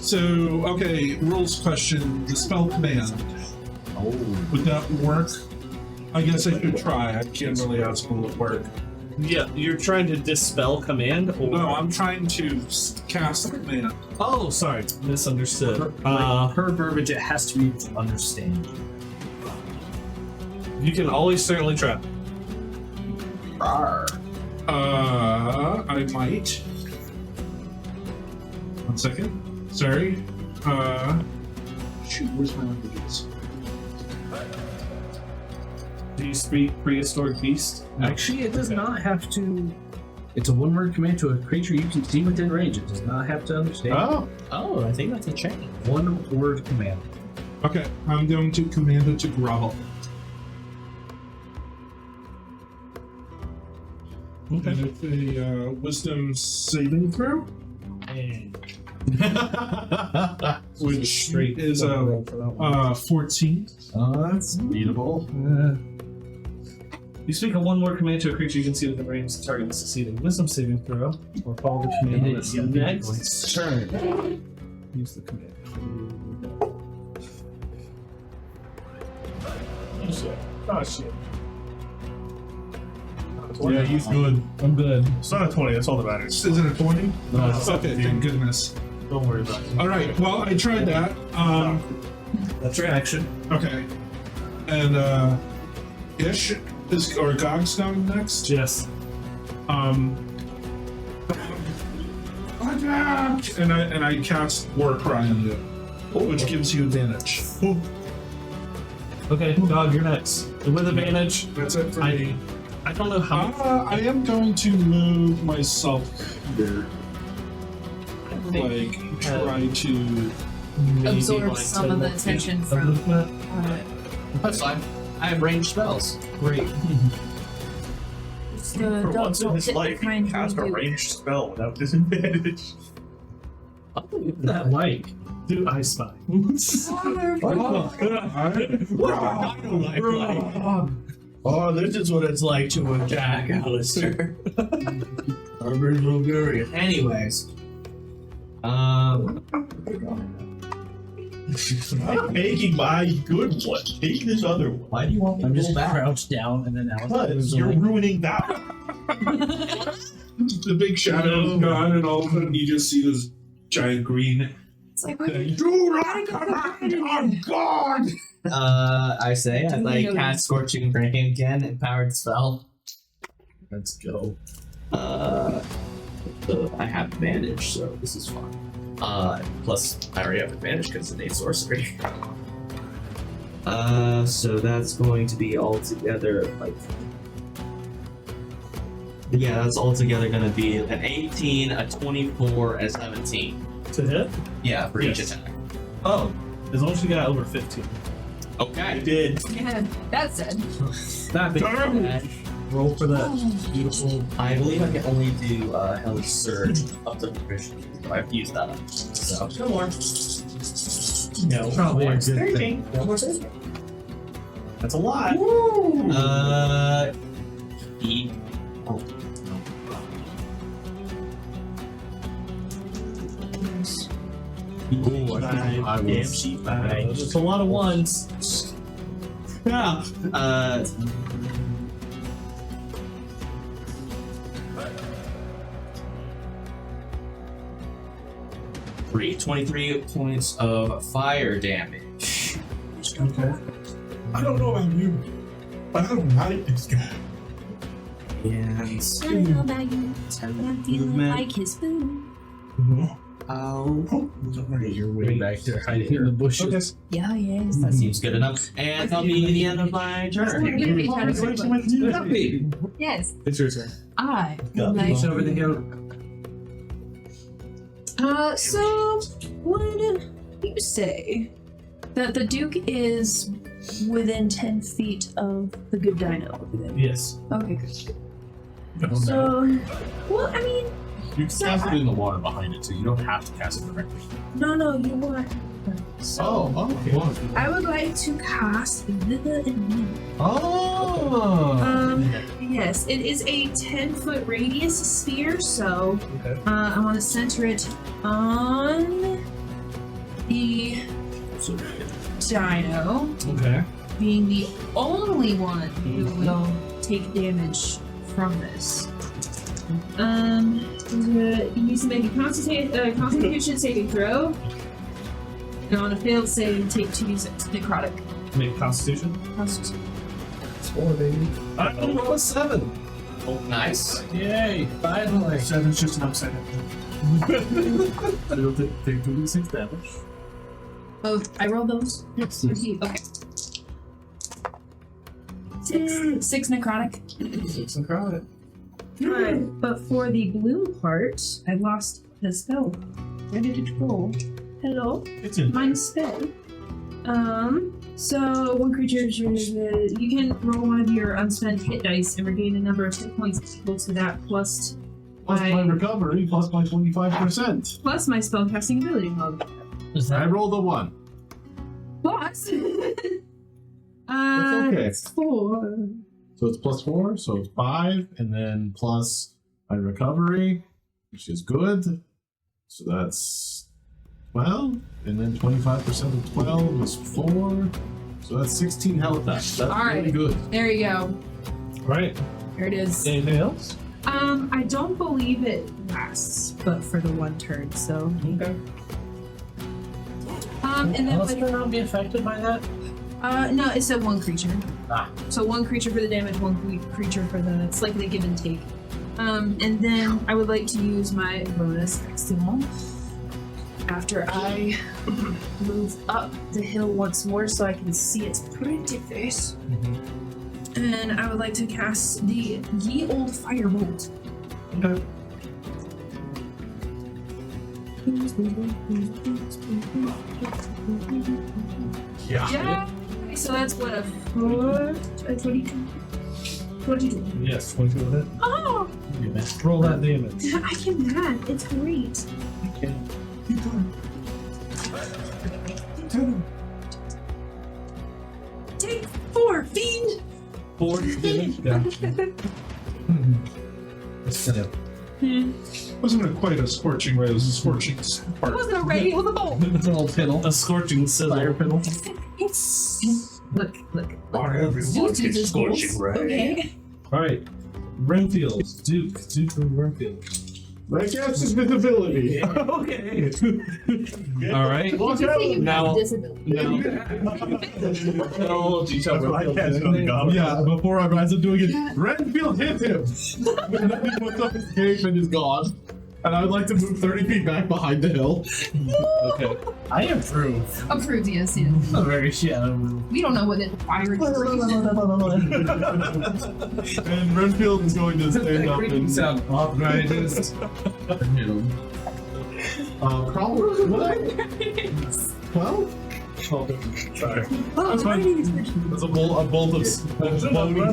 So okay, rules question. The spell command. Oh. Would that work? I guess I could try. I can't really ask will it work. Yeah, you're trying to dispel command, or No, I'm trying to cast the command. oh, sorry, misunderstood. Per verbiage, it has to be able to understand. You can always certainly try. I might. 1 second. Sorry. Shoot, where's my languages? Do you speak prehistoric beast? Actually, it does not have to. It's a one-word command to a creature you can see within range. It does not have to understand. Oh, I think that's a change. One-word command. Okay, I'm going to command it to grovel. Okay. And it's a wisdom saving throw, which Straight is a 14. That's beatable. You speak a one-word command to a creature you can see within range. The target is succeeding wisdom saving throw, or follow the command on its next turn. Use the command. Oh shit. Yeah, he's good. I'm good. It's not a 20, that's all that matters. Is it a 20? No, it's Okay, thank goodness. Don't worry about it. All right, well, I tried that. That's your action. Okay. And, Ish is, or Gog's going next. Yes. Attack! And I cast War Cry on you, which gives you advantage. Okay, Dog, you're next. With advantage. That's it for me. I don't know how. I am going to move myself here. Like, try to. maybe Absorb like some of the 10 feet attention of from- movement. That's fine. I have ranged spells. Great. For once in his life, he can cast a ranged spell without disadvantage. That like. Do I spy? Oh, this is what it's like to attack, Alister. Anyways. I'm taking my good one. Take this other one. Why do you want me I'm to just roll back? crouched down, and then Alice Because you're ruining that. The big shadow is gone, and all of a sudden you just see this giant green. It's like, wait, Do not come back! I'm gone! I say, as I cast Scorching Ray again, empowered spell. Let's go. I have advantage, so this is fine. Plus, I already have advantage because it's innate sorcery. So that's going to be altogether like. Yeah, that's altogether going to be an 18, a 24, and a 17. To hit? Yeah, for each Yes. attack. Oh, as long as you got over 15. Okay. I did. yeah, that's it. That big. Roll for that. Beautiful. I believe I can only do Hellish Surge up to proficiency, so I've used that up. So, no more. No. Probably a good thing. 13. No more 13. That's a lot. E. Oh, Ooh, I think I Damn was. sheep. There's a lot of ones. Yeah. 23 points of fire damage. Okay. I don't know about you, but I don't like this guy. And I don't know about you, but I'm feeling Movement. like his food. You're way back there hiding in the bushes. Yeah, yes. that seems good enough. And that'll be the end of my turn. Yes. It's your turn. I would like over the hill. so would you say that the Duke is within 10 feet of the good dino? Yes. Okay, good. So, well, I mean, You can cast it in the water behind it, so you don't have to cast it directly. no, you want. So, Okay. I would like to cast Viva and Me. Oh! Yes, it is a 10-foot radius sphere, so Okay. I want to center it on the dino, Okay. being the only one who will take damage from this. He needs to make a Constitution saving throw. And on a failed save, take 2d6 necrotic. Make Constitution. Constitution. I roll a 7. Oh, nice. Yay! Finally. 7's just an upside It'll take 2d6 damage. Oh, I rolled those? Yes. Okay. 6 necrotic. 6 necrotic. Alright, but for the blue part, I lost the spell. Where did it go? Hello? It's in. Mine spell. So one creature, you can roll one of your unspent hit dice and regain a number of hit points equal to that plus Plus my recovery, plus my 25%. plus my spellcasting ability mode. Is I that rolled a 1. Plus okay. it's 4. So it's plus 4, so it's 5, and then plus my recovery, which is good. So that's 12, and then 25% of 12 is 4. So that's 16 health. That's All right. really good. There you go. right? There it is. Anything else? I don't believe it lasts, but for the one turn, so. Okay. And then Alister not be affected by that? no, it said one creature. Ah. So one creature for the damage, one creature for the. It's like the give and take. And then I would like to use my bonus action after I move up the hill once more so I can see its pretty face. And I would like to cast the Ye Old Firebolt. Okay. Yeah. Okay, so that's what a 22. 22. Yes, 22 of it. Oh! Roll that damage. I can math. It's great. Take 4, fiend! 4 damage? Yeah. It's kind of. Wasn't quite a scorching ray, it was a scorching It spark. wasn't a ray, it was a bolt. It's an old piddle. A scorching sizzle. Fire piddle. Look. Not everyone gets scorching ray. Okay. Alright. Renfield. Duke from Renfield. My cast is visibility. Okay. Alright. Did you say you Now- have disability? No detail. I cast it on the goblin. Yeah, before I rise up doing it, Renfield hit him! And then he puts up his cape and is gone. And I would like to move 30 feet back behind the hill. Okay. I approve. Approved, yes. A very shadow move. We don't know what it fire is. And Renfield is going to stand up and sound arthritis. hit him. Crawler, what? 12? Sorry. That's fine. There's a bolt of floating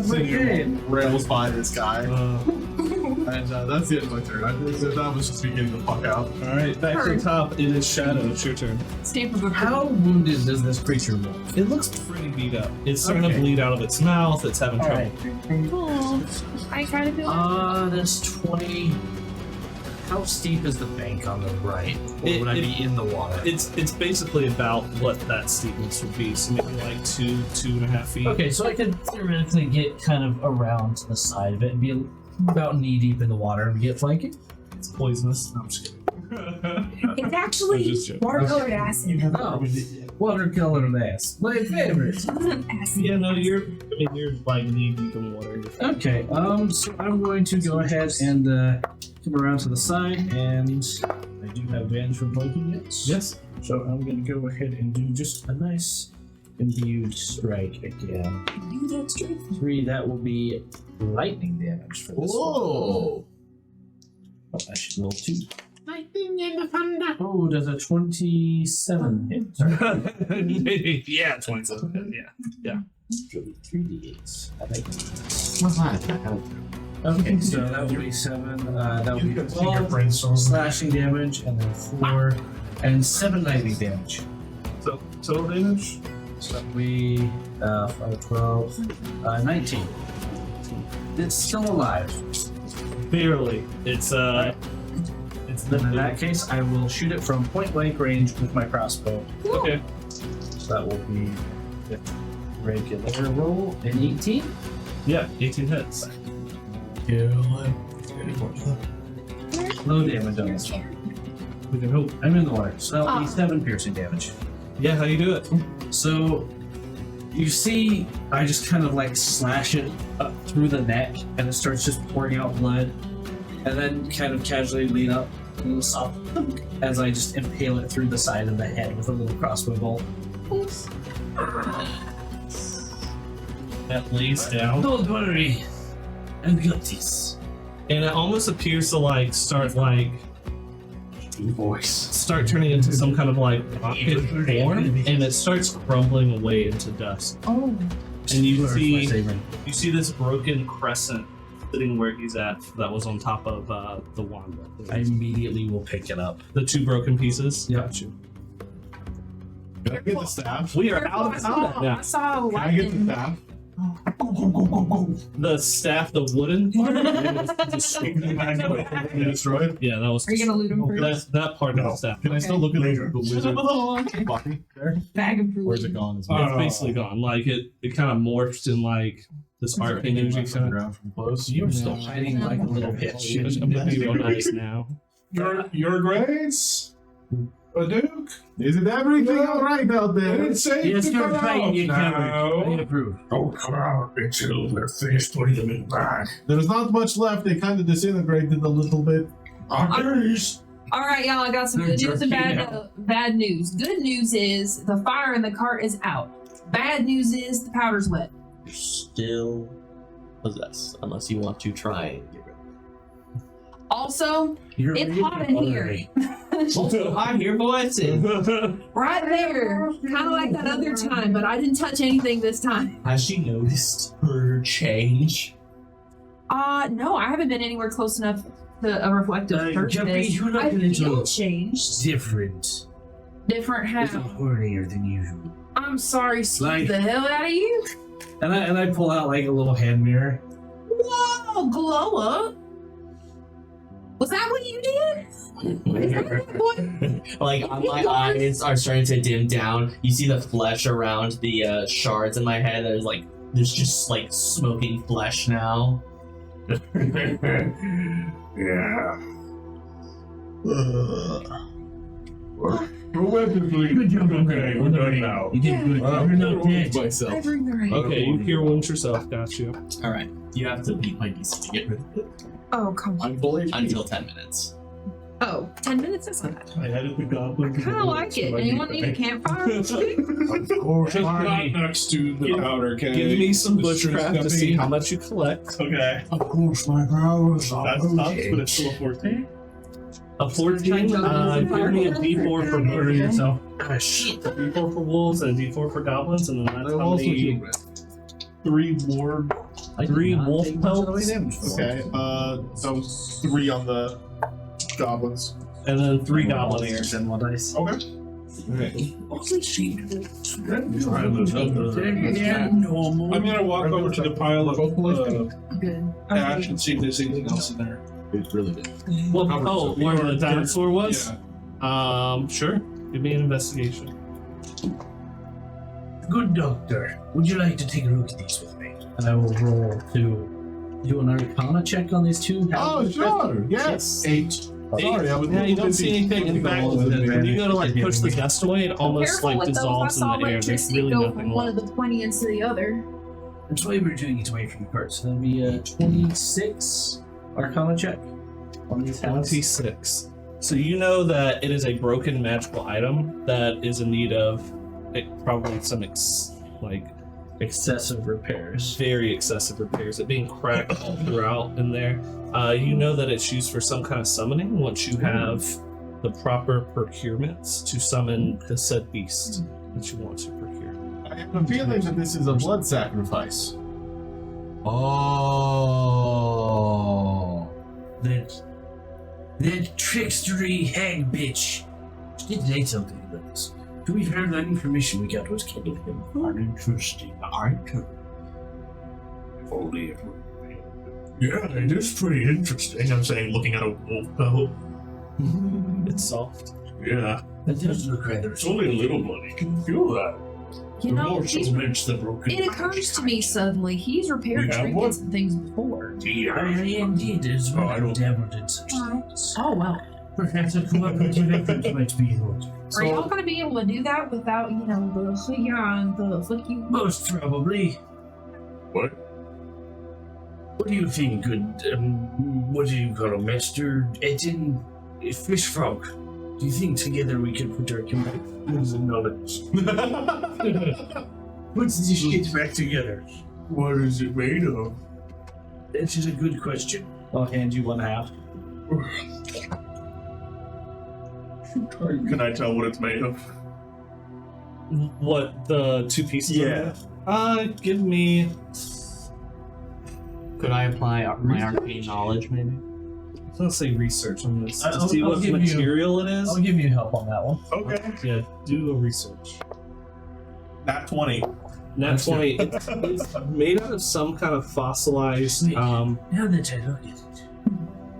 sinew rails by this guy. And that's the end of my turn. That was just beginning to fuck out. Alright, back to the top. It is Shadow. It's your turn. Stamp of How wounded does this creature look? It looks pretty beat up. It's starting to bleed out of its mouth. It's having trouble. I kind of feel That's 20. How steep is the bank on the right? Or would I be in the water? It's basically about what that steepness would be. So maybe like 2.5 feet. Okay, so I could theoretically get kind of around to the side of it and be about knee deep in the water and get flanking. It's poisonous. No, I'm just kidding. It's actually just joking. water-colored acid. Oh. Watercolor mask. My favorite. Yeah, no, you're like knee deep in water. Okay, so I'm going to go ahead and come around to the side, and I do have advantage from blinking yet. Yes. So I'm going to go ahead and do just a nice imbued strike again. Do that straight. 3, that will be lightning damage for this Whoa! one. I should roll 2. Oh, does a 27 hit? Yeah, 27. Yeah. 3d8s. I think. Okay, so that will be 7. That will be 12 slashing damage, and then 4, and 7 lightning damage. So total damage. So that will be 5, 12, 19. It's still alive. Barely. It's Then in that case, I will shoot it from point blank range with my crossbow. okay. So that will be the regular roll, an 18. Yeah, 18 hits. Low damage on this one. We can hope. I'm in the water, so that will be 7 piercing damage. Yeah, how you do it? So you see, I just kind of like slash it up through the neck, and it starts just pouring out blood, and then kind of casually lean up a little soft as I just impale it through the side of the head with a little crossbow bolt. That lays down. Don't worry, I've got this. And it almost appears to like start turning into some kind of like rocket form, and it starts crumbling away into dust. Oh. And you see this broken crescent sitting where he's at that was on top of the wand. I immediately will pick it up. The 2 broken pieces. Yep. Got you. Can I get the staff? We are out of time. Yeah. I saw Can I get the staff? The staff, the wooden part, Destroyed? yeah, that was. Are you gonna loot him first? That part of the staff. Can I still look at the wizard Okay. body there? Bag of Or is it gone as It's well? basically gone. Like it kind of morphed in like this art energy From the kind of. ground from close. You're still hiding like a little bitch. I'm gonna be real nice now. Your Grace? A Duke? Is it everything alright out there? It's safe Yes, to you're come fine. out You now. covered. I approve. Don't come out until they're finished putting them in the bag. There's not much left. They kind of disintegrated a little bit. Please. All right, y'all. I got some good news and bad news. Good news is the fire in the cart is out. Bad news is the powder's wet. You're still possessed, unless you want to try and get rid of it. Also, it's hot in here. Also, I hear voices. Right there. Kind of like that other time, but I didn't touch anything this time. Has she noticed her change? No, I haven't been anywhere close enough to a reflective surface. Jumpy, you're not I gonna feel do changed. different. Different It's how? hornier than usual. I'm sorry, excuse Like- the hell out of you. And I pull out like a little hand mirror. Whoa, glow up. Was that what you did? Is that what? Like, my eyes are starting to dim down. You see the flesh around the shards in my head. There's just like smoking flesh now. Yeah. Good job, okay. We're done now. You did good. You're not dead. Myself. I bring the right. Okay, you cure wounds yourself. Got you. All right, you have to beat my DC to get rid of it Oh, come on. I'm fully until 10 minutes. Oh, 10 minutes? That's not bad. I had the goblin. I kind of like it. Anyone need a campfire? Of course, Just not Marty. next to the powder keg. Give me some The bushcraft to see how much you collect. Okay. Of course, my powers are That's tough, but it's still a 14. A 14. Give me a D4 for murdering yourself. Ah, shit. A D4 for wolves and a D4 for goblins, and then that's I'll how also many. heal red. 3 ward. I did 3 not wolf take much of the pelts. damage for it. Okay, that was 3 on the goblins. And then 3 Goblin goblins. ears and 1 dice. Okay. I'm gonna walk over to the pile of Good. ash and see if there's anything else in there. It really did. Well, oh, where the dinosaur was? Yeah. Sure. Give me an investigation. Good doctor. Would you like to take a look at these with me? And I will roll to do an Arcana check on these two. Oh, sure. Yes. 8. Sorry, I was Yeah, you don't see anything. In fact, when you go to like push the gust away, it almost Careful like with those. I dissolves saw in the air. There's electricity really go nothing from one left. of the 20 into the other. That's why we're doing it away from the cart. So that'll be a 26 Arcana check on these houses. 26. So you know that it is a broken magical item that is in need of probably some Excessive repairs. very excessive repairs. It being cracked all throughout in there. You know that it's used for some kind of summoning once you have the proper procurements to summon the said beast that you want to procure. I have a feeling that this is a blood sacrifice. Oh. That trickstery hag bitch. She did say something about this. To be fair, that information we got was kind of him. Uninteresting item. If only it were. Yeah, it is pretty interesting. I'm saying, looking at a wolf pelt. It's soft. Yeah, That does look rather. it's only a little money. You can feel that. You The know, morsels match the broken. it occurs to me suddenly he's repaired You have trinkets and things before. I indeed is Oh, I well don't- dabbled in such things. Oh well. Perhaps a cooperative effort might be in order. Are y'all gonna be able to do that without, the fuck you? Most probably. What? What do you think, good, what do you call him, Master Etten? Fish Frog? Do you think together we could put our connections and knowledge? Put this shit back together? What is it made of? That is a good question. I'll hand you one half. Can I tell what it's made of? What, the two pieces? Yeah. Give me. Could I apply my arcane knowledge, maybe? Let's say research on this to I'll- see I'll what give you- material it is. I'll give you help on that one. Okay. Yeah, do a research. Nat 20. Nat 20. It's made out of some kind of fossilized. Now that I look at it.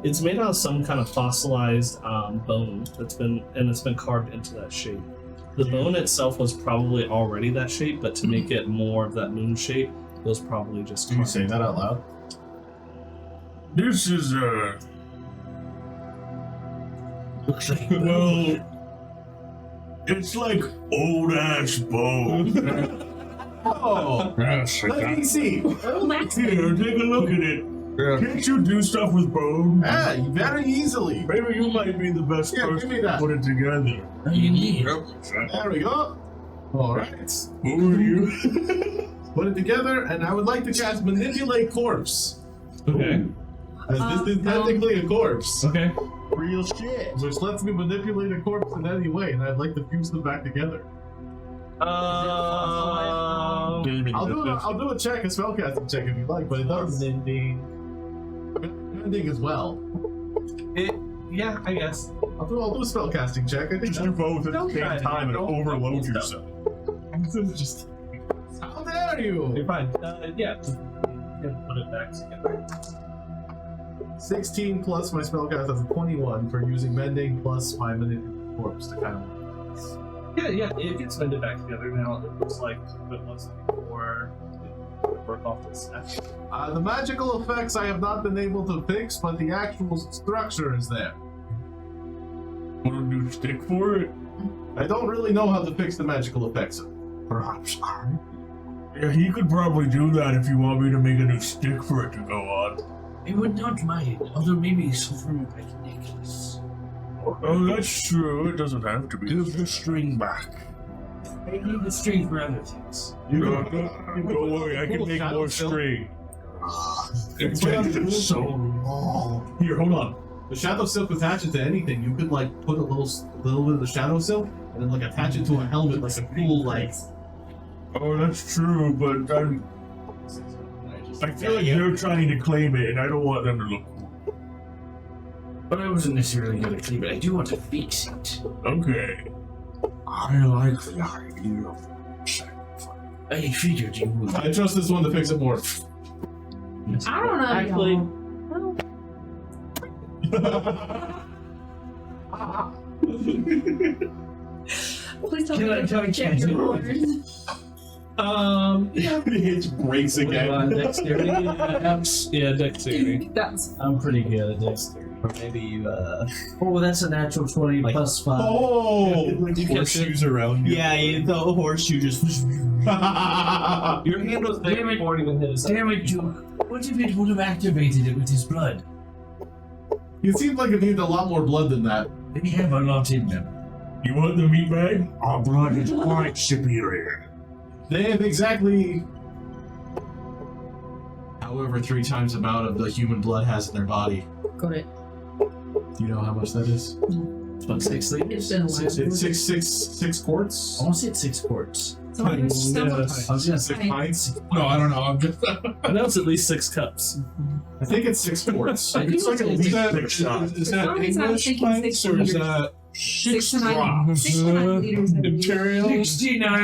It's made out of some kind of fossilized bone it's been carved into that shape. The bone itself was probably already that shape, but to make it more of that moon shape, it was probably just. Did you carved. say that out loud? This is, Looks like well, it's like old ass bone. Oh, Yes, let me see. Oh, that's Here, take a look at it. Can't you do stuff with bone? Yeah, very easily. Maybe you might be the best Yeah, give person me to that. put it together. indeed. There we go. All right. Who are you? Put it together, and I would like to cast Manipulate Corpse. Okay. As this is technically a corpse. Okay. Real shit. Which lets me manipulate a corpse in any way, and I'd like to fuse them back together. I'll do a check, a spellcasting check if you like, but it does ending as well. Yeah, I guess. I'll do a spellcasting check. I think Just do both at the same time and overload yourself. just. How dare you? You're fine. Yeah. You can put it back together. 16 plus my spellcast, that's a 21 for using mending plus my manipulate corpse to kind of. Yeah, it gets mended back together now. It looks like it was before it broke off the snap. The magical effects I have not been able to fix, but the actual structure is there. Want a new stick for it? I don't really know how to fix the magical effects. Perhaps I. Yeah, he could probably do that if you want me to make a new stick for it to go on. I would not mind, although maybe some form of like necklace. Oh, that's true. It doesn't have to be. Give the string back. I need the string for other things. Don't worry, I can make more string. It takes so long. Here, hold on. The shadow silk attaches to anything. You could like put a little bit of the shadow silk and then like attach it to a helmet like a cool like. Oh, that's true, but I feel like they're trying to claim it, and I don't want them to look cool. But I wasn't necessarily going to claim it. I do want to fix it. Okay. I like the idea of sacrifice. I figured you would. I trust this one to fix it more. I don't know. Actually- y'all. Please don't Can I check do your it? words. It breaks again. Dexterity. Yeah, dexterity. That's I'm pretty good at dexterity. Or maybe you, Oh, that's a natural 20 Like- plus 5. Oh! You catch Horseshoes around you. yeah, you the horseshoe just. Your hand was there Damn it. before it even hit his. Damn it, Duke. What if it would have activated it with his blood? It seems like it needs a lot more blood than that. They have a lot in them. You want the meat bag? Our blood is quite superior. They have exactly however 3 times the amount of the human blood has in their body. Got it. Do you know how much that is? It's about 6 liters. It's been a while. It's six quarts. Almost hit 6 quarts. So much- so much- Yes. I was gonna say, 6 pints. No, I don't know. I'm just. I know it's at least 6 cups. I think it's 6 quarts. It's like a Is least that, six shot. is that As long as I was English thinking pints 6 or is liters. that 6 to 9 drops? 6 to 9 liters. I believe. Imperial? 69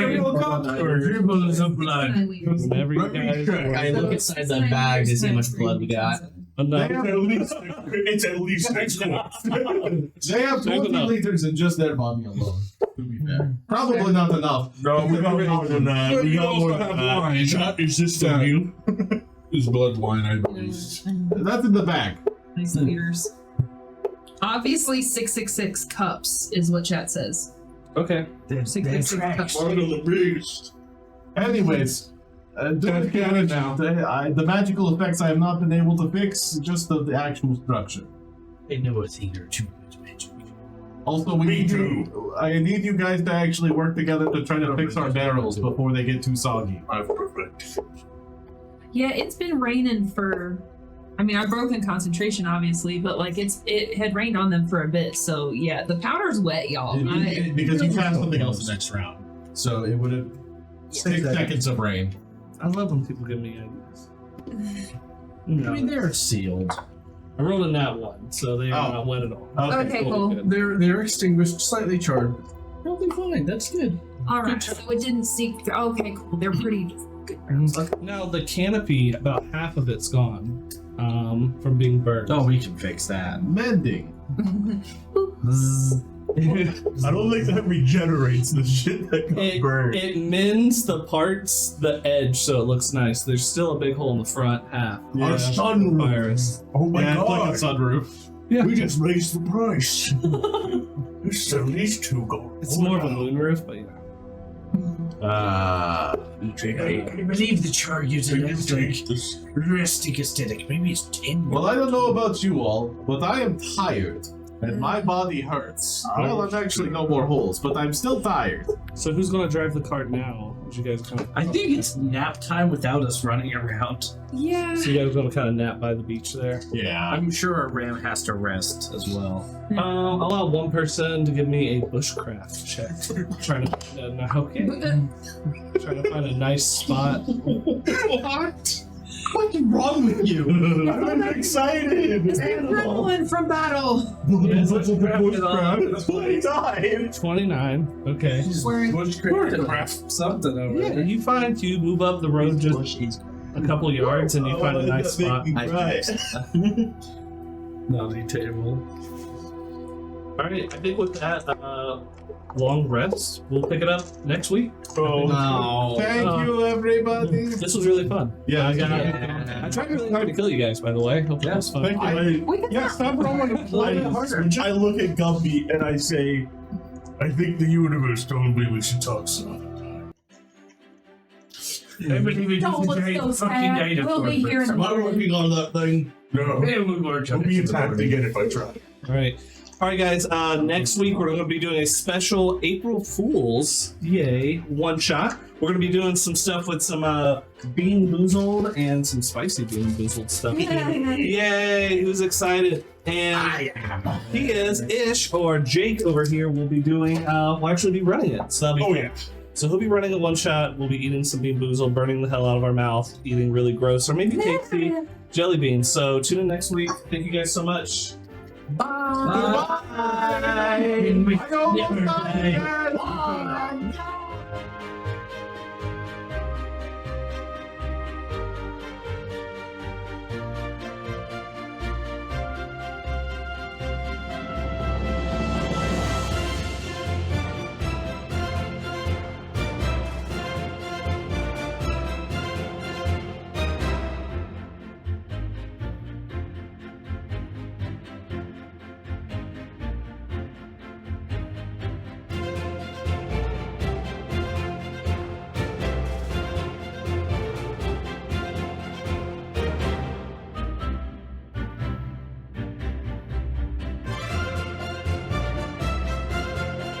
dribbles of blood. 9 liters. Whenever you guys. I look inside the bag to see how much blood we got. Enough. It's at least 6 quarts. They have 20 enough. liters in just their body alone. To be fair. Probably not enough. No, we got more than that. No, We you got also more than have that. wine. Is this from you? Is blood wine, I believe. That's in the bag. Nice liters. Obviously, 666 cups is what chat says. Okay. 666 cups. Blood of the beast. Anyways, That's canon now. the magical effects I have not been able to fix, just the actual structure. I know a thing or two about magic. Also, I need you guys to actually work together to try to fix our barrels before they get too soggy. Perfect. Yeah, it's been raining for. I mean, I've broken concentration, obviously, but like it had rained on them for a bit. So yeah, the powder's wet, y'all. Because you cast something else the next round. So it would have 6 seconds of rain. I love when people give me ideas. I mean, they're sealed. I rolled a nat 1, so they are Oh. not wet at all. Okay, cool. Good. They're extinguished, slightly charred. Probably fine. That's good. All right, so it didn't seep through. Okay, cool. They're pretty good. Now the canopy, about half of it's gone from being burned. Oh, we can fix that. Mending. I don't think that regenerates the shit that got It, burned. it mends the parts, the edge, so it looks nice. There's still a big hole in the front half. Our sunroof. Virus. Oh my Yeah, it's god. like a sunroof. Yeah. We just raised the price. It's at least 2 gold. It's more of a moonroof, but yeah. I believe the char gives an Take this. realistic aesthetic. Maybe it's 10. Well, I don't know about you all, but I am tired. And my body hurts. Well, there's actually no more holes, but I'm still tired. So who's gonna drive the cart now? As you guys kind of, I think it's nap time without us running around. Yeah. so you guys gonna kind of nap by the beach there. Yeah. I'm sure our ram has to rest as well. I'll allow one person to give me a bushcraft check. Trying to find trying to find a nice spot. What? What's wrong with you? I'm excited. Adrenaline from battle. Yes, What's up with bushcraft? bushcraft? 20 times. 29. Okay. Wearing Bushcraft something over there. You find you move up the road just a couple yards and you find a nice spot. Naughty table. Alright, I think with that long rest, we'll pick it up next week. No. Thank you, everybody. This was really fun. Yeah, I tried really hard to kill you guys, by the way. Hope that was fun. Thank you. We can Stop rolling the plays. I look at Guppy and I say, I think the universe told me we should talk some other time. I believe it's Don't a look giant so fucking sad. dinosaur. We'll be here in a Am I working on that thing? No. Yeah, we were I'll be attacked again if I try. Alright. Alright, guys, next week we're going to be doing a special April Fool's, yay, one shot. We're going to be doing some stuff with some Bean Boozled and some spicy Bean Boozled stuff. Yay, who's excited? And he is, Ish, or Jake over here, will be doing, will actually be running it. So that'll be fun. Yeah. So he'll be running a one shot. We'll be eating some Bean Boozled, burning the hell out of our mouth, eating really gross, or maybe tasty jelly beans. So tune in next week. Thank you guys so much. Bye. Bye.